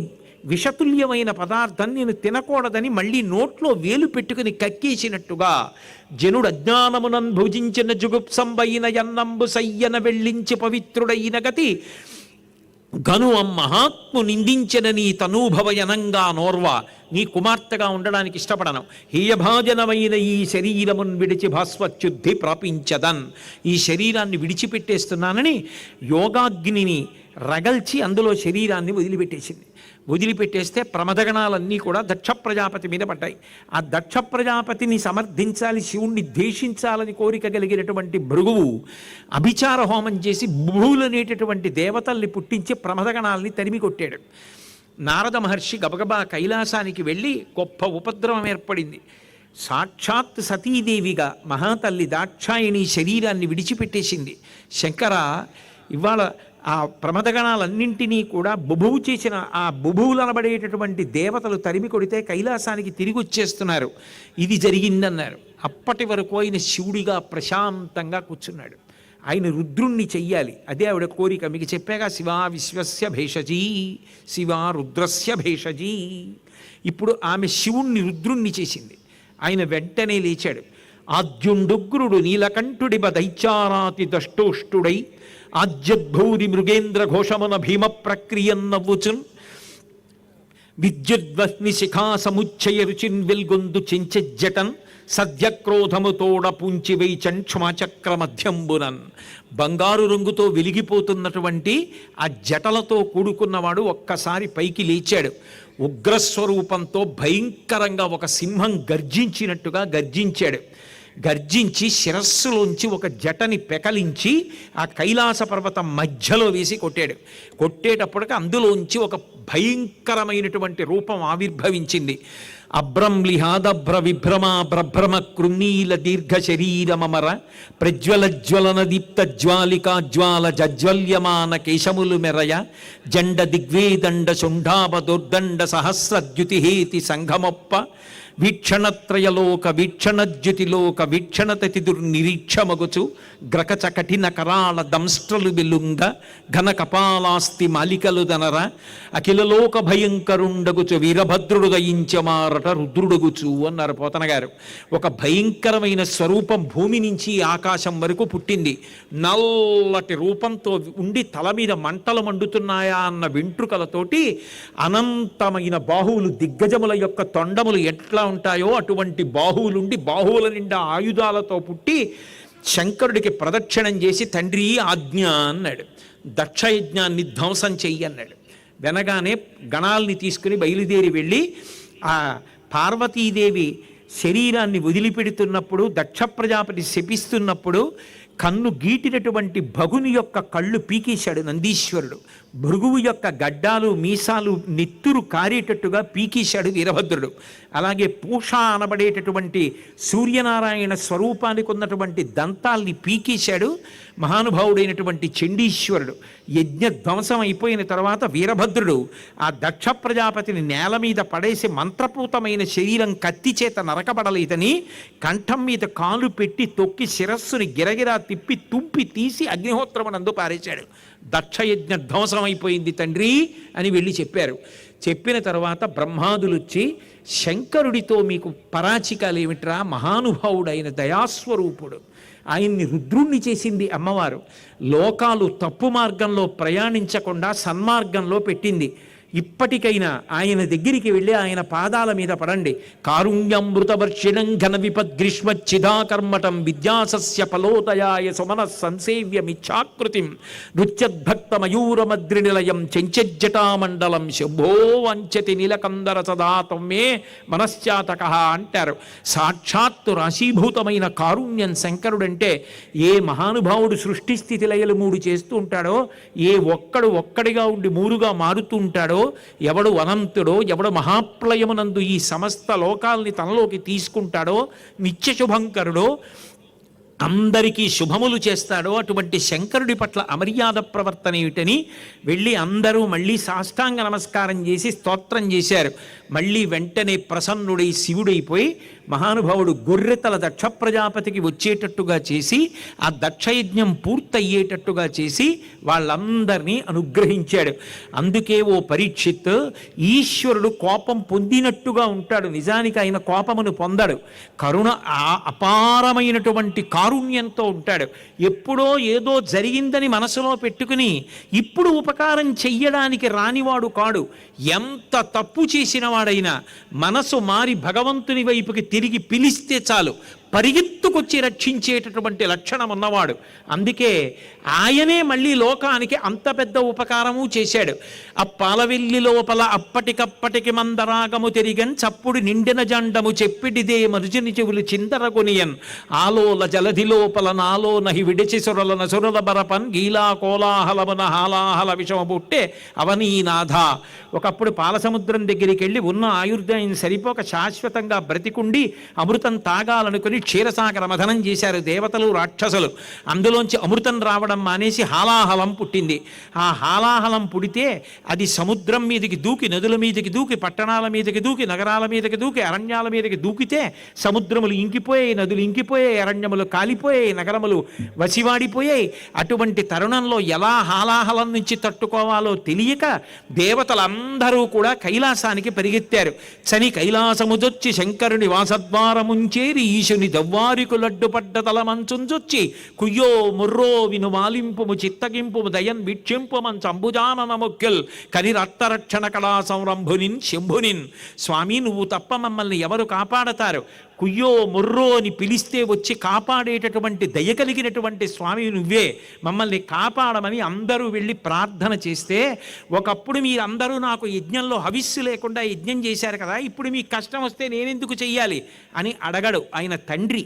విషతుల్యమైన పదార్థం, నేను తినకూడదని మళ్ళీ నోట్లో వేలు పెట్టుకుని కక్కేసినట్టుగా జనుడు అజ్ఞానమునన్ భుజించిన జుగుప్సంబైన యన్నంబు సయ్యన వెళ్ళించి పవిత్రుడైన గతి గను మహాత్ము నిందించిన నీ తనూభవయనంగా నోర్వ. నీ కుమార్తెగా ఉండడానికి ఇష్టపడను. హేయభాజనమైన ఈ శరీరమున్ విడిచి భాస్వచ్యుద్ధి ప్రాపించదన్. ఈ శరీరాన్ని విడిచిపెట్టేస్తున్నానని యోగాగ్నిని రగల్చి అందులో శరీరాన్ని వదిలిపెట్టేసింది. వదిలిపెట్టేస్తే ప్రమదగణాలన్నీ కూడా దక్ష ప్రజాపతి మీద పడ్డాయి. ఆ దక్ష ప్రజాపతిని సమర్థించాలి, శివుణ్ణి ద్వేషించాలని కోరిక కలిగినటువంటి భృగువు అభిచార హోమం చేసి భూలనేటటువంటి దేవతల్ని పుట్టించి ప్రమదగణాలని తరిమి కొట్టాడు. నారద మహర్షి గబగబా కైలాసానికి వెళ్ళి గొప్ప ఉపద్రవం ఏర్పడింది. సాక్షాత్ సతీదేవిగా మహాతల్లి దాక్షాయణి శరీరాన్ని విడిచిపెట్టేసింది. శంకర, ఇవాళ ఆ ప్రమదగణాలన్నింటినీ కూడా బుభువు చేసిన ఆ బుభువులనబడేటటువంటి దేవతలు తరిమి కొడితే కైలాసానికి తిరిగి వచ్చేస్తున్నారు. ఇది జరిగిందన్నారు. అప్పటి వరకు ఆయన శివుడిగా ప్రశాంతంగా కూర్చున్నాడు. ఆయన రుద్రుణ్ణి చెయ్యాలి, అదే ఆవిడ కోరిక. మీకు చెప్పాగా, శివా విశ్వస్య భేషజీ, శివా రుద్రస్య భేషజీ. ఇప్పుడు ఆమె శివుణ్ణి రుద్రుణ్ణి చేసింది. ఆయన వెంటనే లేచాడు. ఆద్యుండుగ్రుడు నీలకంఠుడిబ దైత్యారాతి దష్టోష్టుడై ఆజ్యద్భౌరి మృగేంద్ర ఘోషమున భీమ ప్రక్రియన్నవ్వుచున్ విద్యుద్వహ్ని శిఖా సముచ్చయ రుచిన్ వెల్గొందు చెంచెజ్జటన్ సద్యక్రోధముతోడ పూంచి వైచన్ క్షమాచక్ర మధ్యంబునన్. బంగారు రంగుతో వెలిగిపోతున్నటువంటి ఆ జటలతో కూడుకున్నవాడు ఒక్కసారి పైకి లేచాడు. ఉగ్రస్వరూపంతో భయంకరంగా ఒక సింహం గర్జించినట్టుగా గర్జించాడు. గర్జించి శిరస్సులోంచి ఒక జటని పెకలించి ఆ కైలాస పర్వతం మధ్యలో వేసి కొట్టాడు. కొట్టేటప్పటికి అందులోంచి ఒక భయంకరమైనటువంటి రూపం ఆవిర్భవించింది. అభ్రంలిహాదభ్ర విభ్రమ బ్రభ్రమ కృన్నీల దీర్ఘ శరీరమర ప్రజ్వలజ్వలన దీప్త జ్వాలికా జ్వాల జజ్వల్యమాన కేశములు మెరయ జండ దిగ్వేదండ శుంఠాప దుర్దండ సహస్రద్యుతిహేతి సంఘమొప్ప వీక్షణత్రయలోక వీక్షణజ్యుతిలోక వీక్షణతతి దుర్నిరీక్షమగుచు గ్రకచ కఠిన కరాళ దంస్ట్రలు వెలుంగ ఘన కపాలాస్తి మాలికలు దనర అఖిలలోక భయంకరుండగుచు వీరభద్రుడు దయించమారట రుద్రుడగుచు అన్నారు పోతన గారు. ఒక భయంకరమైన స్వరూపం భూమి నుంచి ఆకాశం వరకు పుట్టింది. నల్లటి రూపంతో ఉండి తల మీద మంటలు మండుతున్నాయా అన్న వెంట్రుకలతోటి అనంతమైన బాహువులు, దిగ్గజముల యొక్క తొండములు ఎట్లా ఉంటాయో అటువంటి బాహువులుండి బాహువుల నిండా ఆయుధాలతో పుట్టి శంకరుడికి ప్రదక్షిణం చేసి తండ్రి ఆజ్ఞ అన్నాడు. దక్షయజ్ఞాన్ని ధ్వంసం చెయ్యి అన్నాడు. వెనగానే గణాల్ని తీసుకుని బయలుదేరి వెళ్ళి ఆ పార్వతీదేవి శరీరాన్ని వదిలిపెడుతున్నప్పుడు, దక్ష ప్రజాపతి శపిస్తున్నప్పుడు కన్ను గీటినటువంటి భగుని యొక్క కళ్ళు పీకేశాడు నందీశ్వరుడు. భృగువు యొక్క గడ్డాలు మీసాలు నెత్తురు కారేటట్టుగా పీకేశాడు వీరభద్రుడు. అలాగే పూష అనబడేటటువంటి సూర్యనారాయణ స్వరూపానికి ఉన్నటువంటి దంతాల్ని పీకేశాడు మహానుభావుడైనటువంటి చండీశ్వరుడు. యజ్ఞ ధ్వంసం అయిపోయిన తర్వాత వీరభద్రుడు ఆ దక్ష ప్రజాపతిని నేల మీద పడేసి మంత్రపూతమైన శరీరం కత్తి చేత నరకబడలేదని కంఠం మీద కాలు పెట్టి తొక్కి శిరస్సుని గిరగిరా తిప్పి తుంపి తీసి అగ్నిహోత్రమునందు పారేశాడు. దక్షయజ్ఞ ధ్వంసం అయిపోయింది తండ్రి అని వెళ్ళి చెప్పారు. చెప్పిన తర్వాత బ్రహ్మాదులు వచ్చి శంకరుడితో మీకు పరాచికాలు ఏమిట్రా, మహానుభావుడైన దయాస్వరూపుడు, ఆయన్ని రుద్రుణ్ణి చేసింది అమ్మవారు, లోకాలు తప్పు మార్గంలో ప్రయాణించకుండా సన్మార్గంలో పెట్టింది. ఇప్పటికైనా ఆయన దగ్గరికి వెళ్ళి ఆయన పాదాల మీద పడండి. కారుణ్యమృతవర్షిణం ఘన విపద్గ్రీష్మచ్చిదాకర్మటం విద్యాసస్య ఫలోదయాయ సుమన సంసేవ్యమిచ్ఛాకృతిం నృత్యద్భక్త మయూరమద్రినిలయం చెంచజ్జటామండలం శంభో వంచతి నీలకందర సదా తమ్మే మనశ్చాతక అంటారు. సాక్షాత్తు రాశీభూతమైన కారుణ్యం శంకరుడంటే ఏ మహానుభావుడు సృష్టి స్థితి లయలు మూడు చేస్తూ ఉంటాడో, ఏ ఒక్కడిగా ఉండి మూడుగా మారుతూ ఉంటాడో, ఎవడు అనంతుడో, ఎవడు మహాప్లయమునందు ఈ సమస్త లోకాల్ని తనలోకి తీసుకుంటాడో, నిత్య శుభంకరుడో, అందరికీ శుభములు చేస్తాడో అటువంటి శంకరుడి పట్ల అమర్యాద ప్రవర్తన ఏమిటని వెళ్ళి అందరూ మళ్ళీ సాష్టాంగ నమస్కారం చేసి స్తోత్రం చేశారు. మళ్ళీ వెంటనే ప్రసన్నుడై శివుడైపోయి మహానుభావుడు గొర్రెతల దక్ష ప్రజాపతికి వచ్చేటట్టుగా చేసి ఆ దక్షయజ్ఞం పూర్తయ్యేటట్టుగా చేసి వాళ్ళందరినీ అనుగ్రహించాడు. అందుకే ఓ పరీక్షిత్, ఈశ్వరుడు కోపం పొందినట్టుగా ఉంటాడు, నిజానికి ఆయన కోపమును పొందడు. కరుణ అపారమైనటువంటి కారుణ్యంతో ఉంటాడు. ఎప్పుడో ఏదో జరిగిందని మనసులో పెట్టుకుని ఇప్పుడు ఉపకారం చెయ్యడానికి రానివాడు కాడు. ఎంత తప్పు చేసిన వాడైనా మనసు మారి భగవంతుని వైపుకి తిరిగి పిలిస్తే చాలు పరిగెత్తుకొచ్చి రక్షించేటటువంటి లక్షణం ఉన్నవాడు. అందుకే ఆయనే మళ్ళీ లోకానికి అంత పెద్ద ఉపకారము చేశాడు. ఆ పాలవెల్లి లోపల అప్పటికప్పటికి మందరాగము తిరిగన్ చప్పుడు నిండిన జండము చెప్పిడిదే మరుజుని చెవులు చిందరగొనియన్ ఆలోల జలధి లోపల నాలో నహి విడిచి సురలన సురల బరపన్ గీలా కోలాహలమున హాలాహల విషమ పుట్టే అవనీనాథ. ఒకప్పుడు పాలసముద్రం దగ్గరికి వెళ్ళి ఉన్న ఆయుర్దాయం సరిపోక శాశ్వతంగా బ్రతికుండి అమృతం తాగాలనుకుని క్షీరసాగర మథనం చేశారు దేవతలు రాక్షసులు. అందులోంచి అమృతం రావడం మానేసి హాలాహలం పుట్టింది. ఆ హాలాహలం పుడితే అది సముద్రం మీదకి దూకి, నదుల మీదకి దూకి, పట్టణాల మీదకి దూకి, నగరాల మీదకి దూకి, అరణ్యాల మీదకి దూకితే సముద్రములు ఇంకిపోయాయి, నదులు ఇంకిపోయాయి, అరణ్యములు కాలిపోయాయి, నగరములు వసివాడిపోయాయి. అటువంటి తరుణంలో ఎలా హాలాహలం నుంచి తట్టుకోవాలో తెలియక దేవతలందరూ కూడా కైలాసానికి పరిగెత్తారు. చని కైలాసముదొచ్చి శంకరుని వాసద్వారముంచేరి ఈశుని దవ్వారికు లడ్డుపడ్డ తలమంచుంచొచ్చి కుయ్యో ముర్రో విను మాలింపుము చిత్తగింపుము దయన్ వీక్షింపుమన్ చంబుజానన మొక్కెల్ కని రక్తరక్షణ కళా సంరంభునిన్ శంభునిన్. స్వామి, నువ్వు తప్ప మమ్మల్ని ఎవరు కాపాడతారు? కుయ్యో ముర్రో అని పిలిస్తే వచ్చి కాపాడేటటువంటి దయ కలిగినటువంటి స్వామి నువ్వే, మమ్మల్ని కాపాడమని అందరూ వెళ్ళి ప్రార్థన చేస్తే, ఒకప్పుడు మీరందరూ నాకు యజ్ఞంలో హవిస్సు లేకుండా యజ్ఞం చేశారు కదా, ఇప్పుడు మీకు కష్టం వస్తే నేనెందుకు చెయ్యాలి అని అడగడు ఆయన తండ్రి.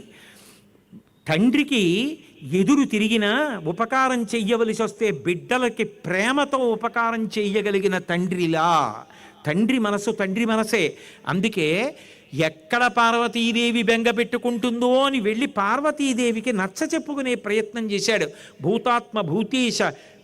తండ్రికి ఎదురు తిరిగినా ఉపకారం చెయ్యవలసి వస్తే బిడ్డలకి ప్రేమతో ఉపకారం చెయ్యగలిగిన తండ్రిలా. తండ్రి మనసు తండ్రి మనసే. అందుకే ఎక్కడ పార్వతీదేవి బెంగ పెట్టుకుంటుందో అని వెళ్ళి పార్వతీదేవికి నచ్చ చెప్పుకునే ప్రయత్నం చేశాడు. భూతాత్మ భూతీశ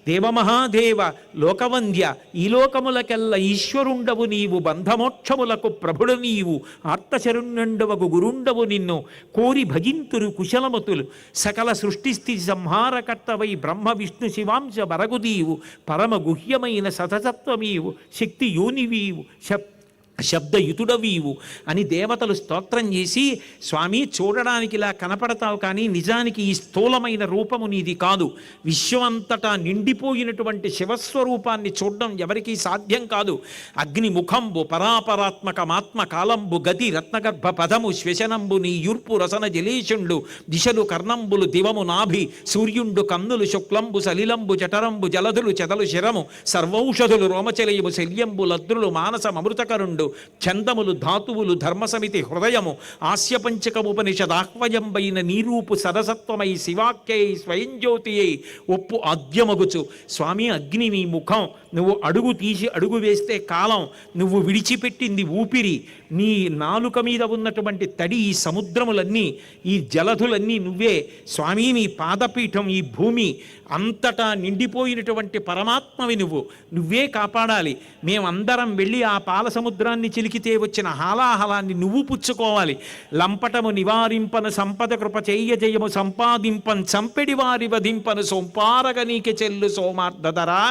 దేవమహాదేవ లోకవంద్య, ఈ లోకములకెల్ల ఈశ్వరుండవు నీవు, బంధమోక్షములకు ప్రభుడు నీవు, ఆర్తశరుణ్యుండవగు గురుండవు నిన్ను కోరి భజింతురు కుశలమతులు, సకల సృష్టిస్థితి సంహారకర్తవై బ్రహ్మ విష్ణు శివాంశ బరగుదీవు, పరమ గుహ్యమైన సతతత్వమీవు, శక్తి యోనివీవు, శబ్దయుతుడవీవు అని దేవతలు స్తోత్రం చేసి, స్వామి చూడడానికి ఇలా కనపడతావు కానీ నిజానికి ఈ స్థూలమైన రూపము నీది కాదు, విశ్వమంతటా నిండిపోయినటువంటి శివస్వరూపాన్ని చూడడం ఎవరికీ సాధ్యం కాదు. అగ్ని ముఖంబు పరాపరాత్మకమాత్మ కాలంబు గతి రత్నగర్భ పదము శ్వశనంబు నీ యూర్పు రసన జలేషుండు దిశలు కర్ణంబులు దివము నాభి సూర్యుండు కన్నులు శుక్లంబు సలిలంబు జఠరంబు జలధులు చెదలు శిరము సర్వౌషధులు రోమచలయము శల్యంబు లద్రులు మానసమృతకరుండు చందములు ధాతువులు ధర్మసమితి హృదయము ఆస్యపంచకముపనిషదాహ్వయంబైన నీరూపు సరసత్వమై శివాఖ్యై స్వయం జ్యోతి అయి ఒప్పు ఆద్యమగుచు. స్వామి అగ్ని నీ ముఖం, నువ్వు అడుగు తీసి అడుగు వేస్తే కాలం, నువ్వు విడిచిపెట్టింది ఊపిరి, నీ నాలుక మీద ఉన్నటువంటి తడి, ఈ సముద్రములన్నీ, ఈ జలధులన్నీ నువ్వే స్వామి. నీ పాదపీఠం, ఈ భూమి అంతటా నిండిపోయినటువంటి పరమాత్మవి నువ్వే కాపాడాలి. మేమందరం వెళ్ళి ఆ పాల సముద్రాన్ని చిలికితే వచ్చిన హాలాహలాన్ని నువ్వు పుచ్చుకోవాలి. లంపటము నివారింపను సంపద కృప చెయ్య జయము సంపాదింపన్ చంపెడి వారి వధింపను సోంపారగ నీకే చెల్లు సోమార్ధధరా.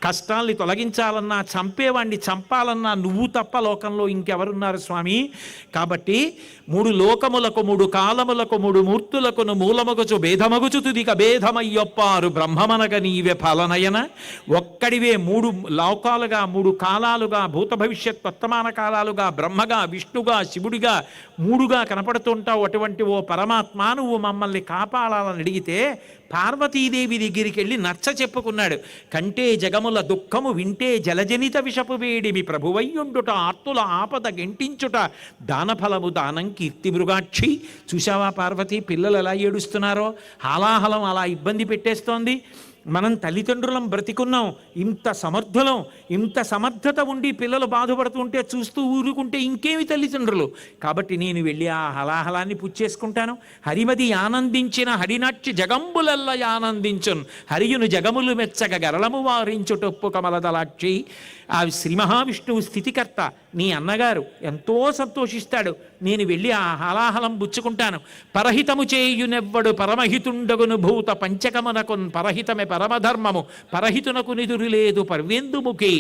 కష్టాల్ని తొలగించాలన్నా, చంపేవాణ్ణి చంపాలన్నా నువ్వు తప్ప లోకంలో ఇంకెవరున్నారు స్వామి? కాబట్టి 3 లోకములకు 3 కాలములకు 3 మూర్తులకును మూలమగుచు భేదమగుచు తుదిక భేదమయ్యొప్పారు బ్రహ్మమనగ నీవే ఫలనయన. ఒక్కడివే 3 లోకాలుగా 3 కాలాలుగా, భూత భవిష్యత్ వర్తమాన కాలాలుగా, బ్రహ్మగా, విష్ణుగా, శివుడిగా 3గా కనపడుతుంటావు. అటువంటి ఓ పరమాత్మ, నువ్వు మమ్మల్ని కాపాడాలని అడిగితే పార్వతీదేవి దగ్గరికి వెళ్ళి నచ్చ చెప్పుకున్నాడు. కంటే జగముల దుఃఖము వింటే జలజనిత విషపు వేడిమి ప్రభువయ్యుండుట ఆర్తుల ఆపద గెంటించుట దానఫలము దానం కీర్తి మృగాక్షి. చూశావా పార్వతి, పిల్లలు ఎలా ఏడుస్తున్నారో, హాలాహలం అలా ఇబ్బంది పెట్టేస్తోంది. మనం తల్లిదండ్రులం బ్రతికున్నాం, ఇంత సమర్థులం, ఇంత సమర్థత ఉండి పిల్లలు బాధపడుతుంటే చూస్తూ ఊరుకుంటే ఇంకేమి తల్లిదండ్రులు. కాబట్టి నేను వెళ్ళి ఆ హలాహలాన్ని పుచ్చేసుకుంటాను. హరిమది ఆనందించిన హరినాట్య జగంబులల్ల ఆనందించున్ హరియును జగములు మెచ్చగ గరళము వారించుటొప్పు కమలదలాక్షి. ఆ శ్రీ మహావిష్ణువు స్థితికర్త, నీ అన్నగారు ఎంతో సంతోషిస్తాడు. నేను వెళ్ళి ఆ హలాహలం పుచ్చుకుంటాను. పరహితము చేయునెవ్వడు పరమహితుండగును భూత పంచకమునకున్ పరహితమే పరమధర్మము పరహితునకు నిదురు లేదు పర్వేందుముఖి.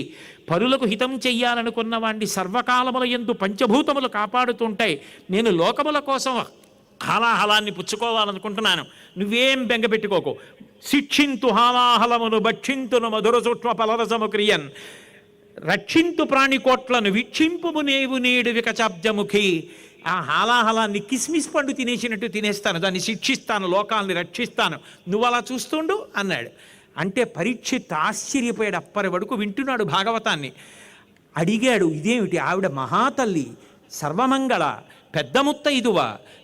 పరులకు హితం చెయ్యాలనుకున్న వాణ్ణి సర్వకాలముల యందు పంచభూతములు కాపాడుతుంటాయి. నేను లోకముల కోసం హాలాహలాన్ని పుచ్చుకోవాలనుకుంటున్నాను. నువ్వేం బెంగపెట్టుకోకు. శిక్షింతు హాలాహలమును భక్షింతును మధుర సూక్ష్మ ఫలరసము క్రియన్ రక్షింతు ప్రాణికోట్లను వీక్షింపుము నేవు నేడు వికచాబ్జముఖి. ఆ హాలాహలాన్ని కిస్మిస్ పండు తినేసినట్టు తినేస్తాను, దాన్ని శిక్షిస్తాను, లోకాల్ని రక్షిస్తాను, నువ్వు అలా చూస్తుండు అన్నాడు. అంటే పరీక్షిత్ ఆశ్చర్యపోయాడు. అప్పటి వరకు వింటున్నాడు భాగవతాన్ని. అడిగాడు, ఇదేమిటి? ఆవిడ మహాతల్లి, సర్వమంగళ, పెద్ద ముత్తైదువ,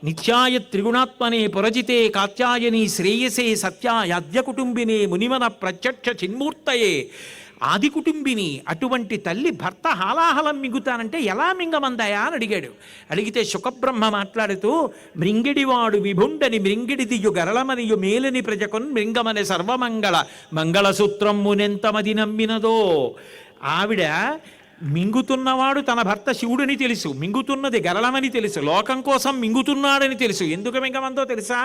నిత్యాయ త్రిగుణాత్మనే పురజితే కాత్యాయని శ్రేయసే సత్యాయాద్య కుటుంబినే మునిమన ప్రత్యక్ష చిన్మూర్తయే ఆది కుటుంబిని. అటువంటి తల్లి భర్త హాలాహలం మింగుతానంటే ఎలా మింగమందాయా అని అడిగాడు. అడిగితే శుకబ్రహ్మ మాట్లాడుతూ, మృంగిడివాడు విభుండని మృంగిడిదియు గరళమనియు మేలని ప్రజకొన్ మృంగమనే సర్వమంగళ మంగళసూత్రమ్మునెంతమది నమ్మినదో. ఆవిడ మింగుతున్నవాడు తన భర్త శివుడని తెలుసు, మింగుతున్నది గరళమని తెలుసు, లోకం కోసం మింగుతున్నాడని తెలుసు. ఎందుకు మింగమందో తెలుసా?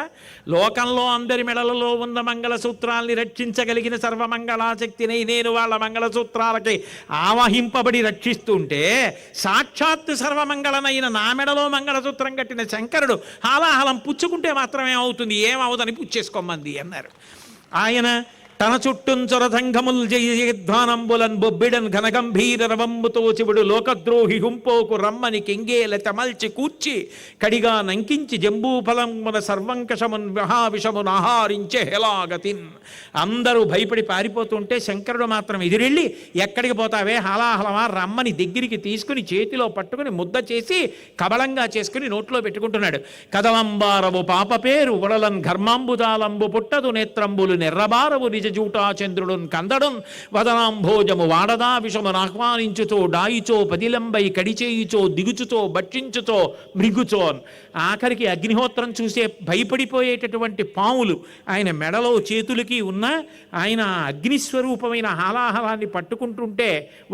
లోకంలో అందరి మెడలలో ఉన్న మంగళసూత్రాల్ని రక్షించగలిగిన సర్వమంగళాశక్తిని నేను వాళ్ళ మంగళసూత్రాలకి ఆవహింపబడి రక్షిస్తుంటే, సాక్షాత్తు సర్వమంగళనైన నా మెడలో మంగళసూత్రం కట్టిన శంకరుడు హాలాహలం పుచ్చుకుంటే మాత్రమే అవుతుంది, ఏమవుదని పుచ్చేసుకోమంది అన్నారు. ఆయన తన చుట్టూన్ చొరసంఘముల్ జయధ్వానంబులన్ బొబ్బిడన్ ఘనగంభీర రవంబుతో శివుడు లోకద్రోహి హుంపోకు రమ్మని కెంగేల తమల్చి కూర్చి కడిగా నంకించి జంబూఫలమున సర్వంకషమున్ మహావిషమును ఆహారించే హెలాగతిన్. అందరూ భయపడి పారిపోతుంటే శంకరుడు మాత్రం ఎదురెళ్ళి, ఎక్కడికి పోతావే హాలాహలమా, రమ్మని దగ్గరికి తీసుకుని చేతిలో పట్టుకుని ముద్ద చేసి కబళంగా చేసుకుని నోట్లో పెట్టుకుంటున్నాడు. కదలంబారవు పాప పేరు ఉడలన్ ఘర్మాంబుదాలంబు పుట్టదు నేత్రంబులు నెర్రబారవు నిజ జూటా చంద్రుడున్ కందడున్ వదనాంభోజము వాడదా విషమును ఆహ్వానించుతో డాయిచో పదిలంబై కడిచేయుచో దిగుచుతో భక్షించుతో మృగుచో. ఆఖరికి అగ్నిహోత్రం చూసే భయపడిపోయేటటువంటి పాములు ఆయన మెడలో చేతులకి ఉన్న ఆయన అగ్నిస్వరూపమైన హాలాహలాన్ని పట్టుకుంటుంటే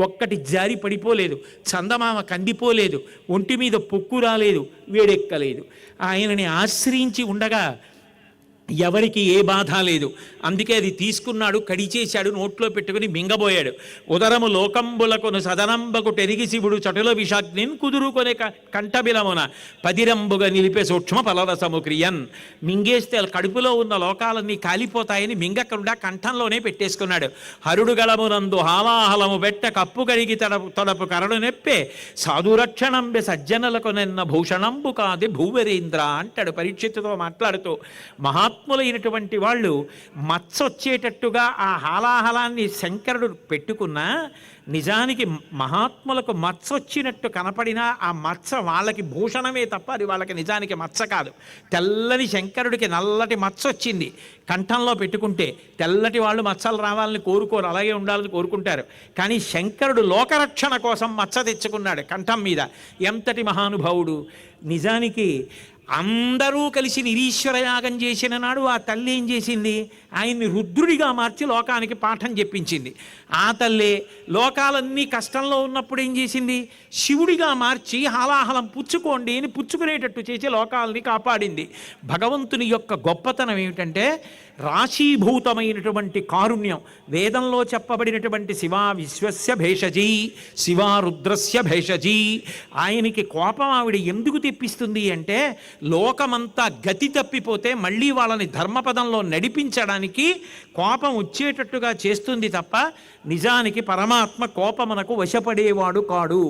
ఒక్కటి జారి పడిపోలేదు, చందమామ కందిపోలేదు, ఒంటి మీద పొక్కు రాలేదు, వేడెక్కలేదు. ఆయనని ఆశ్రయించి ఉండగా ఎవరికి ఏ బాధ లేదు. అందుకే అది తీసుకున్నాడు, కడిచేశాడు, నోట్లో పెట్టుకుని మింగబోయాడు. ఉదరము లోకంబులకును సదనంబకు టెరిగి శివుడు చటుల విషాగ్నిన్ కుదురుకొనే కంఠబిలమున పదిరంబుగా నిలిపే సూక్ష్మ ఫలరసము క్రియన్. మింగేస్తే కడుపులో ఉన్న లోకాలన్నీ కాలిపోతాయని మింగకుండా కంఠంలోనే పెట్టేసుకున్నాడు. హరుడు గళమునందు హాలాహలము బెట్ట కప్పు కడిగి తడపు కరడు నెప్పే సాధురక్షణంబె సజ్జనులకు నిన్న భూషణంబు కాది భూవరీంద్ర అంటాడు పరీక్షిత్తుతో మాట్లాడుతూ. మహాత్మ మహాత్ములైనటువంటి వాళ్ళు మచ్చ వచ్చేటట్టుగా ఆ హాలాహలాన్ని శంకరుడు పెట్టుకున్నా నిజానికి మహాత్ములకు మచ్చ వచ్చినట్టు కనపడినా ఆ మచ్చ వాళ్ళకి భూషణమే తప్ప అది వాళ్ళకి నిజానికి మచ్చ కాదు. తెల్లని శంకరుడికి నల్లటి మచ్చ వచ్చింది కంఠంలో పెట్టుకుంటే, తెల్లటి వాళ్ళు మచ్చలు రావాలని కోరుకోరు, అలాగే ఉండాలని కోరుకుంటారు. కానీ శంకరుడు లోకరక్షణ కోసం మచ్చ తెచ్చుకున్నాడు కంఠం మీద. ఎంతటి మహానుభావుడు! నిజానికి అందరూ కలిసి నిరీశ్వర యాగం చేసిన నాడు ఆ తల్లి ఏం చేసింది? ఆయన్ని రుద్రుడిగా మార్చి లోకానికి పాఠం చెప్పించింది. ఆ తల్లే లోకాలన్నీ కష్టంలో ఉన్నప్పుడు ఏం చేసింది? శివుడిగా మార్చి హాలాహలం పుచ్చుకోండి అని పుచ్చుకునేటట్టు చేసి లోకాలని కాపాడింది. భగవంతుని యొక్క గొప్పతనం ఏమిటంటే రాశీభూతమైనటువంటి కారుణ్యం. వేదంలో చెప్పబడినటువంటి శివా విశ్వస్య భేషజీ, శివా రుద్రస్య భేషజీ. ఆయనకి కోపం ఆవిడ ఎందుకు తెప్పిస్తుంది అంటే లోకమంతా గతి తప్పిపోతే మళ్ళీ వాళ్ళని ధర్మపదంలో నడిపించడానికి కోపం వచ్చేటట్టుగా చేస్తుంది తప్ప నిజానికి పరమాత్మ కోపమునకు వశపడేవాడు కాడు.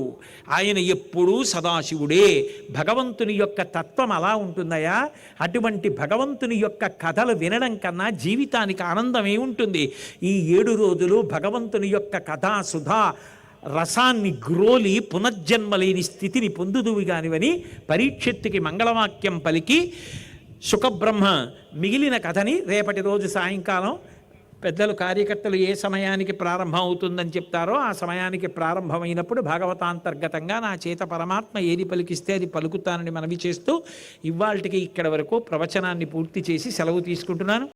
ఆయన ఎప్పుడూ సదాశివుడే. భగవంతుని యొక్క తత్వం అలా ఉంటుందయా. అటువంటి భగవంతుని యొక్క కథలు వినడం కన్నా జీవితానికి ఆనందమే ఉంటుంది. ఈ 7 రోజులు భగవంతుని యొక్క కథా సుధా రసాన్ని గ్రోలి పునర్జన్మలేని స్థితిని పొందుదువి కానివని పరీక్షిత్తుకి మంగళవాక్యం పలికి శుకబ్రహ్మ మిగిలిన కథని రేపటి రోజు సాయంకాలం పెద్దలు కార్యకర్తలు ఏ సమయానికి ప్రారంభం అవుతుందని చెప్తారో ఆ సమయానికి ప్రారంభమైనప్పుడు భాగవతాంతర్గతంగా నా చేత పరమాత్మ ఏది పలికిస్తే అది పలుకుతానని మనవి చేస్తూ ఇవాళకి ఇక్కడ వరకు ప్రవచనాన్ని పూర్తి చేసి సెలవు తీసుకుంటున్నాను.